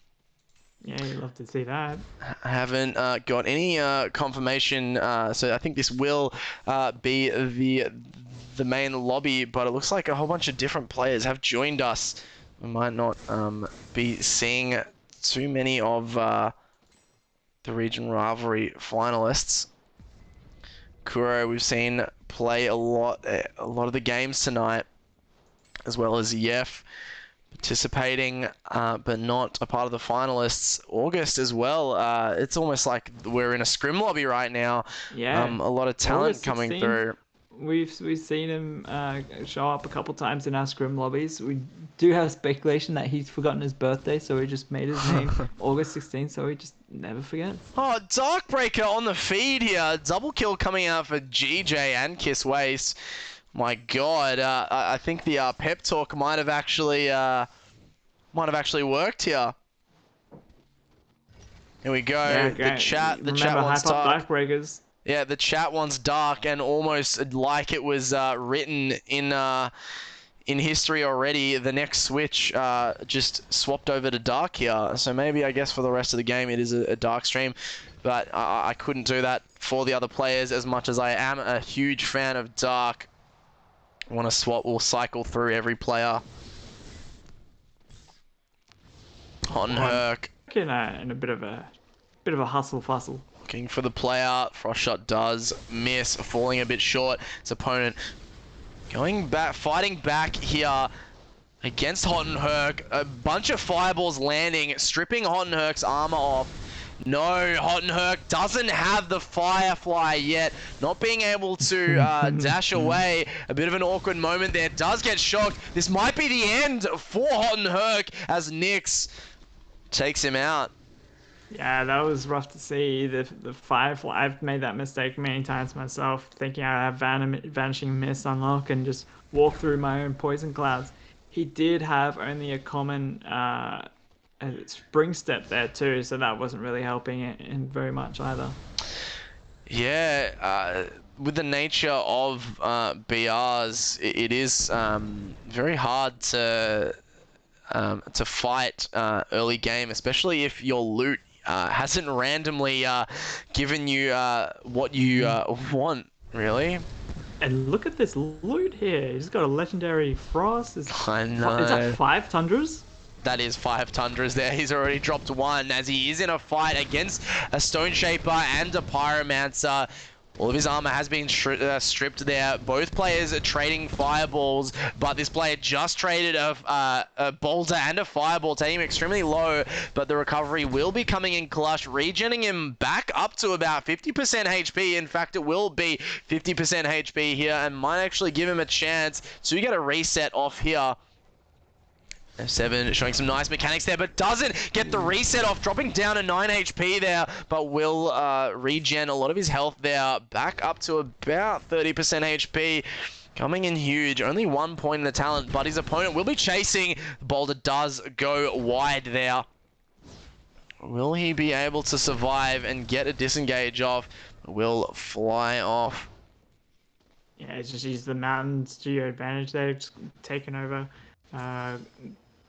Yeah, you'd love to see that. I haven't got any confirmation, so I think this will be the main lobby, but it looks like a whole bunch of different players have joined us. We might not be seeing too many of the Region Rivalry finalists. Kuro, we've seen play a lot of the games tonight, as well as Yef participating, but not a part of the finalists. August as well. It's almost like we're in a scrim lobby right now. Yeah. A lot of talent August coming 16. through. We've seen him show up a couple times in our scrim lobbies. We do have speculation that he's forgotten his birthday, so he just made his name August 16, so he just never forgets. Oh, Darkbreaker on the feed here. Double kill coming out for GJ and Kiss Waste. My God, I think the pep talk might have actually worked here. Here we go. Yeah, The chat Remember, wants hype up dark. Darkbreakers. Yeah, the chat wants dark, and almost like it was written in history already. The next switch just swapped over to dark here. So maybe I guess for the rest of the game it is a dark stream, but I couldn't do that for the other players as much as I am a huge fan of dark. Want to swap? We'll cycle through every player. On Herc. In a bit of a hustle fussle. Looking for the player. Frost shot does miss, falling a bit short. His opponent going back, fighting back here against Hot and Herc. A bunch of fireballs landing, stripping Hot and Herc's armor off. No, Hot and Herc doesn't have the Firefly yet. Not being able to dash away. A bit of an awkward moment there. Does get shocked. This might be the end for Hot and Herc as Nyx takes him out. Yeah, that was rough to see. The Firefly, I've made that mistake many times myself, thinking I have Vanishing Mist unlock and just walk through my own poison clouds. He did have only a common spring step there too, so that wasn't really helping it in very much either. Yeah, with the nature of BRs, it is very hard to fight early game, especially if your loot hasn't randomly given you what you want, really. And look at this loot here. He's got a legendary frost. I Is that know. 5 tundras? That is 5 tundras there. He's already dropped one as he is in a fight against a Stone Shaper and a Pyromancer. All of his armor has been stripped there. Both players are trading fireballs, but this player just traded a boulder and a fireball, taking him extremely low, but the recovery will be coming in clutch, regenning him back up to about 50% HP. In fact, it will be 50% HP here and might actually give him a chance to get a reset off here. F7 showing some nice mechanics there, but doesn't get the reset off, dropping down to 9 HP there, but will regen a lot of his health there, back up to about 30% HP. Coming in huge, only 1 point in the talent, but his opponent will be chasing. The boulder does go wide there. Will he be able to survive and get a disengage off? Will fly off. Yeah, it's just used the mountains to your advantage. They've just taken over.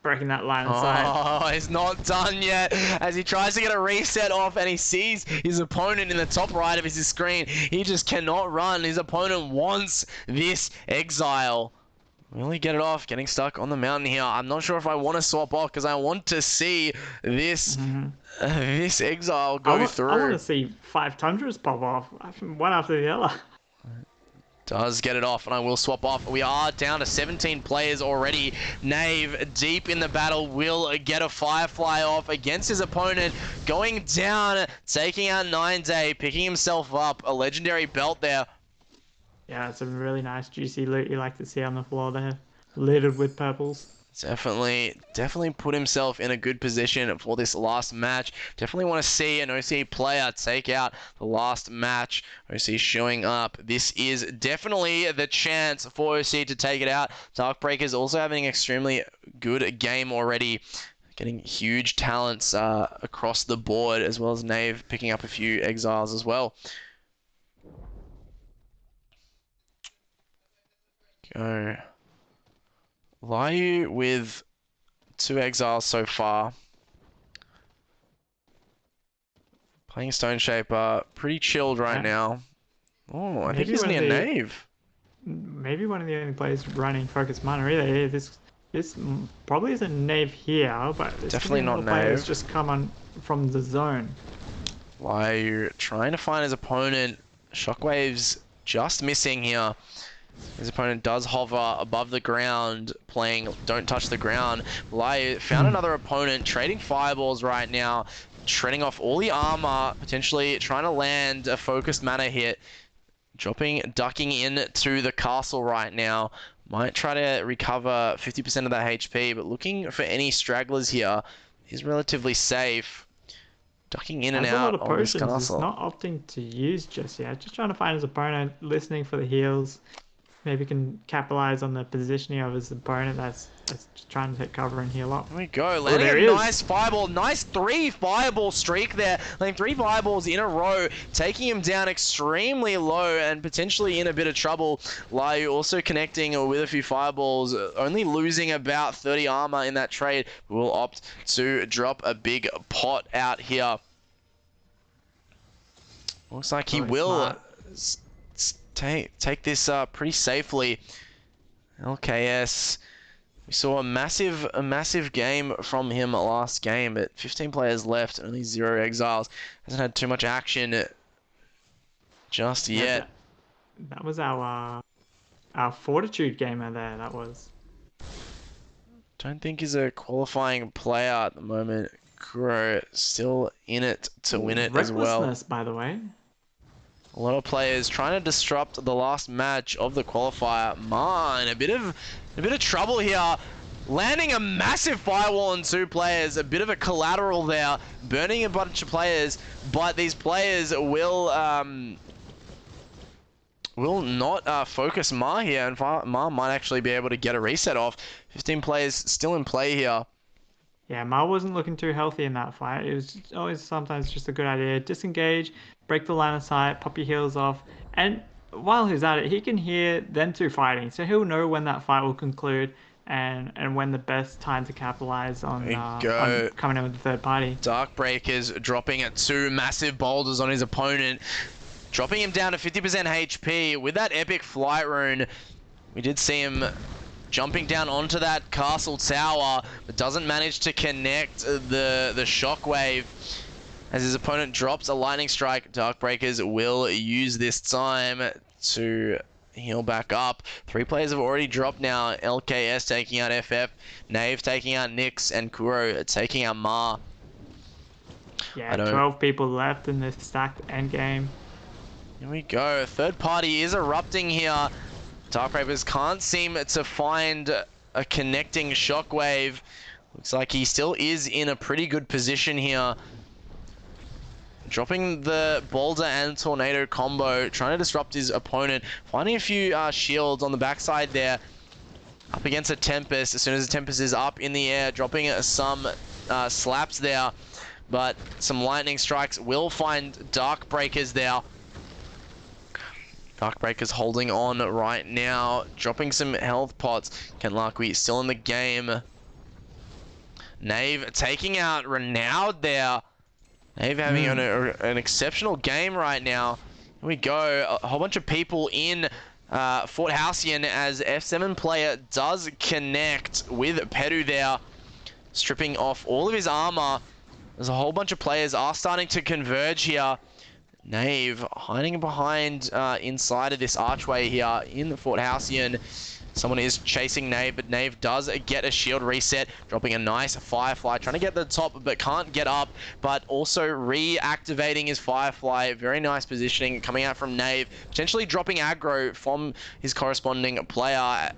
Breaking that line of sight. Oh, it's not done yet as he tries to get a reset off and he sees his opponent in the top right of his screen. He just cannot run. His opponent wants this exile. Will he get it off? Getting stuck on the mountain here. I'm not sure if I want to swap off because I want to see this this exile go through. I want to see 5 tundras pop off, one after the other. Does get it off, and I will swap off. We are down to 17 players already. Knave, deep in the battle, will get a Firefly off against his opponent. Going down, taking out 9day, picking himself up. A legendary belt there. Yeah, it's a really nice juicy loot you like to see on the floor there. Littered with purples. Definitely put himself in a good position for this last match. Definitely want to see an OC player take out the last match. OC showing up. This is definitely the chance for OC to take it out. Darkbreaker's also having an extremely good game already. Getting huge talents across the board, as well as Knave picking up a few exiles as well. Go. Lyu with 2 exiles so far. Playing Stone Shaper, pretty chilled right now. Oh, I think he's near Knave. Maybe one of the only players running Focus Mana either. This probably isn't Knave here, but Definitely not players Knave. just come on from the zone. Lyu trying to find his opponent. Shockwave's just missing here. His opponent does hover above the ground, playing Don't Touch the Ground. Lyu found another opponent, trading fireballs right now, shredding off all the armor, potentially trying to land a focused mana hit. Ducking into the castle right now. Might try to recover 50% of that HP, but looking for any stragglers here. He's relatively safe. Ducking in and out a lot of of this potions. castle. He's not opting to use just yet. Just trying to find his opponent, listening for the heals. Maybe can capitalize on the positioning of his opponent that's just trying to take cover and heal up. There we go, landing a nice fireball. Nice 3 fireball streak there. Landing 3 fireballs in a row, taking him down extremely low and potentially in a bit of trouble. Lyu also connecting with a few fireballs, only losing about 30 armor in that trade. Will opt to drop a big pot out here. Looks like he will take this pretty safely. LKS, we saw a massive game from him last game, but 15 players left, only 0 exiles. Hasn't had too much action just yet. That was our Fortitude gamer there. That was. Don't think he's a qualifying player at the moment. Kuro still in it to win it as well. Recklessness, by the way. A lot of players trying to disrupt the last match of the qualifier. Man, a bit of trouble here. Landing a massive firewall on 2 players, a bit of a collateral there, burning a bunch of players, but these players will not focus Ma here, and Ma might actually be able to get a reset off. 15 players still in play here. Yeah, Ma wasn't looking too healthy in that fight. It was always sometimes just a good idea. Disengage, break the line of sight, pop your heals off, and while he's at it, he can hear them 2 fighting, so he'll know when that fight will conclude and when the best time to capitalize on coming in with the third party. Darkbreaker's dropping 2 massive boulders on his opponent, dropping him down to 50% HP with that epic flight rune. We did see him jumping down onto that castle tower, but doesn't manage to connect the shockwave. As his opponent drops a lightning strike, Darkbreakers will use this time to heal back up. 3 players have already dropped now. LKS taking out FF, Knave taking out Nyx, and Kuro taking out Ma. Yeah, 12 people left in this stacked endgame. Here we go. Third party is erupting here. Darkbreakers can't seem to find a connecting shockwave. Looks like he still is in a pretty good position here. Dropping the boulder and tornado combo, trying to disrupt his opponent. Finding a few shields on the backside there. Up against a Tempest. As soon as the Tempest is up in the air, dropping some slaps there. But some lightning strikes will find Darkbreakers there. Darkbreakers holding on right now, dropping some health pots. Kenlakwi still in the game. Knave taking out Renowned there. Knave having an exceptional game right now. Here we go, a whole bunch of people in Fort Halcyon as F7 player does connect with Pedu there, stripping off all of his armor. There's a whole bunch of players are starting to converge here. Knave hiding behind inside of this archway here in the Fort Halcyon. Someone is chasing Knave, but Knave does get a shield reset, dropping a nice Firefly, trying to get the top, but can't get up, but also reactivating his Firefly. Very nice positioning coming out from Knave, potentially dropping aggro from his corresponding player.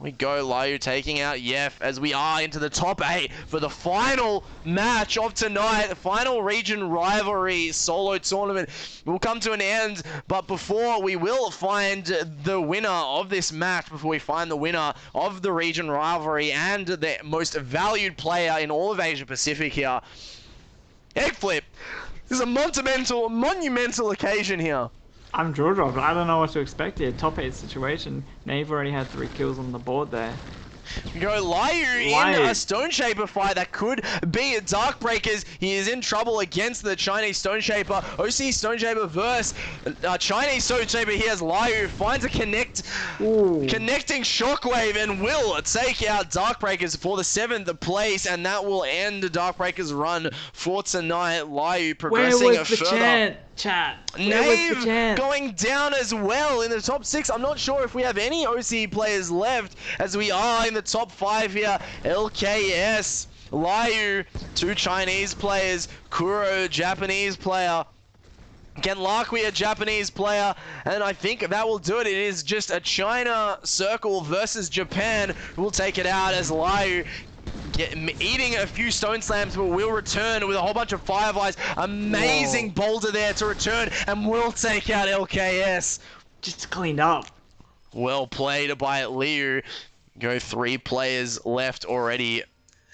We go, Liu taking out Yef as we are into the top 8 for the final match of tonight. The final Region Rivalry solo tournament will come to an end. But before we will find the winner of this match, before we find the winner of the Region Rivalry and the most valued player in all of Asia Pacific here, Egg Flip. This is a monumental occasion here. I'm jaw dropped. I don't know what to expect here. Top 8 situation. Knave already had 3 kills on the board there. We go Liu in a Stone Shaper fight that could be Darkbreakers. He is in trouble against the Chinese Stone Shaper. OC Stone Shaper versus Chinese Stone Shaper. He has Liu, finds a connecting shockwave and will take out Darkbreakers for the 7th place, and that will end Darkbreakers' run for tonight. Liu progressing Where was the further. chant, chat? Knave going down as well in the top 6. I'm not sure if we have any OC players left as we are in the top 5 here. LKS, Liu, 2 Chinese players, Kuro, Japanese player, Kenlakwi, a Japanese player, and I think that will do it. It is just a China circle versus Japan. We'll take it out as Liu eating a few stone slams, but will return with a whole bunch of fireflies. Amazing boulder there to return, and will take out LKS. Just cleaned up. Well played by Liu. Go 3 players left already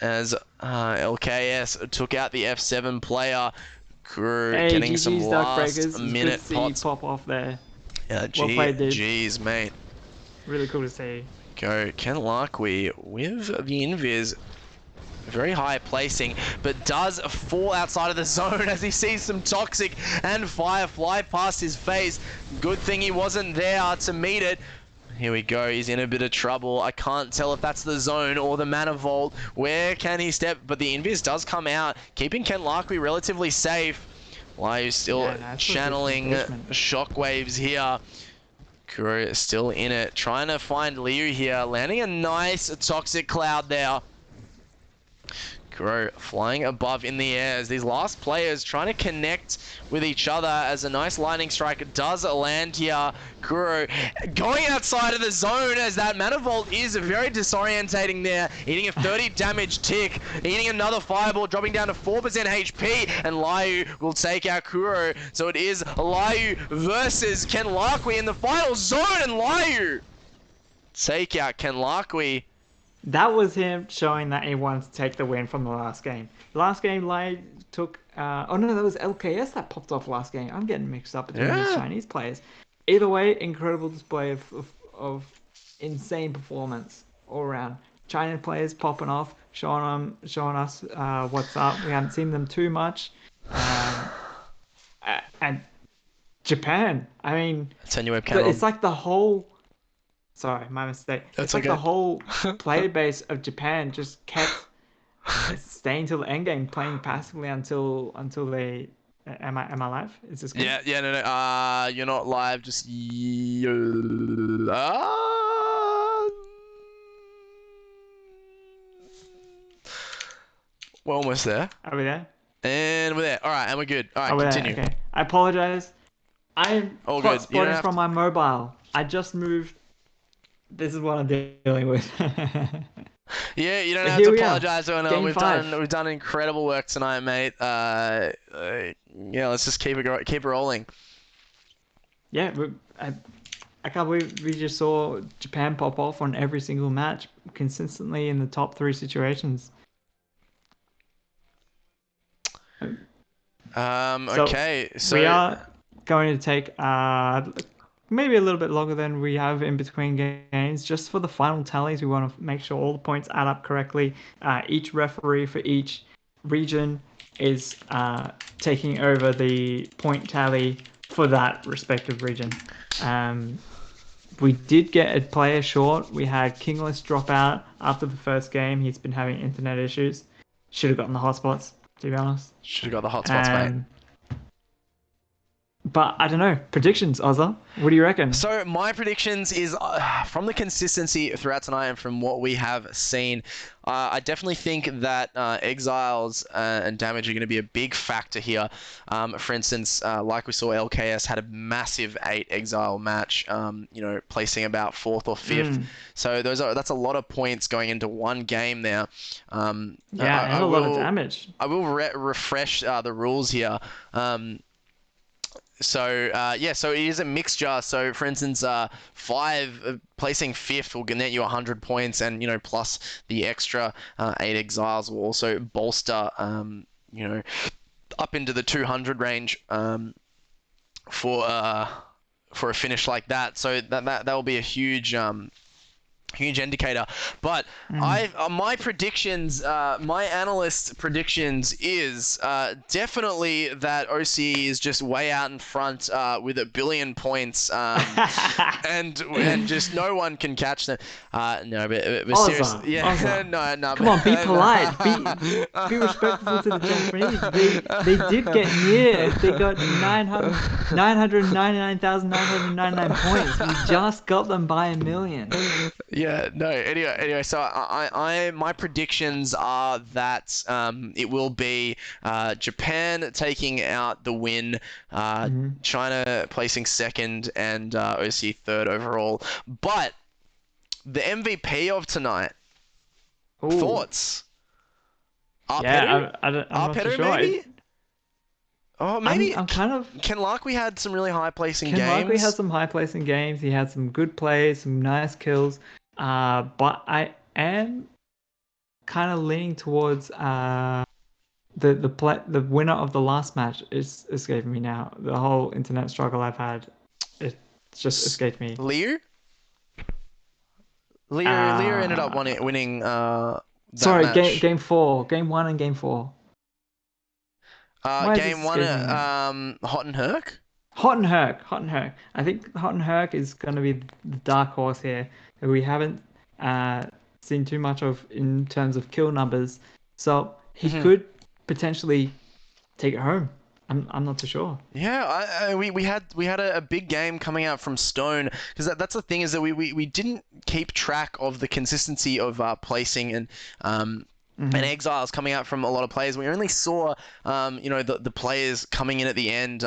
as LKS took out the F7 player. Kuro getting GG's some last Darkbreakers. minute Good to pots. see pop off there. Yeah, Well played, dude. Jeez, mate. Really cool to see. Go Kenlakwi with the invis. Very high placing, but does fall outside of the zone as he sees some toxic and fire fly past his face. Good thing he wasn't there to meet it. Here we go, he's in a bit of trouble. I can't tell if that's the zone or the mana vault. Where can he step? But the invis does come out, keeping Kenlakwi relatively safe. Liu still channeling shockwaves here. Kuro is still in it, trying to find Liu here, landing a nice toxic cloud there. Kuro flying above in the air as these last players trying to connect with each other as a nice lightning strike does land here. Kuro going outside of the zone as that Manifold is very disorientating there, eating a 30 damage tick, eating another fireball, dropping down to 4% HP, and Lyu will take out Kuro. So it is Lyu versus Ken Larkwe in the final zone, and Lyu take out Ken Larkwe. That was him showing that he wanted to take the win from the last game. Last game, Lai took. Oh no, that was LKS that popped off last game. I'm getting mixed up between these Chinese players. Either way, incredible display of insane performance all around. China players popping off, showing us what's up. We haven't seen them too much. And Japan, I mean, turn your webcam on. It's like the whole. Sorry, my mistake. That's it's like okay. the whole player base of Japan just kept staying till the end game, playing passively until they. Am I live? Is this good? Yeah, no. You're not live. Just we're almost there. Are we there? And we're there. All right, and we're good. All right, continue. There? Okay. I apologize. I'm all good. Hotspotting from my mobile. I just moved. This is what I'm dealing with. Yeah, you don't have to apologize. We've done incredible work tonight, mate. Yeah, let's just keep it rolling. Yeah, I can't believe we just saw Japan pop off on every single match, consistently in the top 3 situations. Okay, so we are going to take maybe a little bit longer than we have in between games, just for the final tallies. We want to make sure all the points add up correctly. Each referee for each region is taking over the point tally for that respective region. We did get a player short. We had Kingless drop out after the first game. He's been having internet issues. Should have gotten the hotspots, to be honest. Should have got the hotspots, mate. But I don't know. Predictions, Ozza. What do you reckon? So my predictions is from the consistency throughout tonight and from what we have seen, I definitely think that exiles and damage are going to be a big factor here. For instance, like we saw, LKS had a massive 8 exile match, placing about 4th or 5th. So that's a lot of points going into one game there. And a lot of damage. I will refresh the rules here. So it is a mixture. So for instance, 5 placing 5th will net you 100 points, and plus the extra 8 exiles will also bolster up into the 200 range for a finish like that. So that will be a huge indicator. But my predictions, my analyst predictions is definitely that OC is just way out in front with 1 billion points, and just no one can catch them. No, but seriously, yeah, no. Come on, be polite, be respectful to the Japanese. They did get near. They got 999,999 points. We just got them by 1 million. Yeah, no. Anyway, so my predictions are that it will be Japan taking out the win, China placing 2nd, and OC 3rd overall. But the MVP of tonight, thoughts? I'm not too sure. Maybe? Oh, maybe. I'm kind of. Ken Larkwe had some really high placing games. Ken Larkwe had some high placing games. He had some good plays, some nice kills. But I am kind of leaning towards the winner of the last match is escaping me now. The whole internet struggle I've had, it just escaped me. Lyu ended up winning. Sorry, game 4, game 1, and game 4. Game 1, Hot and Herc. Hot and Herc. I think Hot and Herc is going to be the dark horse here. We haven't seen too much of in terms of kill numbers, so he could potentially take it home. I'm not too sure. Yeah, we had a big game coming out from Stone, because that's the thing, is that we didn't keep track of the consistency of placing and and Hmm. exiles coming out from a lot of players. We only saw, the players coming in at the end,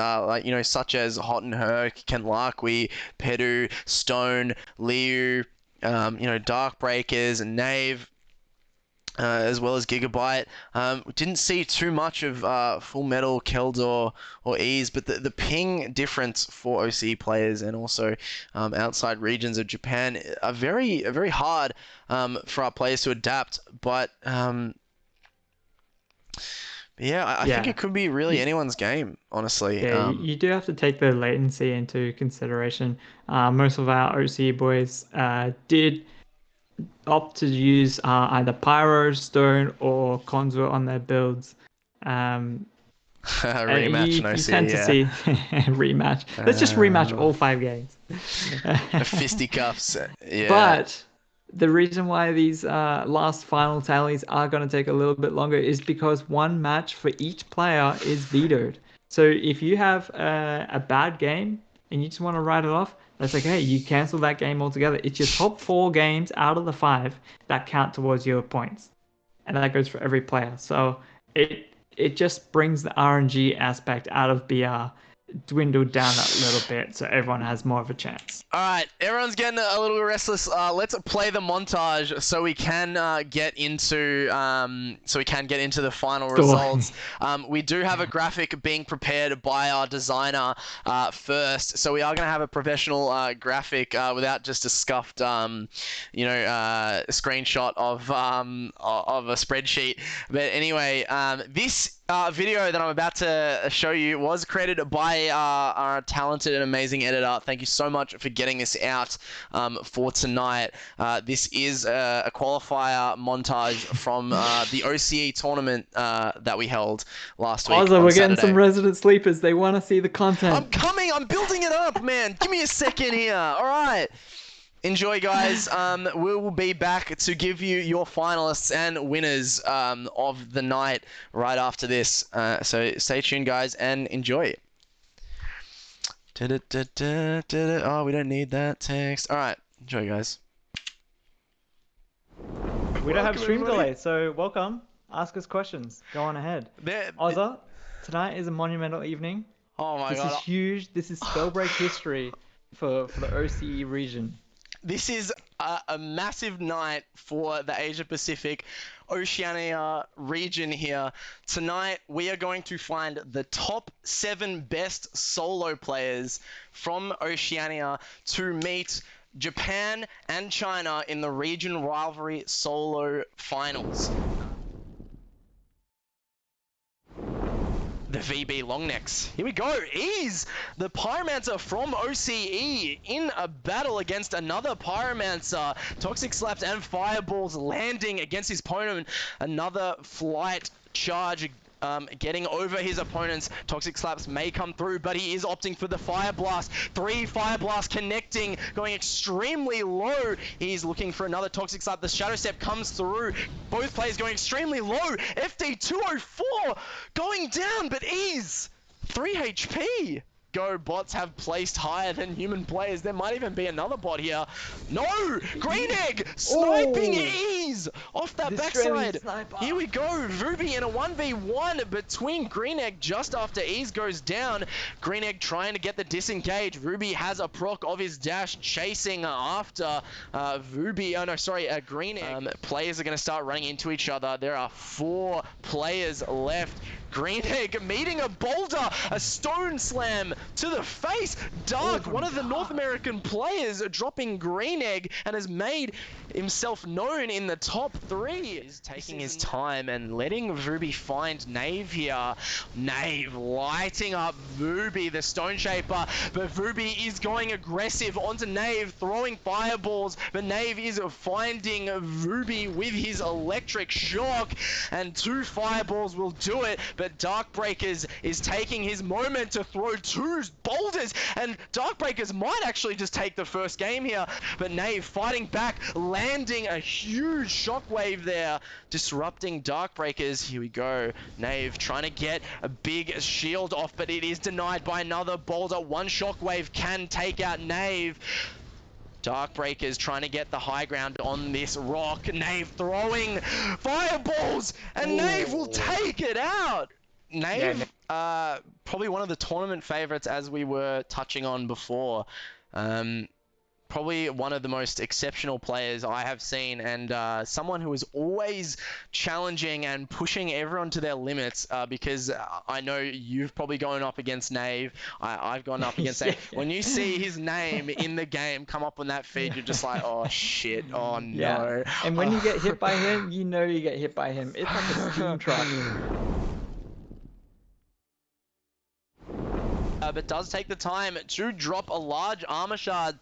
such as Hot and Herc, Ken Larkwe, Pedu, Stone, Liu, Dark Breakers, and Knave. As well as Gigabyte. We didn't see too much of Full Metal, Keldor, or Ease, but the ping difference for OCE players and also outside regions of Japan are very hard for our players to adapt. But yeah, I think Yeah. it could be really You, anyone's game, honestly. yeah, you do have to take the latency into consideration. Most of our OC boys did opt to use either Pyro, Stone, or Conduit on their builds. Um, Rematch you and you OCE, tend to yeah. see rematch. Let's just rematch all 5 games. Fisticuffs, yeah. But the reason why these last final tallies are going to take a little bit longer is because one match for each player is vetoed. So if you have a bad game and you just want to write it off, that's okay. You cancel that game altogether. It's your top 4 games out of the 5 that count towards your points, and that goes for every player. So it just brings the RNG aspect out of BR, dwindled down that little bit, so everyone has more of a chance. All right, everyone's getting a little restless. Let's play the montage so we can get into the final Sure. results. We do have a graphic being prepared by our designer first, so we are going to have a professional graphic without just a scuffed, screenshot of a spreadsheet. But anyway, this video that I'm about to show you was created by our talented and amazing editor. Thank you so much for getting this out for tonight. This is a qualifier montage from the OCE tournament that we held last week Also, on we're getting some Saturday. resident sleepers. They want to see the content. I'm coming. I'm building it up, man. Give me a second here. All right. Enjoy, guys. We will be back to give you your finalists and winners of the night right after this. So stay tuned, guys, and enjoy. Oh, we don't need that text. All right. Enjoy, guys. We don't have Welcome, stream everybody. delay, so welcome. Ask us questions. Go on ahead. There. Ozza, tonight is a monumental evening. Oh my This is god. huge. This is Spellbreak history for the OCE region. This is a massive night for the Asia Pacific Oceania region here. Tonight, we are going to find the top 7 best solo players from Oceania to meet Japan and China in the Region Rivalry solo finals. The VB Longnecks. Here we go. Ease, the Pyromancer from OCE in a battle against another Pyromancer. Toxic Slaps and Fireballs landing against his opponent. Another flight charge getting over his opponents. Toxic Slaps may come through, but he is opting for the Fire Blast. 3 Fire Blasts connecting, going extremely low. He's looking for another Toxic Slap. The Shadow Step comes through. Both players going extremely low. FD 204 going down, but Ease 3 HP. Go bots have placed higher than human players. There might even be another bot here. No! Green Egg! Sniping Ease! Off that backside. Here we go. Vubi in a 1v1 between Green Egg just after Ease goes down. Green Egg trying to get the disengage. Ruby has a proc of his dash chasing after Green Egg. Players are going to start running into each other. There are 4 players left. Green Egg meeting a boulder, a stone slam to the face. Dark, one of the North American players, dropping Green Egg and has made himself known in the top 3. He's taking his time and letting Vubi find Knave here. Knave lighting up Vubi, the Stone Shaper, but Vubi is going aggressive onto Knave, throwing fireballs, but Knave is finding Vubi with his electric shock, and 2 fireballs will do it. But Darkbreakers is taking his moment to throw 2 boulders, and Darkbreakers might actually just take the first game here. But Knave fighting back, landing a huge shockwave there, disrupting Darkbreakers. Here we go. Knave trying to get a big shield off, but it is denied by another boulder. 1 shockwave can take out Knave. Darkbreaker's trying to get the high ground on this rock. Knave throwing fireballs, and Knave will take it out. Knave, probably one of the tournament favorites, as we were touching on before. Probably one of the most exceptional players I have seen, and someone who is always challenging and pushing everyone to their limits, because I know you've probably gone up against Knave. I've gone up against Knave. When you see his name in the game come up on that feed, you're just like, oh shit, oh no. And when you get hit by him, you know you get hit by him. It's like a steam truck. But does take the time to drop a large armor shard.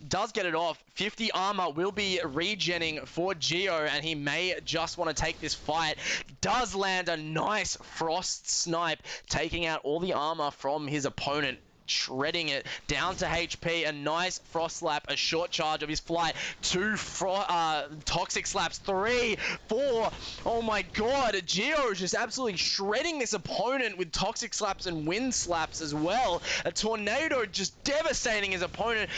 Does get it off. 50 armor will be regenning for Geo, and he may just want to take this fight. Does land a nice frost snipe, taking out all the armor from his opponent, shredding it down to HP. A nice frost slap, a short charge of his flight, 2 toxic slaps, 3, 4. Oh my god, Geo is just absolutely shredding this opponent with toxic slaps and wind slaps as well. A tornado just devastating his opponent.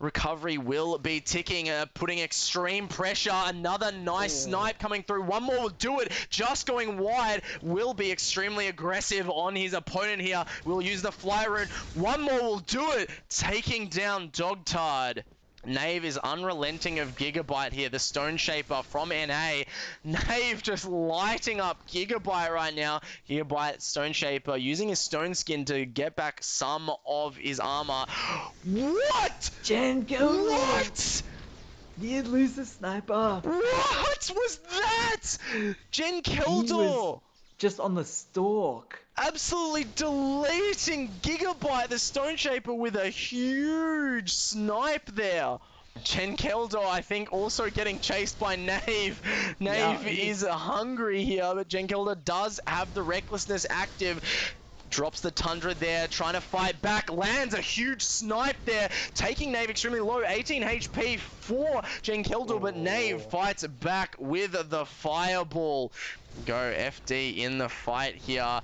Recovery will be ticking, putting extreme pressure. Another nice snipe coming through. One more will do it. Just going wide. Will be extremely aggressive on his opponent here. Will use the fly rune. One more will do it. Taking down Dogtard. Knave is unrelenting of Gigabyte here, the Stone Shaper from NA. Knave just lighting up Gigabyte right now. Gigabyte, Stone Shaper, using his Stone Skin to get back some of his armor. What? Jen, go! What? You'd lose the sniper. What was that? Jen Keldor! Just on the stalk. Absolutely deleting Gigabyte, the Stone Shaper, with a huge snipe there. Jen Keldor, I think, also getting chased by Knave. Knave is hungry here, but Jen Keldor does have the recklessness active. Drops the Tundra there, trying to fight back. Lands a huge snipe there, taking Knave extremely low. 18 HP for Jen Keldor, but Knave fights back with the Fireball. Go FD in the fight here.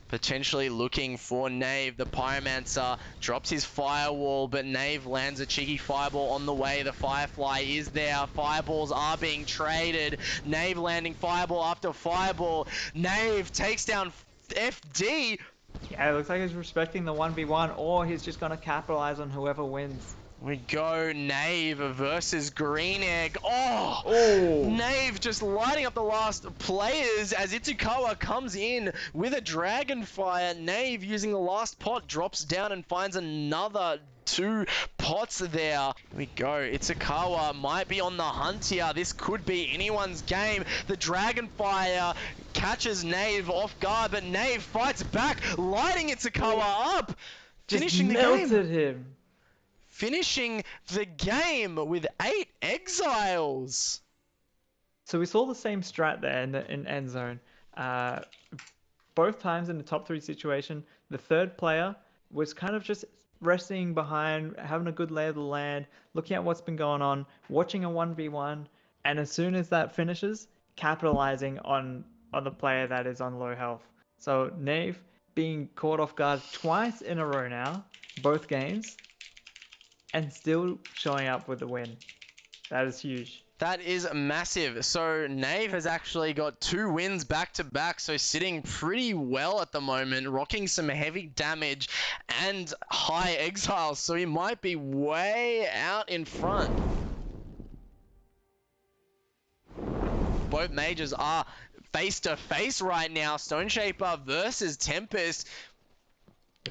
Potentially looking for Knave. The Pyromancer drops his Firewall, but Knave lands a cheeky Fireball on the way. The Firefly is there. Fireballs are being traded. Knave landing Fireball after Fireball. Knave takes down FD. Yeah, it looks like he's respecting the 1v1, or he's just going to capitalize on whoever wins. We go Knave versus Green Egg. Oh! Knave just lighting up the last players as Ichikawa comes in with a Dragonfire. Knave using the last pot drops down and finds another 2 pots there. Here we go. Ichikawa might be on the hunt here. This could be anyone's game. The Dragonfire catches Knave off guard, but Knave fights back, lighting Ichikawa up. Finishing the game. Melted him. Finishing the game with 8 exiles. So we saw the same strat there in end zone. Both times in the top 3 situation, the third player was kind of just resting behind, having a good lay of the land, looking at what's been going on, watching a 1v1, and as soon as that finishes, capitalizing on the player that is on low health. So Knave being caught off guard twice in a row now, both games, and still showing up with the win. That is huge. That is massive. So Knave has actually got 2 wins back to back, so sitting pretty well at the moment, rocking some heavy damage and high exiles, so he might be way out in front. Both majors are face to face right now. Stone Shaper versus Tempest.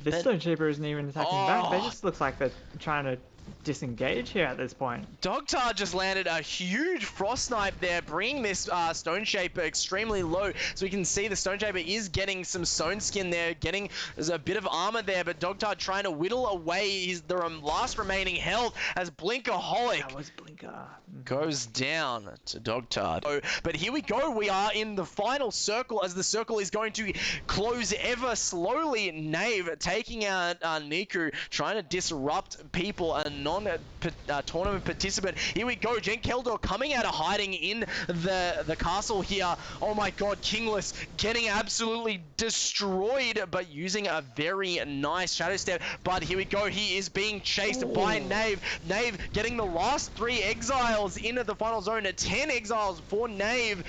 This Stone Shaper isn't even attacking back. They just looks like they're trying to disengage here at this point. Dogtard just landed a huge Frost Snipe there, bringing this Stone Shaper extremely low. So we can see the Stone Shaper is getting some Stone Skin there, there's a bit of armor there, but Dogtard trying to whittle away the last remaining health as Blinkerholic. That was Blinker. Goes down to Dogtard. But here we go, we are in the final circle as the circle is going to close ever slowly. Knave taking out Niku, trying to disrupt people, and non-tournament participant. Here we go, Jen Keldor coming out of hiding in the castle here. Oh my god, Kingless getting absolutely destroyed, but using a very nice shadow step. But here we go, he is being chased by Knave. Knave getting the last 3 exiles into the final zone. 10 exiles for Knave.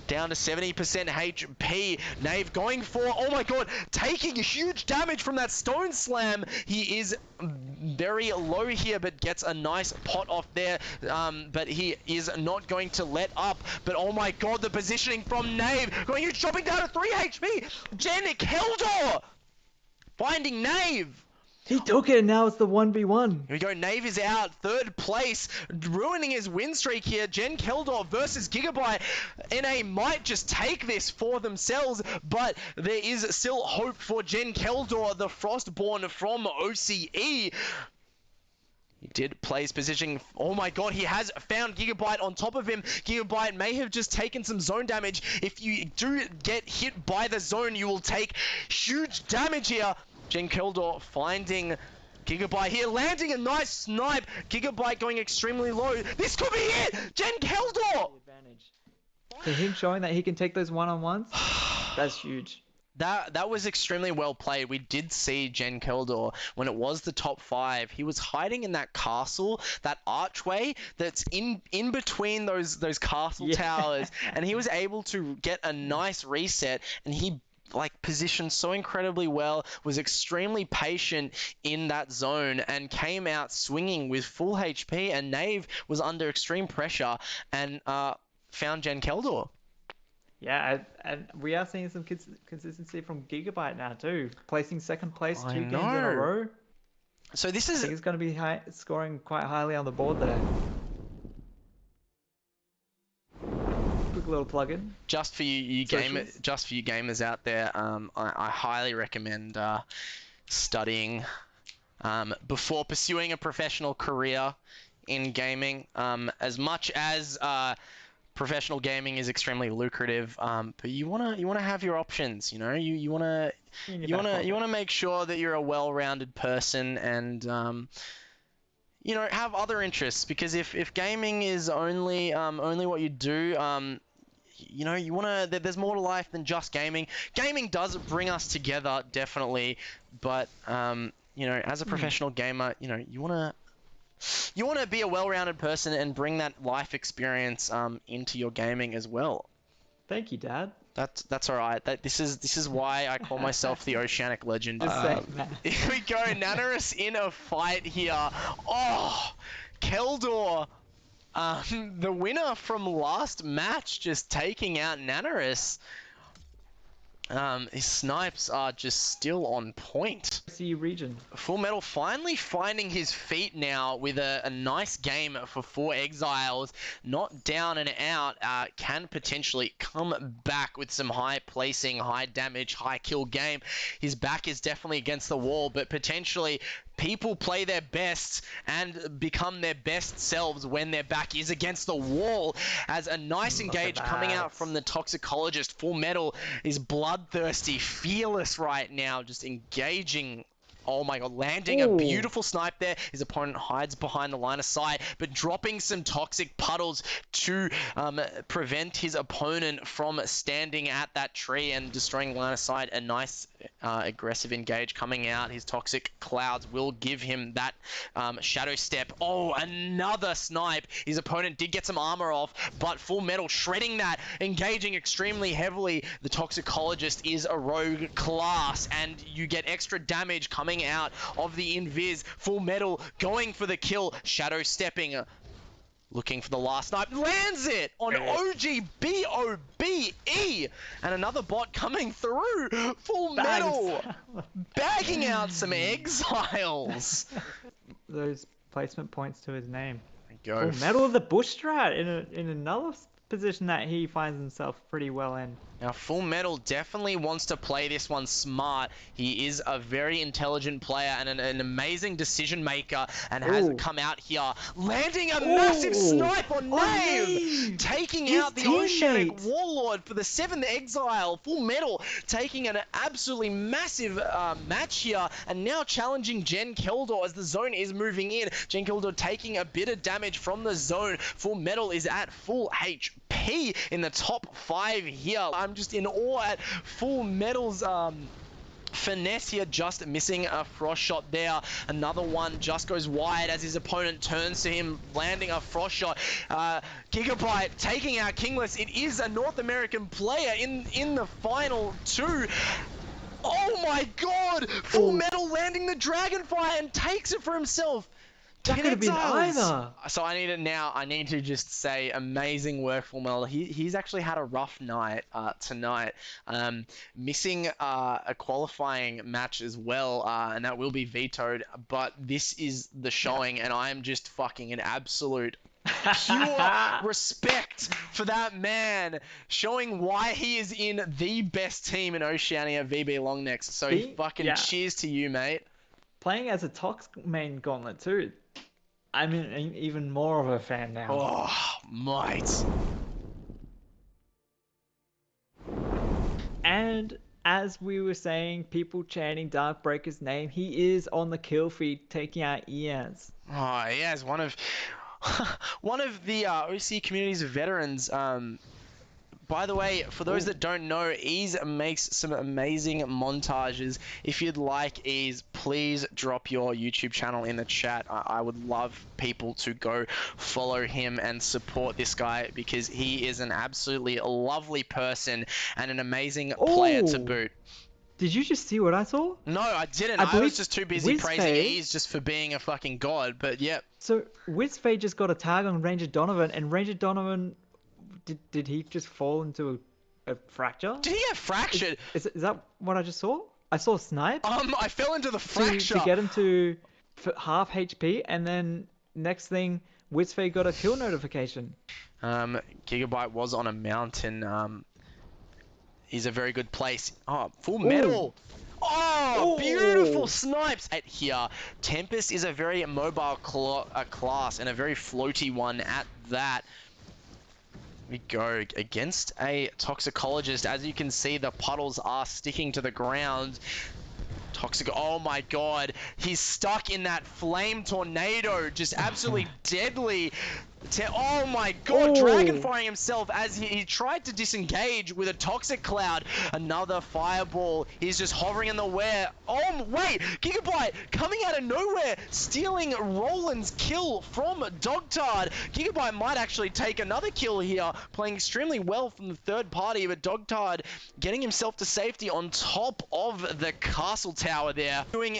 Down to 70% HP. Knave going for, oh my god, taking huge damage from that stone slam. He is very low here, but gets a nice pot off there. But he is not going to let up. But oh my god, the positioning from Knave. Going huge, chopping down to 3 HP. Jen Keldor finding Knave. He took it, and now it's the 1v1. Here we go, Knave is out, 3rd place, ruining his win streak here. Jen Keldor versus Gigabyte. NA might just take this for themselves, but there is still hope for Jen Keldor, the Frostborn from OCE. He did play his positioning. Oh my god, he has found Gigabyte on top of him. Gigabyte may have just taken some zone damage. If you do get hit by the zone, you will take huge damage here. Jen Keldor finding Gigabyte here, landing a nice snipe. Gigabyte going extremely low. This could be it! Jen Keldor! Advantage. For him showing that he can take those one-on-ones, that's huge. That was extremely well played. We did see Jen Keldor when it was the top 5. He was hiding in that castle, that archway that's in between those castle towers, and he was able to get a nice reset, and he positioned so incredibly well, was extremely patient in that zone, and came out swinging with full HP, and Knave was under extreme pressure and found Jen Keldor. Yeah, and we are seeing some consistency from Gigabyte now too, placing 2nd place 2 games in a row. So this is... I think he's going to be scoring quite highly on the board there. Quick little plug-in. Just for you gamers out there, I highly recommend studying before pursuing a professional career in gaming. As much as professional gaming is extremely lucrative, but you wanna have your options. You know, you wanna make sure that you're a well-rounded person, and you know, have other interests, because if gaming is only what you do, you know, there's more to life than just gaming. Gaming does bring us together, definitely, but you know, as a professional gamer, you know, you want to be a well-rounded person and bring that life experience into your gaming as well. Thank you, Dad. That's all right. This is why I call myself the Oceanic Legend. Just saying that. Here we go, Nanaris in a fight here. Oh, Keldor, the winner from last match, just taking out Nanaris. His snipes are just still on point. See Region. Full Metal finally finding his feet now with a nice game for 4 exiles. Not down and out, can potentially come back with some high placing, high damage, high kill game. His back is definitely against the wall, but potentially people play their best and become their best selves when their back is against the wall. As a nice engage coming out from the Toxicologist. Full Metal is bloodthirsty, fearless right now, just engaging. Oh my god, landing a beautiful snipe there. His opponent hides behind the line of sight, but dropping some toxic puddles to prevent his opponent from standing at that tree and destroying line of sight. A nice aggressive engage coming out. His toxic clouds will give him that shadow step. Oh, another snipe. His opponent did get some armor off, but Full Metal shredding that, engaging extremely heavily. The Toxicologist is a rogue class, and you get extra damage coming out of the invis. Full Metal going for the kill, shadow stepping, looking for the last snipe, lands it on OGBOBE, and another bot coming through. Full Metal bagging out some exiles. Those placement points to his name. Go. Full Metal of the bush strat in another position that he finds himself pretty well in. Now, Full Metal definitely wants to play this one smart. He is a very intelligent player and an amazing decision maker, and has Oh, come out here landing a massive oh, snipe on on Nave, Nave! taking His out the Oceanic teammate! Warlord for the 7th Exile. Full Metal taking an absolutely massive match here, and now challenging Jen Keldor as the zone is moving in. Jen Keldor taking a bit of damage from the zone. Full Metal is at full HP in the top 5 here. I'm just in awe at Full Metal's finesse here, just missing a frost shot there. Another one just goes wide as his opponent turns to him, landing a frost shot. Gigabyte taking out Kingless. It is a North American player in the final 2. Oh my god! Full Oh, Metal landing the Dragonfire and takes it for himself. that 10 could have been exiles. either. So I need to just say amazing work, Full Metal. He's actually had a rough night tonight, missing a qualifying match as well, and that will be vetoed. But this is the showing, and I am just fucking an absolute pure respect for that man, showing why he is in the best team in Oceania, VB Longnecks. So fucking cheers to you, mate. Playing as a Tox main gauntlet too. I'm even more of a fan now. Oh, mate. And as we were saying, people chanting Darkbreaker's name, he is on the kill feed taking out Ians. Oh, yeah, it's one of the OC community's veterans. By the way, for those that don't know, Ease makes some amazing montages. If you'd like Ease, please drop your YouTube channel in the chat. I would love people to go follow him and support this guy, because he is an absolutely lovely person and an amazing player to boot. Did you just see what I saw? No, I didn't. I was just too busy praising Ease just for being a fucking god, but yep. So Wizfay just got a tag on Ranger Donovan, and Ranger Donovan, did he just fall into a fracture? Did he get fractured? Is that what I just saw? I saw Snipe. I fell into the fracture. To get him to half HP, and then next thing, Wizfay got a kill notification. Gigabyte was on a mountain. Is a very good place. Oh, Full Metal. Oh, beautiful snipes at here. Tempest is a very mobile class, and a very floaty one at that. We go against a toxicologist. As you can see, the puddles are sticking to the ground. Toxic, oh my god, he's stuck in that flame tornado, just absolutely deadly. Oh my god, dragon firing himself as he tried to disengage with a toxic cloud. Another fireball. He's just hovering in the air. Oh wait, Gigabyte coming out of nowhere, stealing Roland's kill from Dogtard. Gigabyte might actually take another kill here, playing extremely well from the third party, but Dogtard getting himself to safety on top of the castle tower there, doing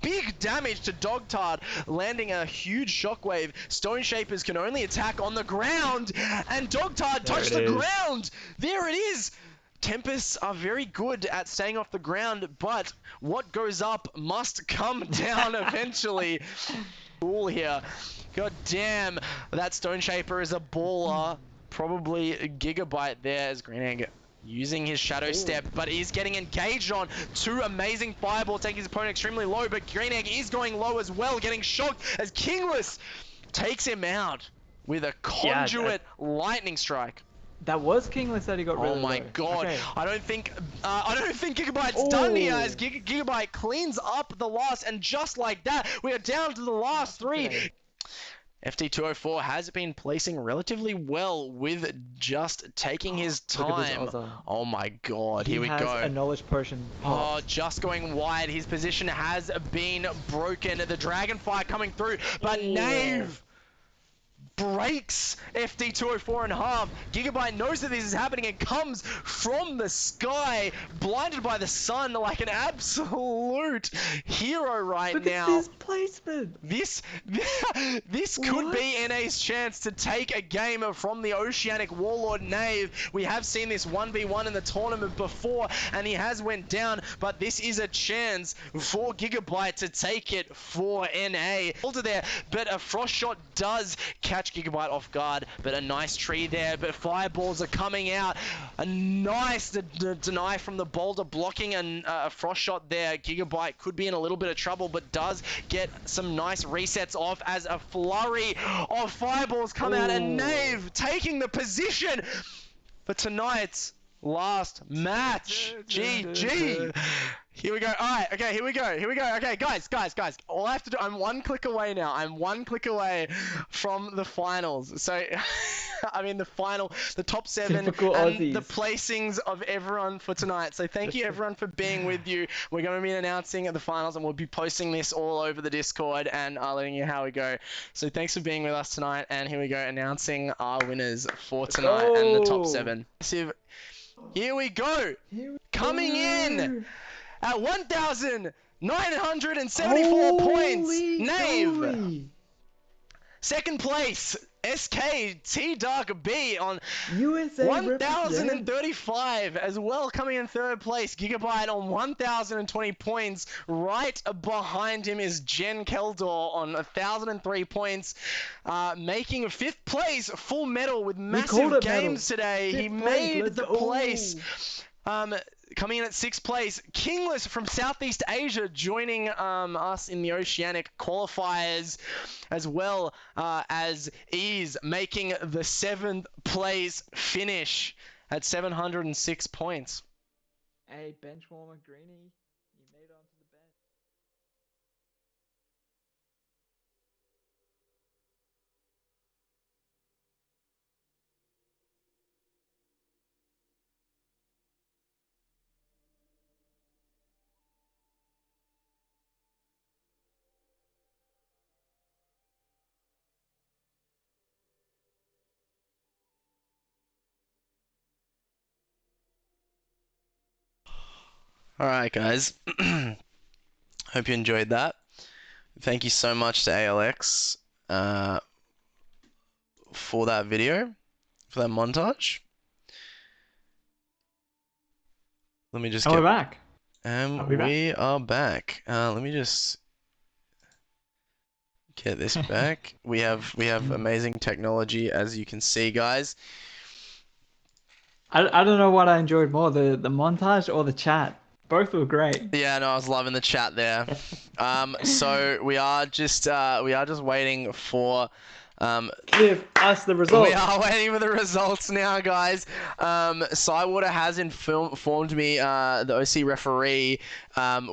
big damage to Dogtard, landing a huge shockwave. Stone Shapers can only attack on the ground, and Dogtard touched the ground. There it is. Tempests are very good at staying off the ground, but what goes up must come down eventually. Cool here. God damn, that Stone Shaper is a baller. Probably a Gigabyte there as Green Egg using his Shadow Step, but he's getting engaged on. 2 amazing Fireball taking his opponent extremely low, but Green Egg is going low as well, getting shocked as Kingless takes him out with a Conduit Lightning Strike. That was Kingless that he got rid of. Oh my god. Okay. I don't think Gigabyte's done here, as Gigabyte cleans up the last, and just like that, we are down to the last 3. Okay. FD204 has been placing relatively well with just taking his time. Oh my god, here we go. He has a knowledge potion. Oh, just going wide. His position has been broken. The Dragonfire coming through, but Nave breaks FD204 in half. Gigabyte knows that this is happening and comes from the sky, blinded by the sun, like an absolute hero right now. Look at this placement. This could be NA's chance to take a game from the Oceanic Warlord Nave. We have seen this 1v1 in the tournament before, and he has went down, but this is a chance for Gigabyte to take it for NA. There, but a Frost Shot does catch catch Gigabyte off guard, but a nice tree there, but fireballs are coming out. A nice deny from the boulder, blocking a frost shot there. Gigabyte could be in a little bit of trouble, but does get some nice resets off as a flurry of fireballs come out, and Nave taking the position for tonight's last match. GG. Here we go. All right. Okay. Here we go. Okay, guys. All I have to do, I'm one click away now. I'm one click away from the finals. So, I mean, the top 7 Typical and Aussies. the placings of everyone for tonight. So thank you everyone for being with you. We're going to be announcing the finals, and we'll be posting this all over the Discord and letting you how we go. So thanks for being with us tonight. And here we go, announcing our winners for tonight and the top 7. Here we go. Coming in at 1,974 points. Nave. Second place, SK Dark B on USA 1,035 as well, coming in third place. Gigabyte on 1,020 points. Right behind him is Jen Keldor on 1,003 points, making fifth place, full medal with massive games today. He made the place. Coming in at sixth place, Kingless from Southeast Asia, joining us in the Oceanic qualifiers, as well as Ease making the 7th place finish at 706 points. Hey, benchwarmer Greenie, you made it onto the bench. Alright guys, hope you enjoyed that. Thank you so much to ALX for that video, for that montage. Let me just We're back. We are back. Let me just get this back. We have amazing technology, as you can see, guys. I don't know what I enjoyed more, the montage or the chat. Both were great. Yeah, no, I was loving the chat there. So we are just waiting for Give us the results. We are waiting for the results now, guys. Cywater has informed me, the OC referee.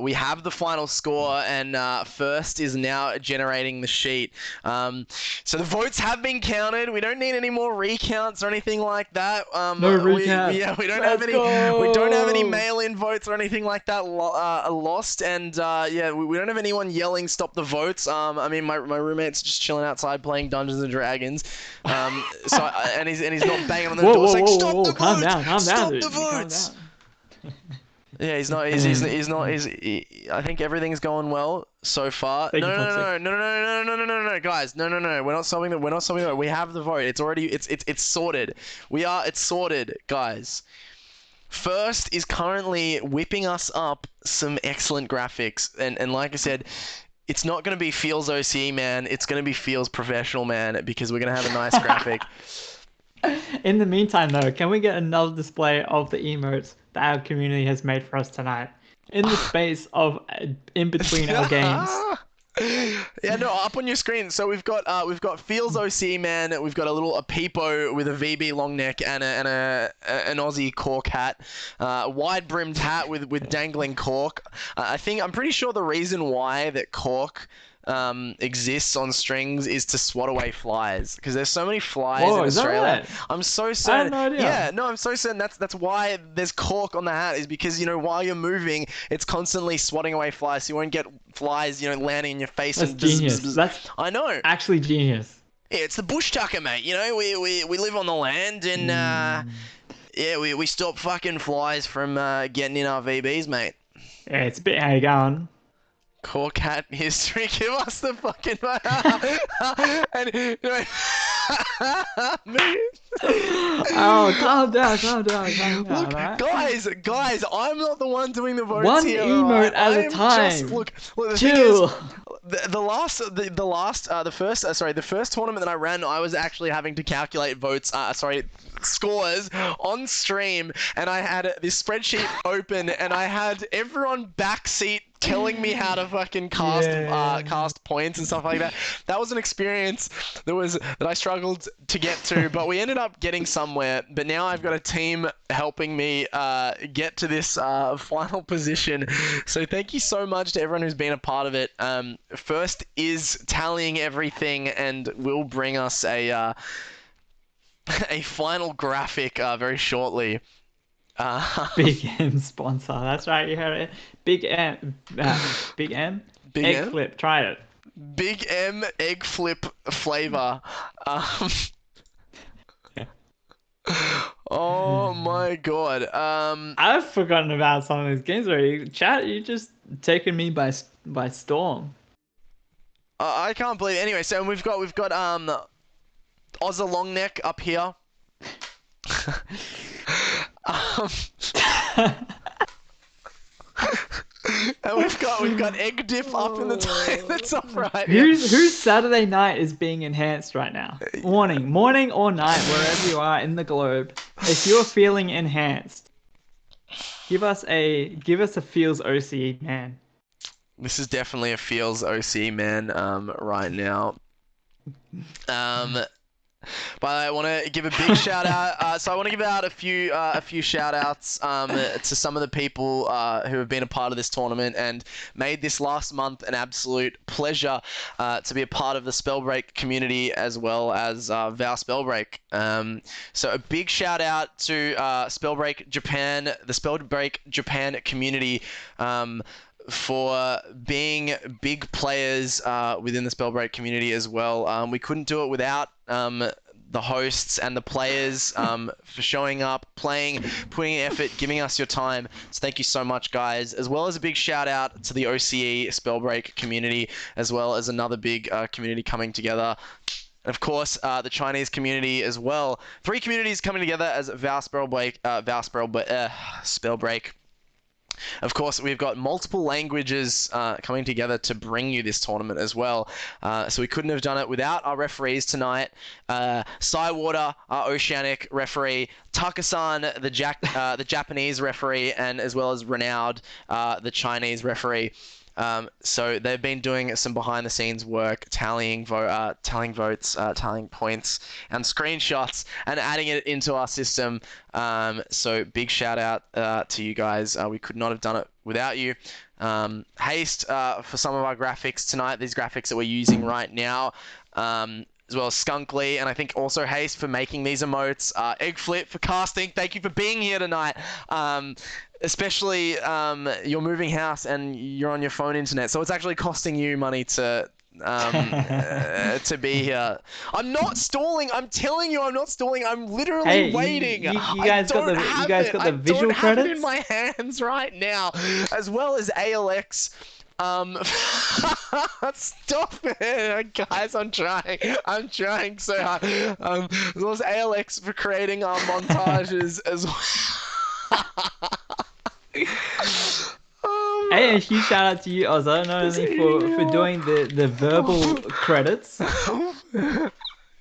We have the final score, and First is now generating the sheet. So the votes have been counted. We don't need any more recounts or anything like that. No recount. We don't have any. We don't have any mail-in votes or anything like that lost, and yeah, we don't have anyone yelling "stop the votes." I mean, my roommate's just chilling outside playing Dungeons and Dragons. And he's not banging on the door saying "stop the votes." Calm down, stop dude. the votes. Yeah, he's not. I think everything's going well so far. No, guys, no. We're not solving the. We're not solving the. We have the vote. It's already. It's sorted. It's sorted, guys. First is currently whipping us up some excellent graphics, and like I said, it's not going to be Feels OC man. It's going to be Feels Professional man, because we're going to have a nice graphic. In the meantime, though, can we get another display of the emotes that our community has made for us tonight? In the space of in between our games. Yeah, no, up on your screen. So we've got Feels OC man. We've got a peepo with a VB long neck and an Aussie cork hat, wide brimmed hat with dangling cork. I'm pretty sure the reason why that cork exists on strings is to swat away flies, because there's so many flies in Australia. Right? I'm so certain. I had no idea. Yeah, no, I'm so certain that's why there's cork on the hat, is because, you know, while you're moving, it's constantly swatting away flies, so you won't get flies, you know, landing in your face. That's and genius. That's I know. actually genius. Yeah, it's the bush tucker, mate. You know, we live on the land, and yeah, we stop fucking flies from getting in our VBs, mate. Yeah, it's a bit how you going. Cork hat history, give us the fucking and you know, oh, calm down, look, right? guys, I'm not the one doing the votes One here. emote right? at a time. Look, Chill. the first tournament that I ran, I was actually having to calculate scores on stream, and I had this spreadsheet open, and I had everyone backseat telling me how to fucking Yeah. cast points and stuff like that. That was an experience that I struggled to get to, but we ended up getting somewhere. But now I've got a team helping me get to this final position. So thank you so much to everyone who's been a part of it. First is tallying everything, and will bring us a final graphic very shortly. Big M sponsor. That's right, you heard it. Big M. Big M. Big Egg M? flip. Try it. Big M egg flip flavor. Um, oh my god. I've forgotten about some of these games already. Chat, you just taken me by storm. I can't believe it. Anyway, so we've got Ozza Longneck up here. um, and we've got Egg Dip up in the top right. Yeah. Whose Saturday night is being enhanced right now? Morning or night, wherever you are in the globe. If you're feeling enhanced, give us a feels OCE, man. This is definitely a feels OC, man. Right now. But I want to give a big shout out. So I want to give out a few shout outs to some of the people who have been a part of this tournament and made this last month an absolute pleasure to be a part of the Spellbreak community as well as VOW Spellbreak. So a big shout out to Spellbreak Japan, the Spellbreak Japan community. For being big players within the Spellbreak community as well. We couldn't do it without the hosts and the players for showing up, playing, putting in effort, giving us your time. So thank you so much, guys. As well as a big shout out to the OCE Spellbreak community, as well as another big community coming together. And of course, the Chinese community as well. 3 communities coming together as VOW Spellbreak. Of course, we've got multiple languages coming together to bring you this tournament as well. So we couldn't have done it without our referees tonight. Cywater, our Oceanic referee, Takasan, the Japanese referee, and as well as Renowned, the Chinese referee. So they've been doing some behind-the-scenes work, tallying votes, tallying points, and screenshots, and adding it into our system. So big shout out to you guys. We could not have done it without you. Haste for some of our graphics tonight. These graphics that we're using right now. As well as Skunkly, and I think also Haste for making these emotes. Eggflip for casting. Thank you for being here tonight. Especially you're moving house and you're on your phone internet, so it's actually costing you money to be here. I'm not stalling. I'm telling you, I'm not stalling. I'm literally waiting. You guys got the visual credits? I don't have it in my hands right now, as well as ALX. Stop it, guys! I'm trying so hard. As well as ALX for creating our montages as well. Hey, a huge shout out to you, Ozza, not only for doing the verbal credits,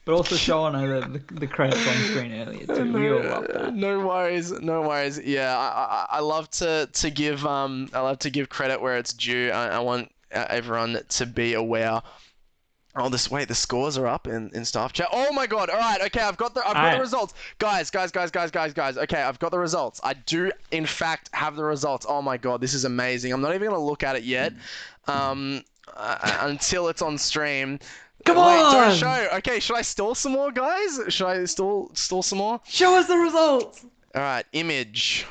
but also showing the credits on screen earlier too. We all love that. No worries. Yeah, I love to give credit where it's due. I want everyone to be aware. Oh, the scores are up in staff chat. Oh my god! All right, okay, I've got the results, guys. Okay, I've got the results. I do, in fact, have the results. Oh my god, this is amazing. I'm not even gonna look at it yet, until it's on stream. Come Wait, on! don't show. Okay, should I stall some more, guys? Should I stall some more? Show us the results. All right, image.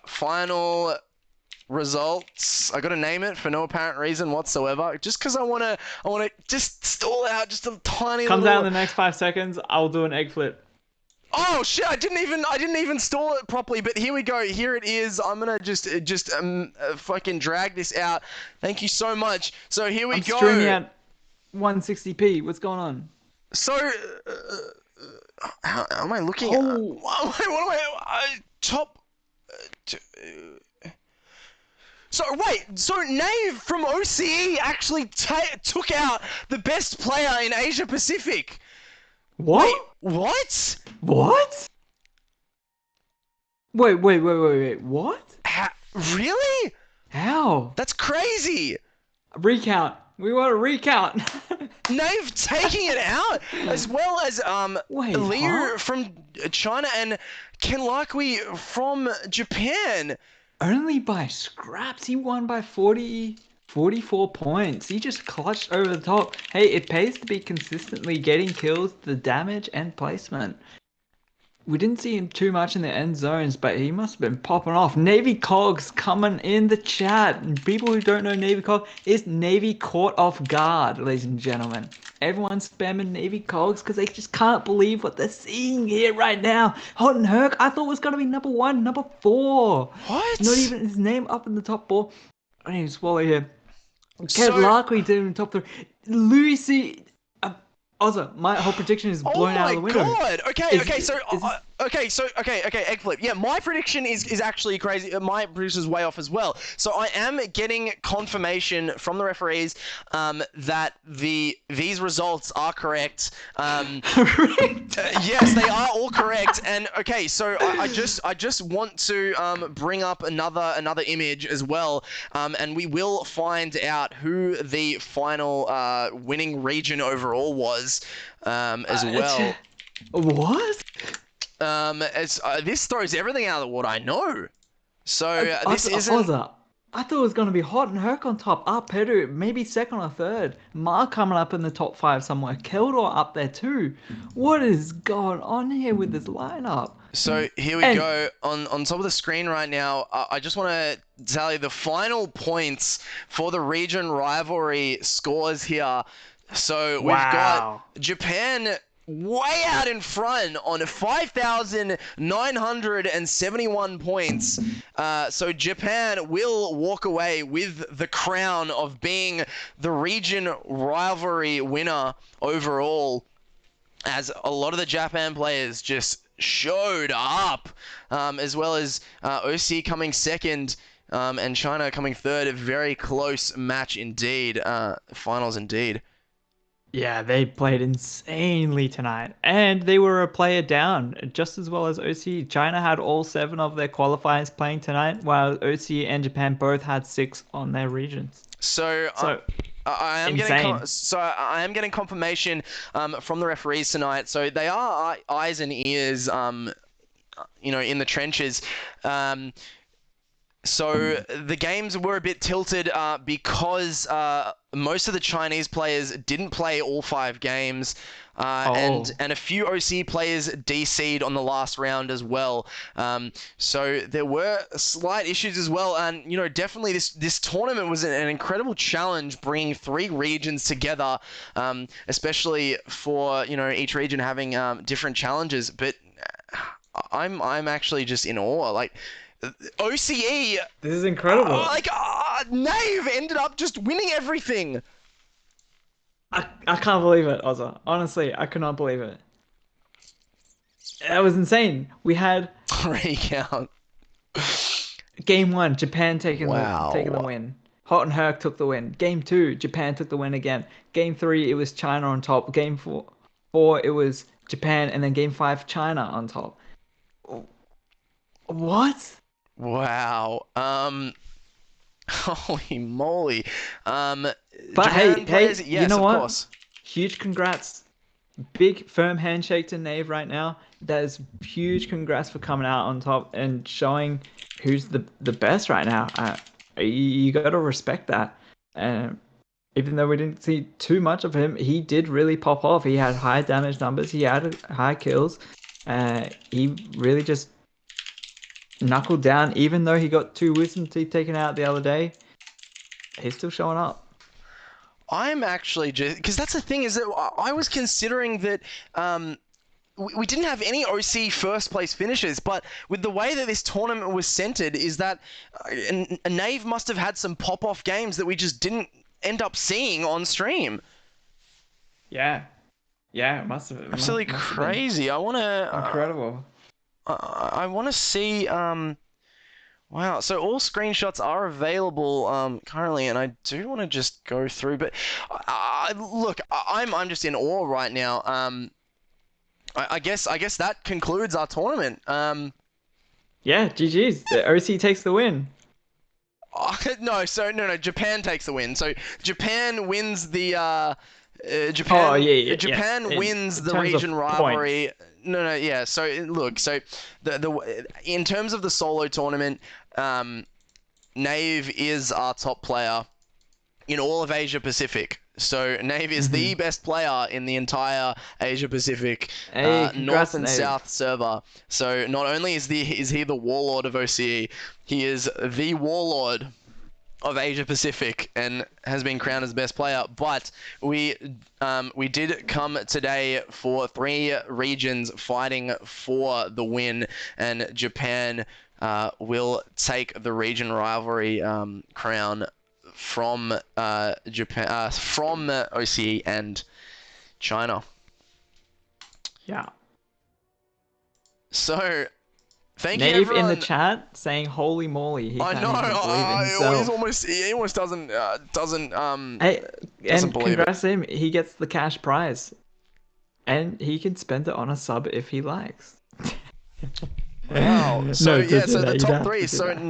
Final results. I gotta name it for no apparent reason whatsoever. Just because I wanna just stall out just a tiny. Comes out in the next 5 seconds. I'll do an egg flip. Oh shit! I didn't even stall it properly. But here we go. Here it is. I'm gonna just fucking drag this out. Thank you so much. So here we go. Streaming at 160p. What's going on? So how am I looking? Oh. What am I top? So wait, so Nave from OCE actually took out the best player in Asia Pacific. Wait, What? what? What? Wait. What? Really? How? That's crazy. Recount. We want a recount. Nave taking it out, as well as Wait, huh? Liu from China and Kenlakwi from Japan. Only by scraps. He won by 44 points. He just clutched over the top. Hey, it pays to be consistently getting kills, the damage, and placement. We didn't see him too much in the end zones, but he must have been popping off. Navy Cogs coming in the chat. And people who don't know Navy Cog is Navy caught off guard, ladies and gentlemen. Everyone's spamming Navy Cogs because they just can't believe what they're seeing here right now. Hot and Herc, I thought was going to be number one, number four. Not What? even his name up in the top four. I need to swallow here. Kev So, Larkley did in the top three. Lucy. Also, my whole prediction is oh blown out of my the window. god. Is Okay. My prediction is actually crazy. My prediction is way off as well. So I am getting confirmation from the referees that these results are correct. Yes, they are all correct. And okay, so I just want to bring up another image as well, and we will find out who the final winning region overall was as well. What? As this throws everything out of the water. I know. So this isn't. Ozza, I thought it was going to be Hot and Herc on top. Peru, maybe second or third. Ma coming up in the top five somewhere. Keldor up there too. What is going on here with this lineup? So here we And go on top of the screen right now. I just want to tell you the final points for the region rivalry scores here. So we've got Japan way out in front on 5,971 points. So Japan will walk away with the crown of being the region rivalry winner overall, as a lot of the Japan players just showed up, as well as OC coming second, and China coming third. A very close match indeed, finals indeed. yeah, they played insanely tonight. And they were a player down, just as well as OC. China had all seven of their qualifiers playing tonight, while OC and Japan both had six on their regions. So So I am insane. getting confirmation from the referees tonight. So they are eyes and ears, in the trenches. So the games were a bit tilted because most of the Chinese players didn't play all 5 games, and a few OC players DC'd on the last round as well. So there were slight issues as well, and definitely this tournament was an incredible challenge, bringing 3 regions together, especially for each region having different challenges. But I'm actually just in awe, like. OCE, This is incredible. Nave ended up just winning everything. I can't believe it, Ozza. Honestly, I could not believe it. That was insane. We had Recount. game one, Japan taking the Wow. win. Hot and Herc took the win. Game two, Japan took the win again. Game three, it was China on top. Game four, it was Japan, and then game five, China on top. What? Wow. Holy moly. But Japan hey, players, you yes, know of what? course. Huge congrats. Big firm handshake to Nave right now. That is huge congrats for coming out on top and showing who's the best right now. You got to respect that. And even though we didn't see too much of him, he did really pop off. He had high damage numbers. He had high kills. He really just knuckled down. Even though he got 2 wisdom teeth taken out the other day, he's still showing up. I'm actually just because that's the thing, is that I was considering that we didn't have any OC first place finishes, but with the way that this tournament was centered, is that a Nave must have had some pop off games that we just didn't end up seeing on stream. Yeah, it must have. Absolutely Must crazy. I want to. incredible. I want to see Wow. So all screenshots are available currently, and I do want to just go through, but look, I'm just in awe right now. I guess that concludes our tournament. Yeah, GG's. The OC takes the win. No. Japan takes the win. So Japan wins the Oh, Japan yeah, yeah, yeah. Japan wins In the terms region of points. rivalry. No, yeah. So look, so the in terms of the solo tournament, Nave is our top player in all of Asia Pacific. So Nave is the Hmm. best player in the entire Asia Pacific, Hey, North congrats, and Nave. South server. So not only is he the warlord of OCE, he is the warlord of Asia Pacific and has been crowned as best player. But we did come today for 3 regions fighting for the win, and Japan will take the region rivalry crown from Japan, from OCE and China. Yeah. So thank you Nave in the everyone. chat saying, "Holy moly!" He I can't know. even believe it himself. He almost Hey, doesn't and believe it. congrats to him. He gets the cash prize, and he can spend it on a sub if he likes. Wow. So No, yeah, don't say so the that. You don't top have three. to say So that.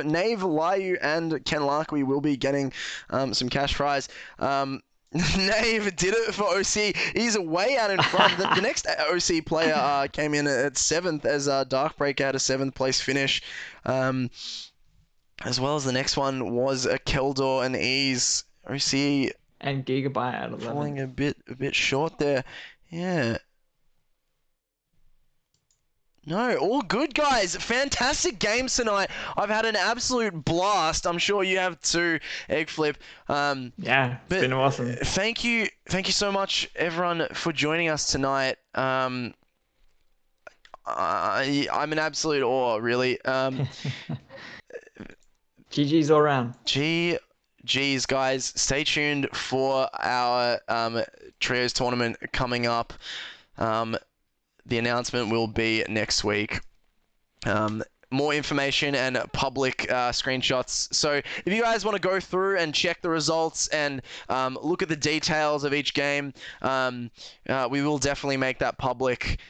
Nave, Liu, and Ken Larkwee will be getting some cash prize. Nave did it for OC. He's way out in front. The next OC player came in at 7th as Darkbreak had a 7th place finish. As well as the next one was a Keldor and Ease. OC And Gigabyte at 11th. falling a bit short there. Yeah. No, all good, guys. Fantastic games tonight. I've had an absolute blast. I'm sure you have too, Egg Flip. Yeah, it's But been awesome. thank you so much, everyone, for joining us tonight. I'm in absolute awe, really. GG's all round. GG's, guys. Stay tuned for our trios tournament coming up. The announcement will be next week. More information and public screenshots. So if you guys want to go through and check the results and look at the details of each game, we will definitely make that public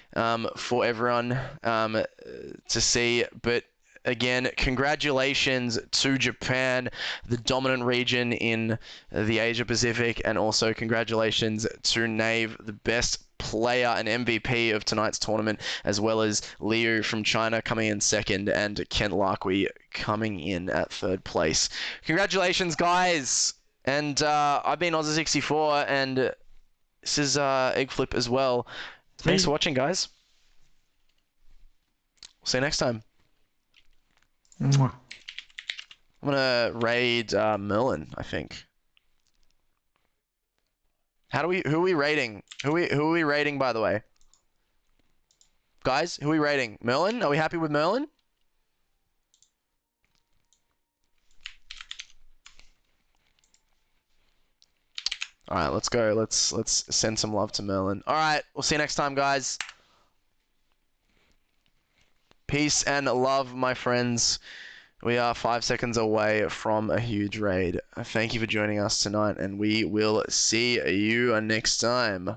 for everyone to see. But again, congratulations to Japan, the dominant region in the Asia Pacific, and also congratulations to Nave, the best player and MVP of tonight's tournament, as well as Liu from China coming in 2nd and Kent Larkwee coming in at 3rd place. Congratulations, guys! And I've been Ozzy64, and this is Egg Flip as well. Thanks for See? watching, guys. See you next time. Mwah. I'm gonna raid Merlin, I think. Who are we rating? Who are we rating, by the way? Guys, who are we rating? Merlin? Are we happy with Merlin? All right, let's go. Let's send some love to Merlin. All right, we'll see you next time, guys. Peace and love, my friends. We are 5 seconds away from a huge raid. Thank you for joining us tonight, and we will see you next time.